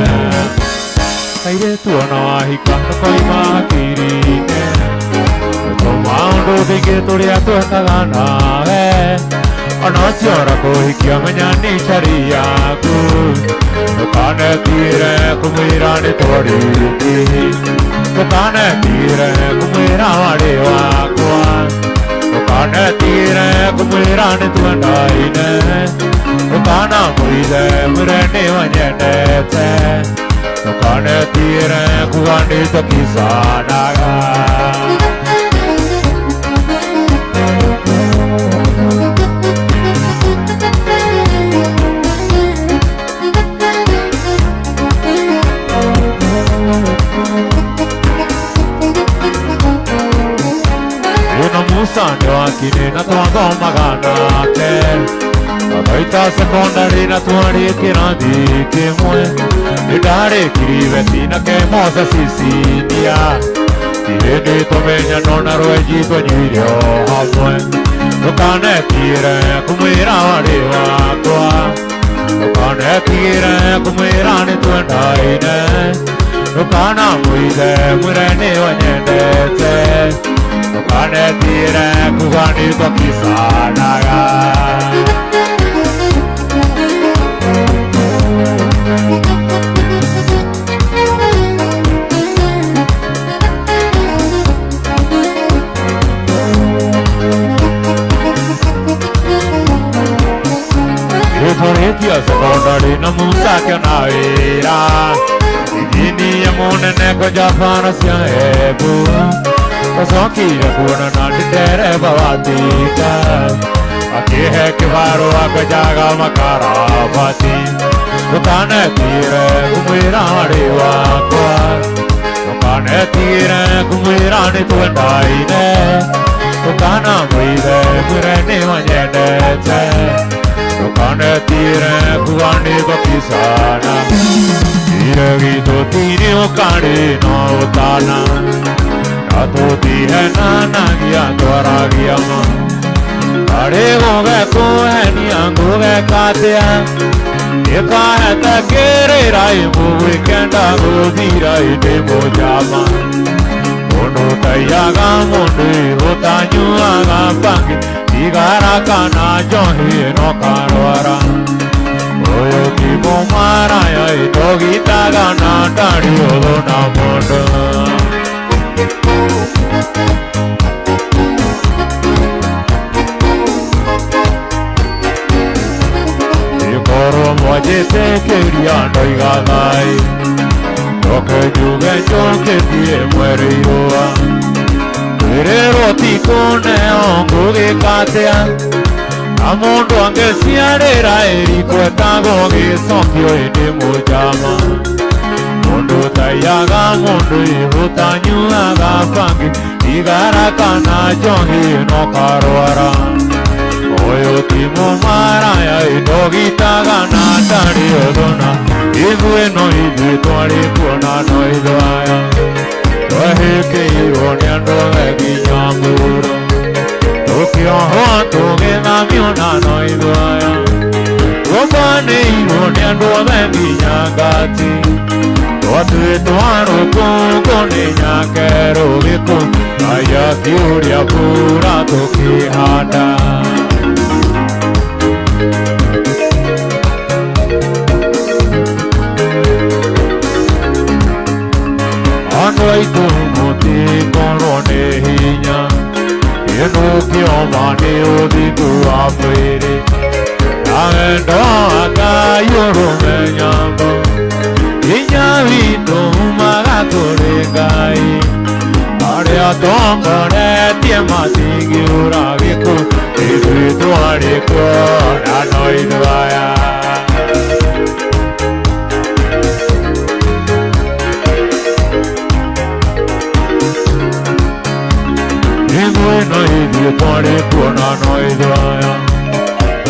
Kaire tuona hika koi makirine. Tomando dike toria to tagana hai. Anasiora koi kya manyani sharia ku. Kane tire kumirane tori ki. Ukane tire kumwira wari wakwa Ukane tire kumwira nituendaine Ukana mwire mwireni wanyenete Ukane tire kuganito kisanaga Musani wakine na tuango magana ke Abaita secondary na tuari kirandi kimwe Idare kiriveti na ke mosa sisinia Tireni tomenya nona roeji tonyirio hamwe Tukane tire kumwira wari wakwa Tukane tire kumwira ni tuendaine Tukana mwide mwireni wanyendete Tukane tire kuganito kisanaga Itoretia secondary na musake na era Idini ya monene ko Japana siya ebua Kasokira kuna na didere bawatika Aki hai kivaro aka jaga makara bati Tukane tire kumwira wari wakwa Tukane tire kumwira ni tuendaine Tukana mwire mwireni wanyenete Tukane tire kuwani bakisana Tire gito tiri ukani no utana Ato tihe nana gya dwara gya ma Ade goge kohe niya goge katea Eka heta kere rai mu weekenda godi rai de mojama Mono tayaga mondi hotanyu aga pangi Igara kana johi no karwara Oyo ki bomara ya itogi taga na tari odo na mondo Ikoro moje te quería no igadai Toke yuge choke tie muere yoa Erero tikone ongo ge katea Amondo ange siarera eriko etago ge sonkyo ene mojama Mondo tayaga mondo ihotanyu aga fangi Igara kana jongi no karwara Oyo timo maraya itogi taga na tari odona Igwe no igi tuari kuona no idoaya Toheke iro nyando egi nyamuro Tokyo hoa toge na miona no idoaya Wabane iro nyando egi nyagati Watue tuaro kukone nyakero viku Aya kiuria pura toki hada Andoi tu muti korone hinya Yeno kyo mane odiku apere Nagendo aka yoro menyambo Inya vito magatore gai Area tombore tiema tigi uragiku Idu tuariko nanoi duaya No idio tore kuona no idoaya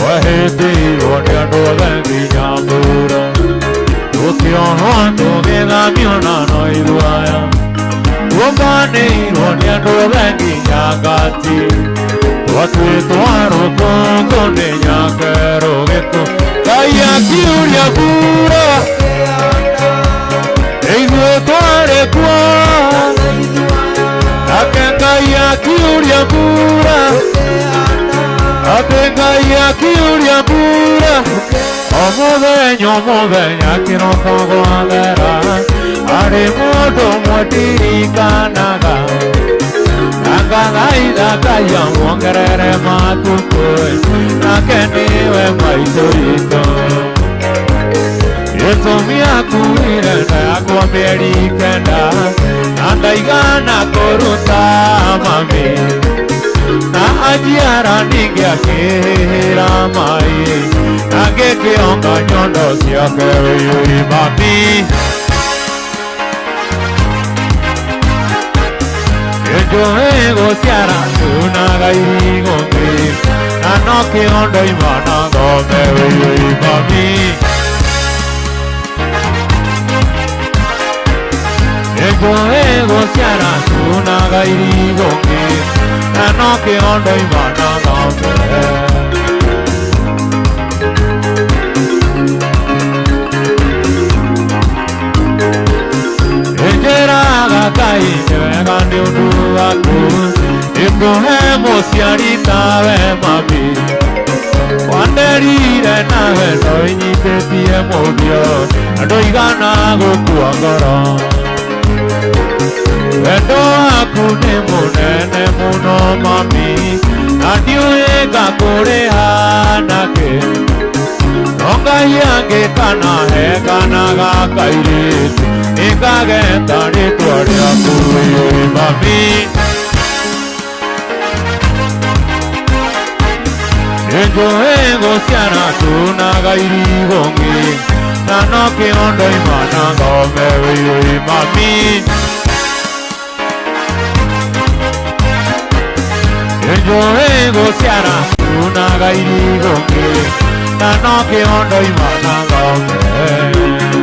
Wahete irone ando vengi nyambura Tukio hondo gena miona no idoaya Wabane irone ando vengi nyagati Watue tuaro kongone nyakero geto Kaya kiuria pura Eigo tore kuona Atenga kiuria pura Atenga kiuria pura Omodeño kino kogwagera Are moto mwatirikanaga Nagaida kaya mwangerere matukwe Nakeniwe maitorito Yetomia kuire na kwa merikenda Nandaigana koruta mami Na ajiara ningia kihira mai Nage kionga nyondo siake yuri mami Yejoego siara tunaga irigongi Nano kiondo imana gome yuri mami Yejoego siara tunaga irigongi Nano kiondo imana gome Kai nyega ndiundu waku Ibrahimo siarita we mami Wanderire nawe no inyitetie murio Ando igana gukua ngoro Wendo waku ni munene muno mami Na ndiuiga kurihanake Nongai yange kana he kana gakairitu Ikagenda ritwa ryaku yuri mami Yejoego siara tunaga irigongi Nano kiondo imana gome yuri mami Yejoego siara tunaga irigongi Nano kiondo imana gome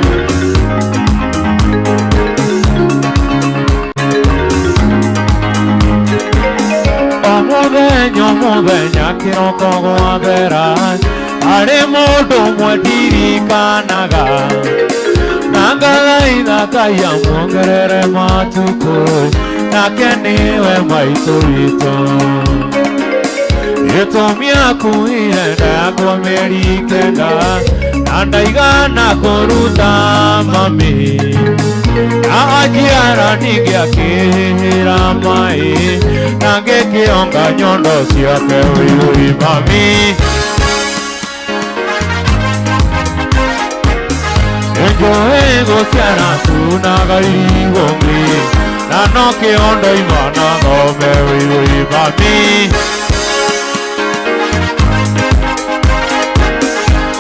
Omuvenya kiroko gwabera Ari mundu mwatirikanaga Nagaitha kaya mwongerere matuko Nake niwe maitorito Yetomia kuire ndakwa merikenda Nandaigana koruta mami Na ajiara nigia kihira mai Nage kionga nyondo siake yuri mami Yejoego siara tunaga irigongi Nano kiondo imana gome yuri mami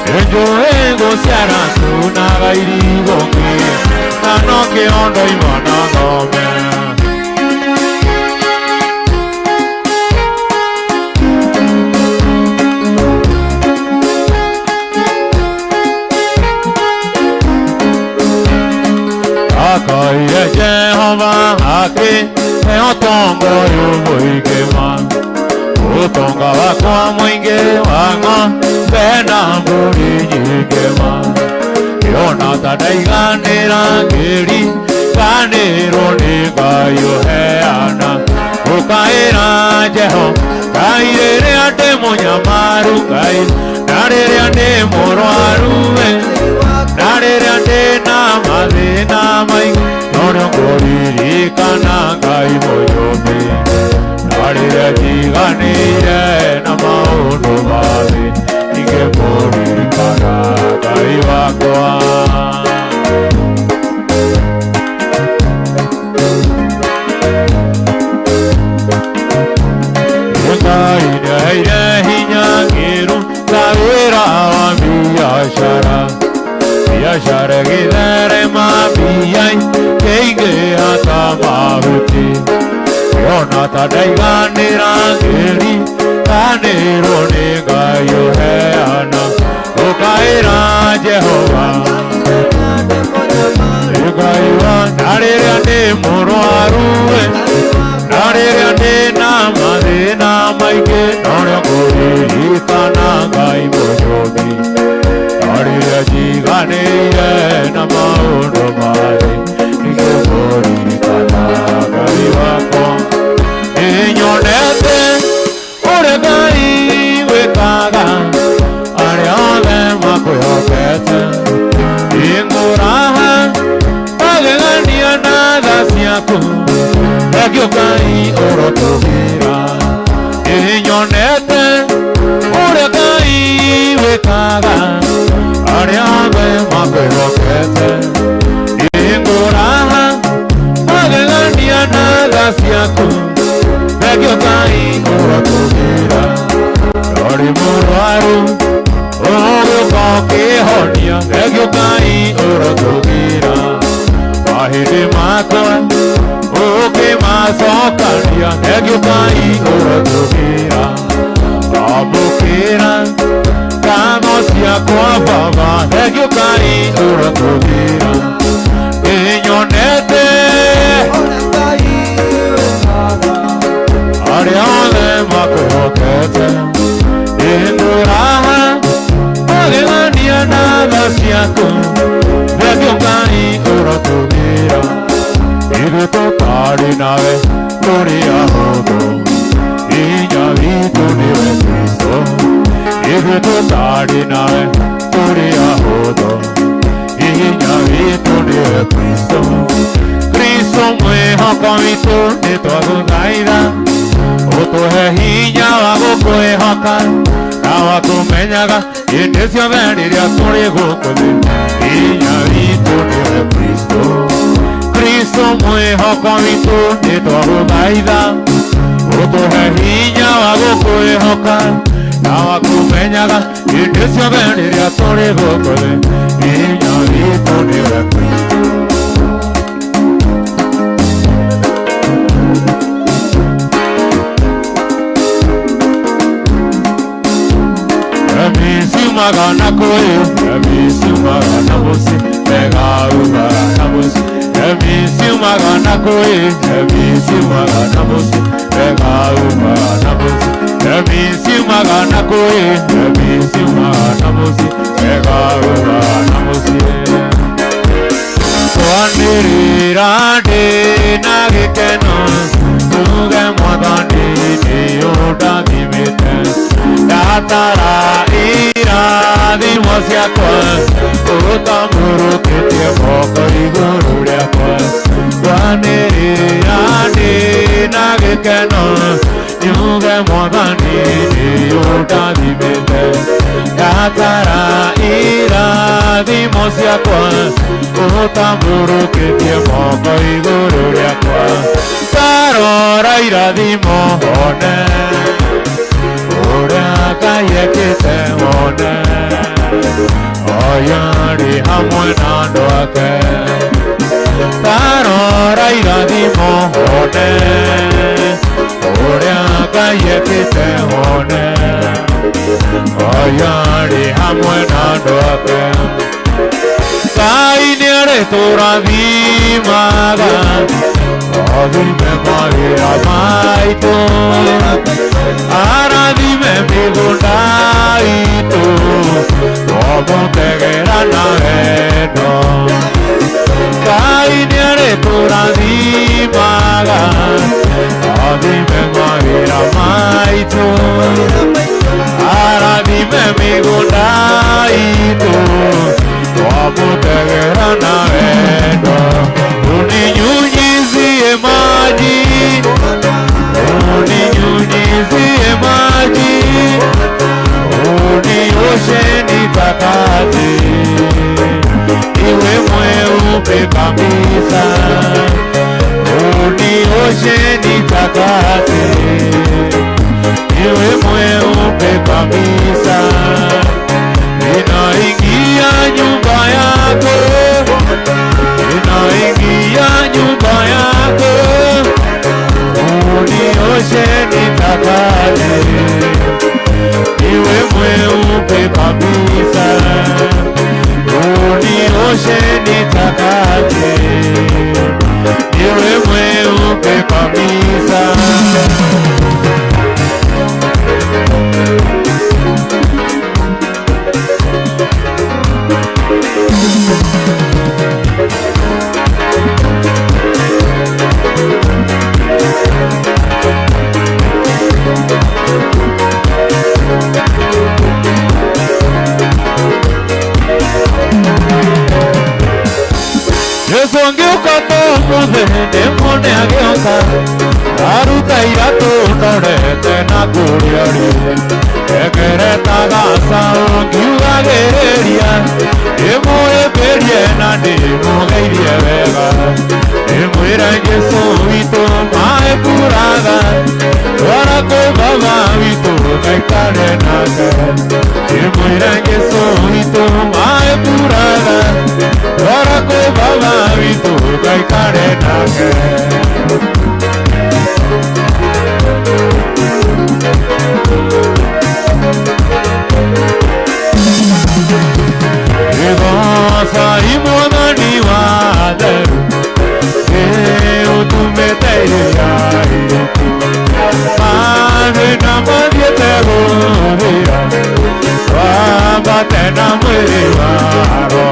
Yejoego siara tunaga irigongi Nano kiondo imana gome Akoye Jehova ake Eotongo yubuigema Utonga wakwa mwingi wango Bena mburi nyigema Yona tadaiganira ngiri Kaniro nigayo heana Ukaira Jeho Kairere ate munyamaru kai Narere ate murwaruwe Narere ate namaze namai Nono goriri kanangai moyobe Narere jiganire namaudu babe Ike mori kanagai wakwa Ire hinyangiru Kawira wa miyashara Miyashara gidere ma miyai Keige hata mahuti Yona tadaiganira ngiri Kaniro nigayo heana Ukaira Jehova Igaiwa narire ane murwaruwe Narire ane namaze namaike Nono goriri kanangai mojobi Narire jiganire namaundo mare Ike goriri kanangai wako Inyonete uregai wekaga Ariane makoyokete Inguraha Agegania nada siaku Egyokai orotogira Inyonete Urekai wekaga Ariabe makwehokete Inguraha Magegania naga siaku Egyokai orotogira Yori murwaru Ogokokihonia Egyokai orotogira Ahidi makwa Oke masokania Egyokai orotogira Abukira Kamosia kwa baba Egyokai orotogira Inyonete Ariane makwehokete Inguraha Magegania naga siaku Egyokai orotogira Iruto tari nawe Tori ahodo Inya vitu niwe Kristo Iruto tari nawe Tori ahodo Inya vitu niwe Kristo Kristo mwehoka vitu nitwagugaira Utuhe hinya wa gukwihoka Kawa kumenyaga Indi ciothe riria turi guku thi Hinya vitu niwe Kristo Kristo mwihoko witu nitwaguthaitha Utuhe hinya wa gukwihoka Na wa kumenyaga Indi ciothe riria turi guku thi Hinya vitu niwe Kristo Magana koi, emisi magana musi, mega magana musi. Emisi magana koi, emisi magana musi, mega magana musi. Emisi magana koi, emisi magana musi, mega magana musi. Tuandiri rade nagikeno, tuge modani diyoda dimite. Datara irathimo ciakwa Utamurukitie moko iguru riakwa Twanĩrĩra ndĩna gĩkeno Nyuge Mwathani nĩũndathimĩte Datara irathimo ciakwa Utamurukitie moko iguru riakwa Tarora irathimo one Kayekite wone Oyari hamwe na andũ ake Tarora irathimo wone Ũrĩa kayekite wone Oyari hamwe na andũ ake Ngai nĩarĩtũrathimaga Athime mawĩra maitũ Arathime mĩgũnda itũ Twamũtegera na wendo Ngai nĩarĩtũrathimaga Athime mawĩra maitũ Arathime mĩgũnda itũ Twamũtegera na wendo Uninyunyizie maji Uninyunyizie maji Unioshe nitakate Iwe mweupe kabisa Unioshe nitakate Iwe mweupe kabisa Ninaingia nyumba yako Ninaingia nyumba yako Unioshe nitakate Iwe mweupe kabisa Unioshe nitakate Iwe mweupe kabisa Yesu angeuka tomo dhende ne agyosa Aruta irato nore te na kuriari Ekere taga sao kiuga gereria Emo eperie na demo gairie vega Emo irange so vito mae puraga Dora ko baba vito gaitare naga Emo irange so vito mae puraga Dora ko baba vito gaitare naga Sai mona divadar eu tu me teirai Ave na madie te goria Bate na muivaro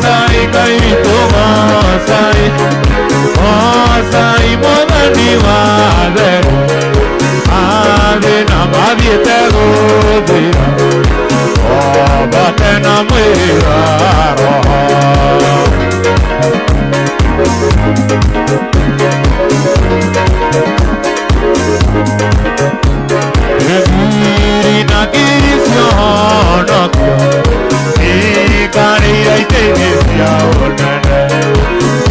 Sai kai tu sai mona divadar Ave na madie te goria Bate na muivaro Regiri na kirisiono Ikari aite nisiaonene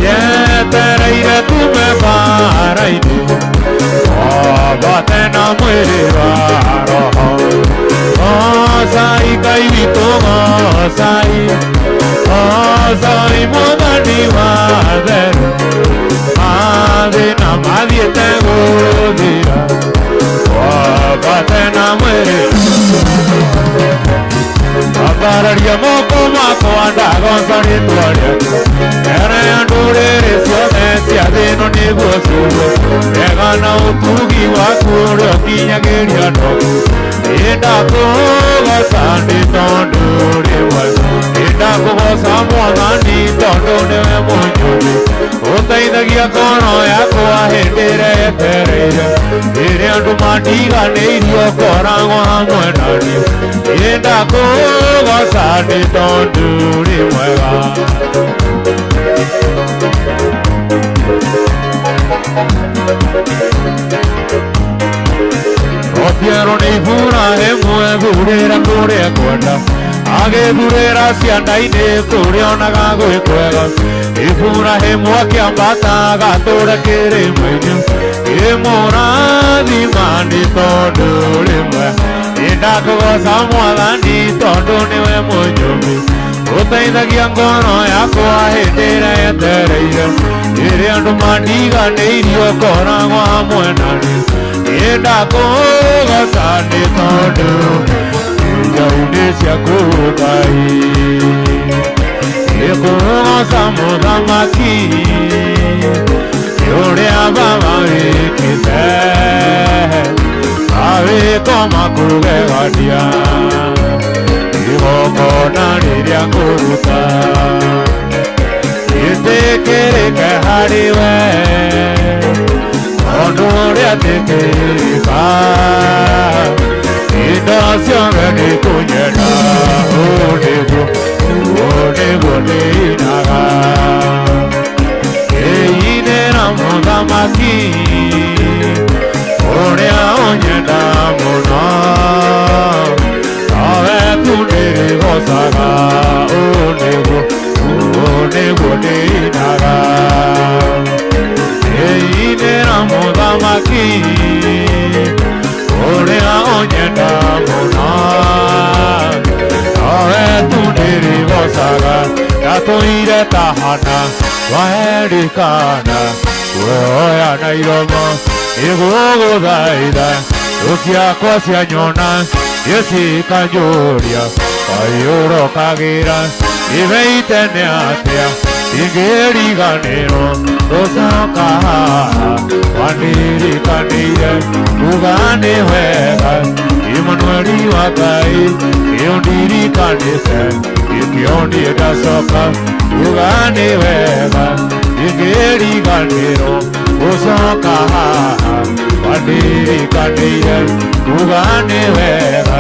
Yetereire tu me paraini Bate na muivaro Sai kai vito sai modani vader Ave na madie te godira Bate na muere Apararia moko mako andago sari tuaria Ere andure resione siadeno negosu Ega na utugi wakuro kinya geria noku Eda koga sandi tondure wai Eda koga samwadani tondune monjuri Otaidagia kono ya koa hendere pereira Ere andu mandiga neirio korango hamwenani Eda koga sandi tondure waiga Otiero ni fura hemue gurera kure kwenda Age gurera ciana ine kure onaga gwikwega Ifura hemua kiambata gatura kiri mwinyu Imurathi mani tondu rimwe Indakugoca mwathani tondu niwe munyumi Uteithagia ngono yakwa hindi ĩrĩa yetereire Ĩrĩa andũ mandiganĩirio koragwo hamwe nani Nĩndakũgoca nĩ tondũ njau-inĩ ciaku Ngai Nĩkũgoca mũthamaki Ũrĩa baba wĩkĩte Awĩko makũgegania Igongona rĩrĩa ngũruta Gĩtĩkĩrĩke harĩ we Ũndũ ũrĩa tĩkĩrĩka Indo ciothe nĩkũnyenda Ũnĩguo nĩinaga Kĩinĩra mũthamaki Ũrĩa ũnyenda mũno Nawe tu nĩrĩgocaga Ũnĩguo nĩinaga Kĩinĩra mũthamaki Ũrĩa ũnyenda mũno Nawe tu nĩrĩgocaga Ndatũire ta Hana waherikana Kuoya na iromo Nĩgũgũthaitha Ciakwa cianyona Gĩcikanjũria Waiũrũkagĩra Ibeite nĩ atĩa Ingĩriganĩrwo Gũcoka haha Wanirikanĩire Kuga nĩ wega Imanueli wa Ngai Nĩũndirikanĩte Ikĩo niĩ ndacoka Kuga nĩ wega Ingĩriganĩrwo Gũcoka haha Wanirikanĩire Kuga nĩ wega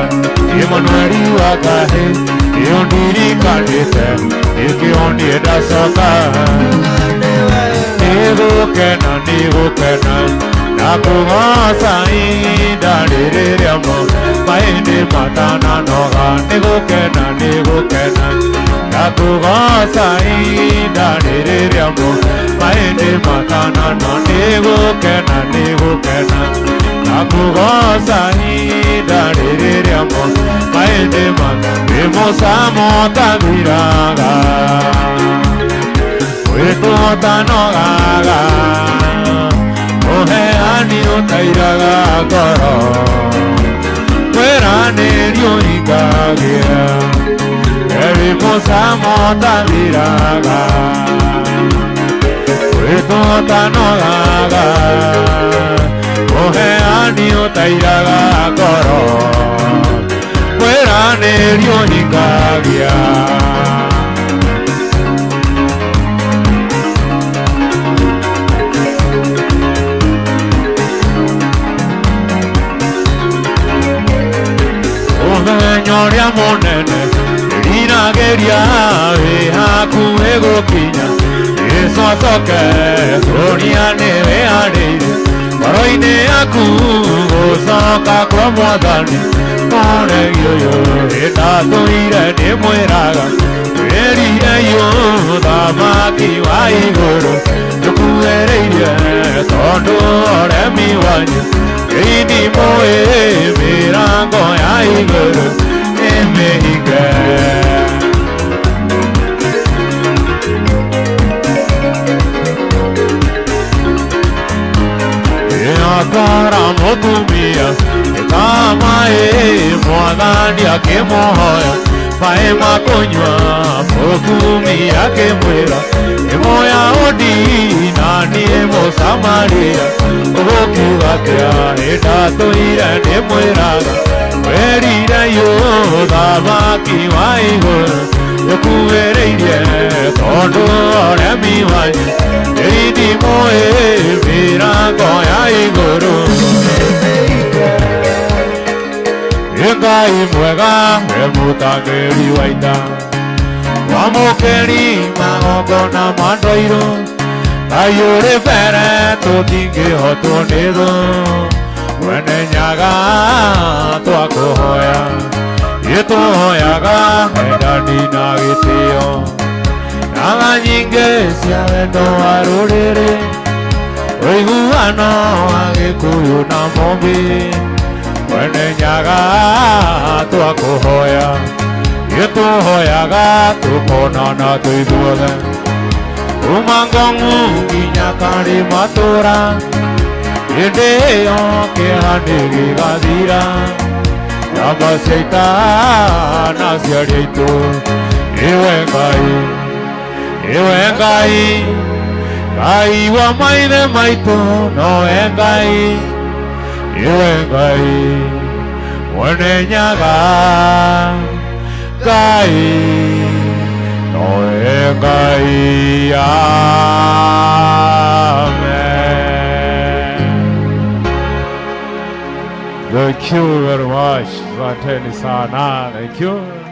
Imanueli wa Ngai Nĩũndirikanĩte Ikĩo niĩ ndacoka Nĩ go kena Nakuga sai dare ramo Maine matana noga Nego kena Nakuga sai dare ramo Maine matana no Nego kena Nakuga sai dare ramo Maine matana Vemo samota viraga Ueto tanoga Ohe ani o tairaga koro Fuera nerio ikagia Eri mosa mota viraga Ueto tanogaga Ohe ani o tairaga koro Fuera nerio ikagia Nyoria monene, Rina geria, haku ego kinya, eso soke, sonia neve arede, paroine aku, soka kromadani, more yo, eta toire de mueraga, erire yo, damaki waigoro, yokuereire, tondo ore mi wanyu, Ini moe mirango ya igoro emehige Ya para motumia Kama mwadani yake moya Faema konywa Mokumia ke mwera Emoya odi Nani emo samaria Okiwa kya Eta toira ne mweraga Werira yo Dabaki waigoro Yokuwereire Tondo ore miwanyi Eidi moe Mirango ya igoro Engai mwega Emutageri waita Wamokeri Magogona mandoiro Ayore fere Totinge hotonedo Wene nyaga Toako hoya Yeto hoyaga Edani nagitio Naga nyinge Siavendo arurere Oiguano Agekuyu na mombi Wene nyaga Toako hoya Yeto hoyaga Tukonana tuiduoge Umangongu Kinyakari matura Ideo Kihanigi gadira Namaseita Nasiarito Iwengai Gai wa maine maito No engai Iwengai Wene nyaga Gai No engai Amen. Thank you very much. Asanteni sana. Thank you.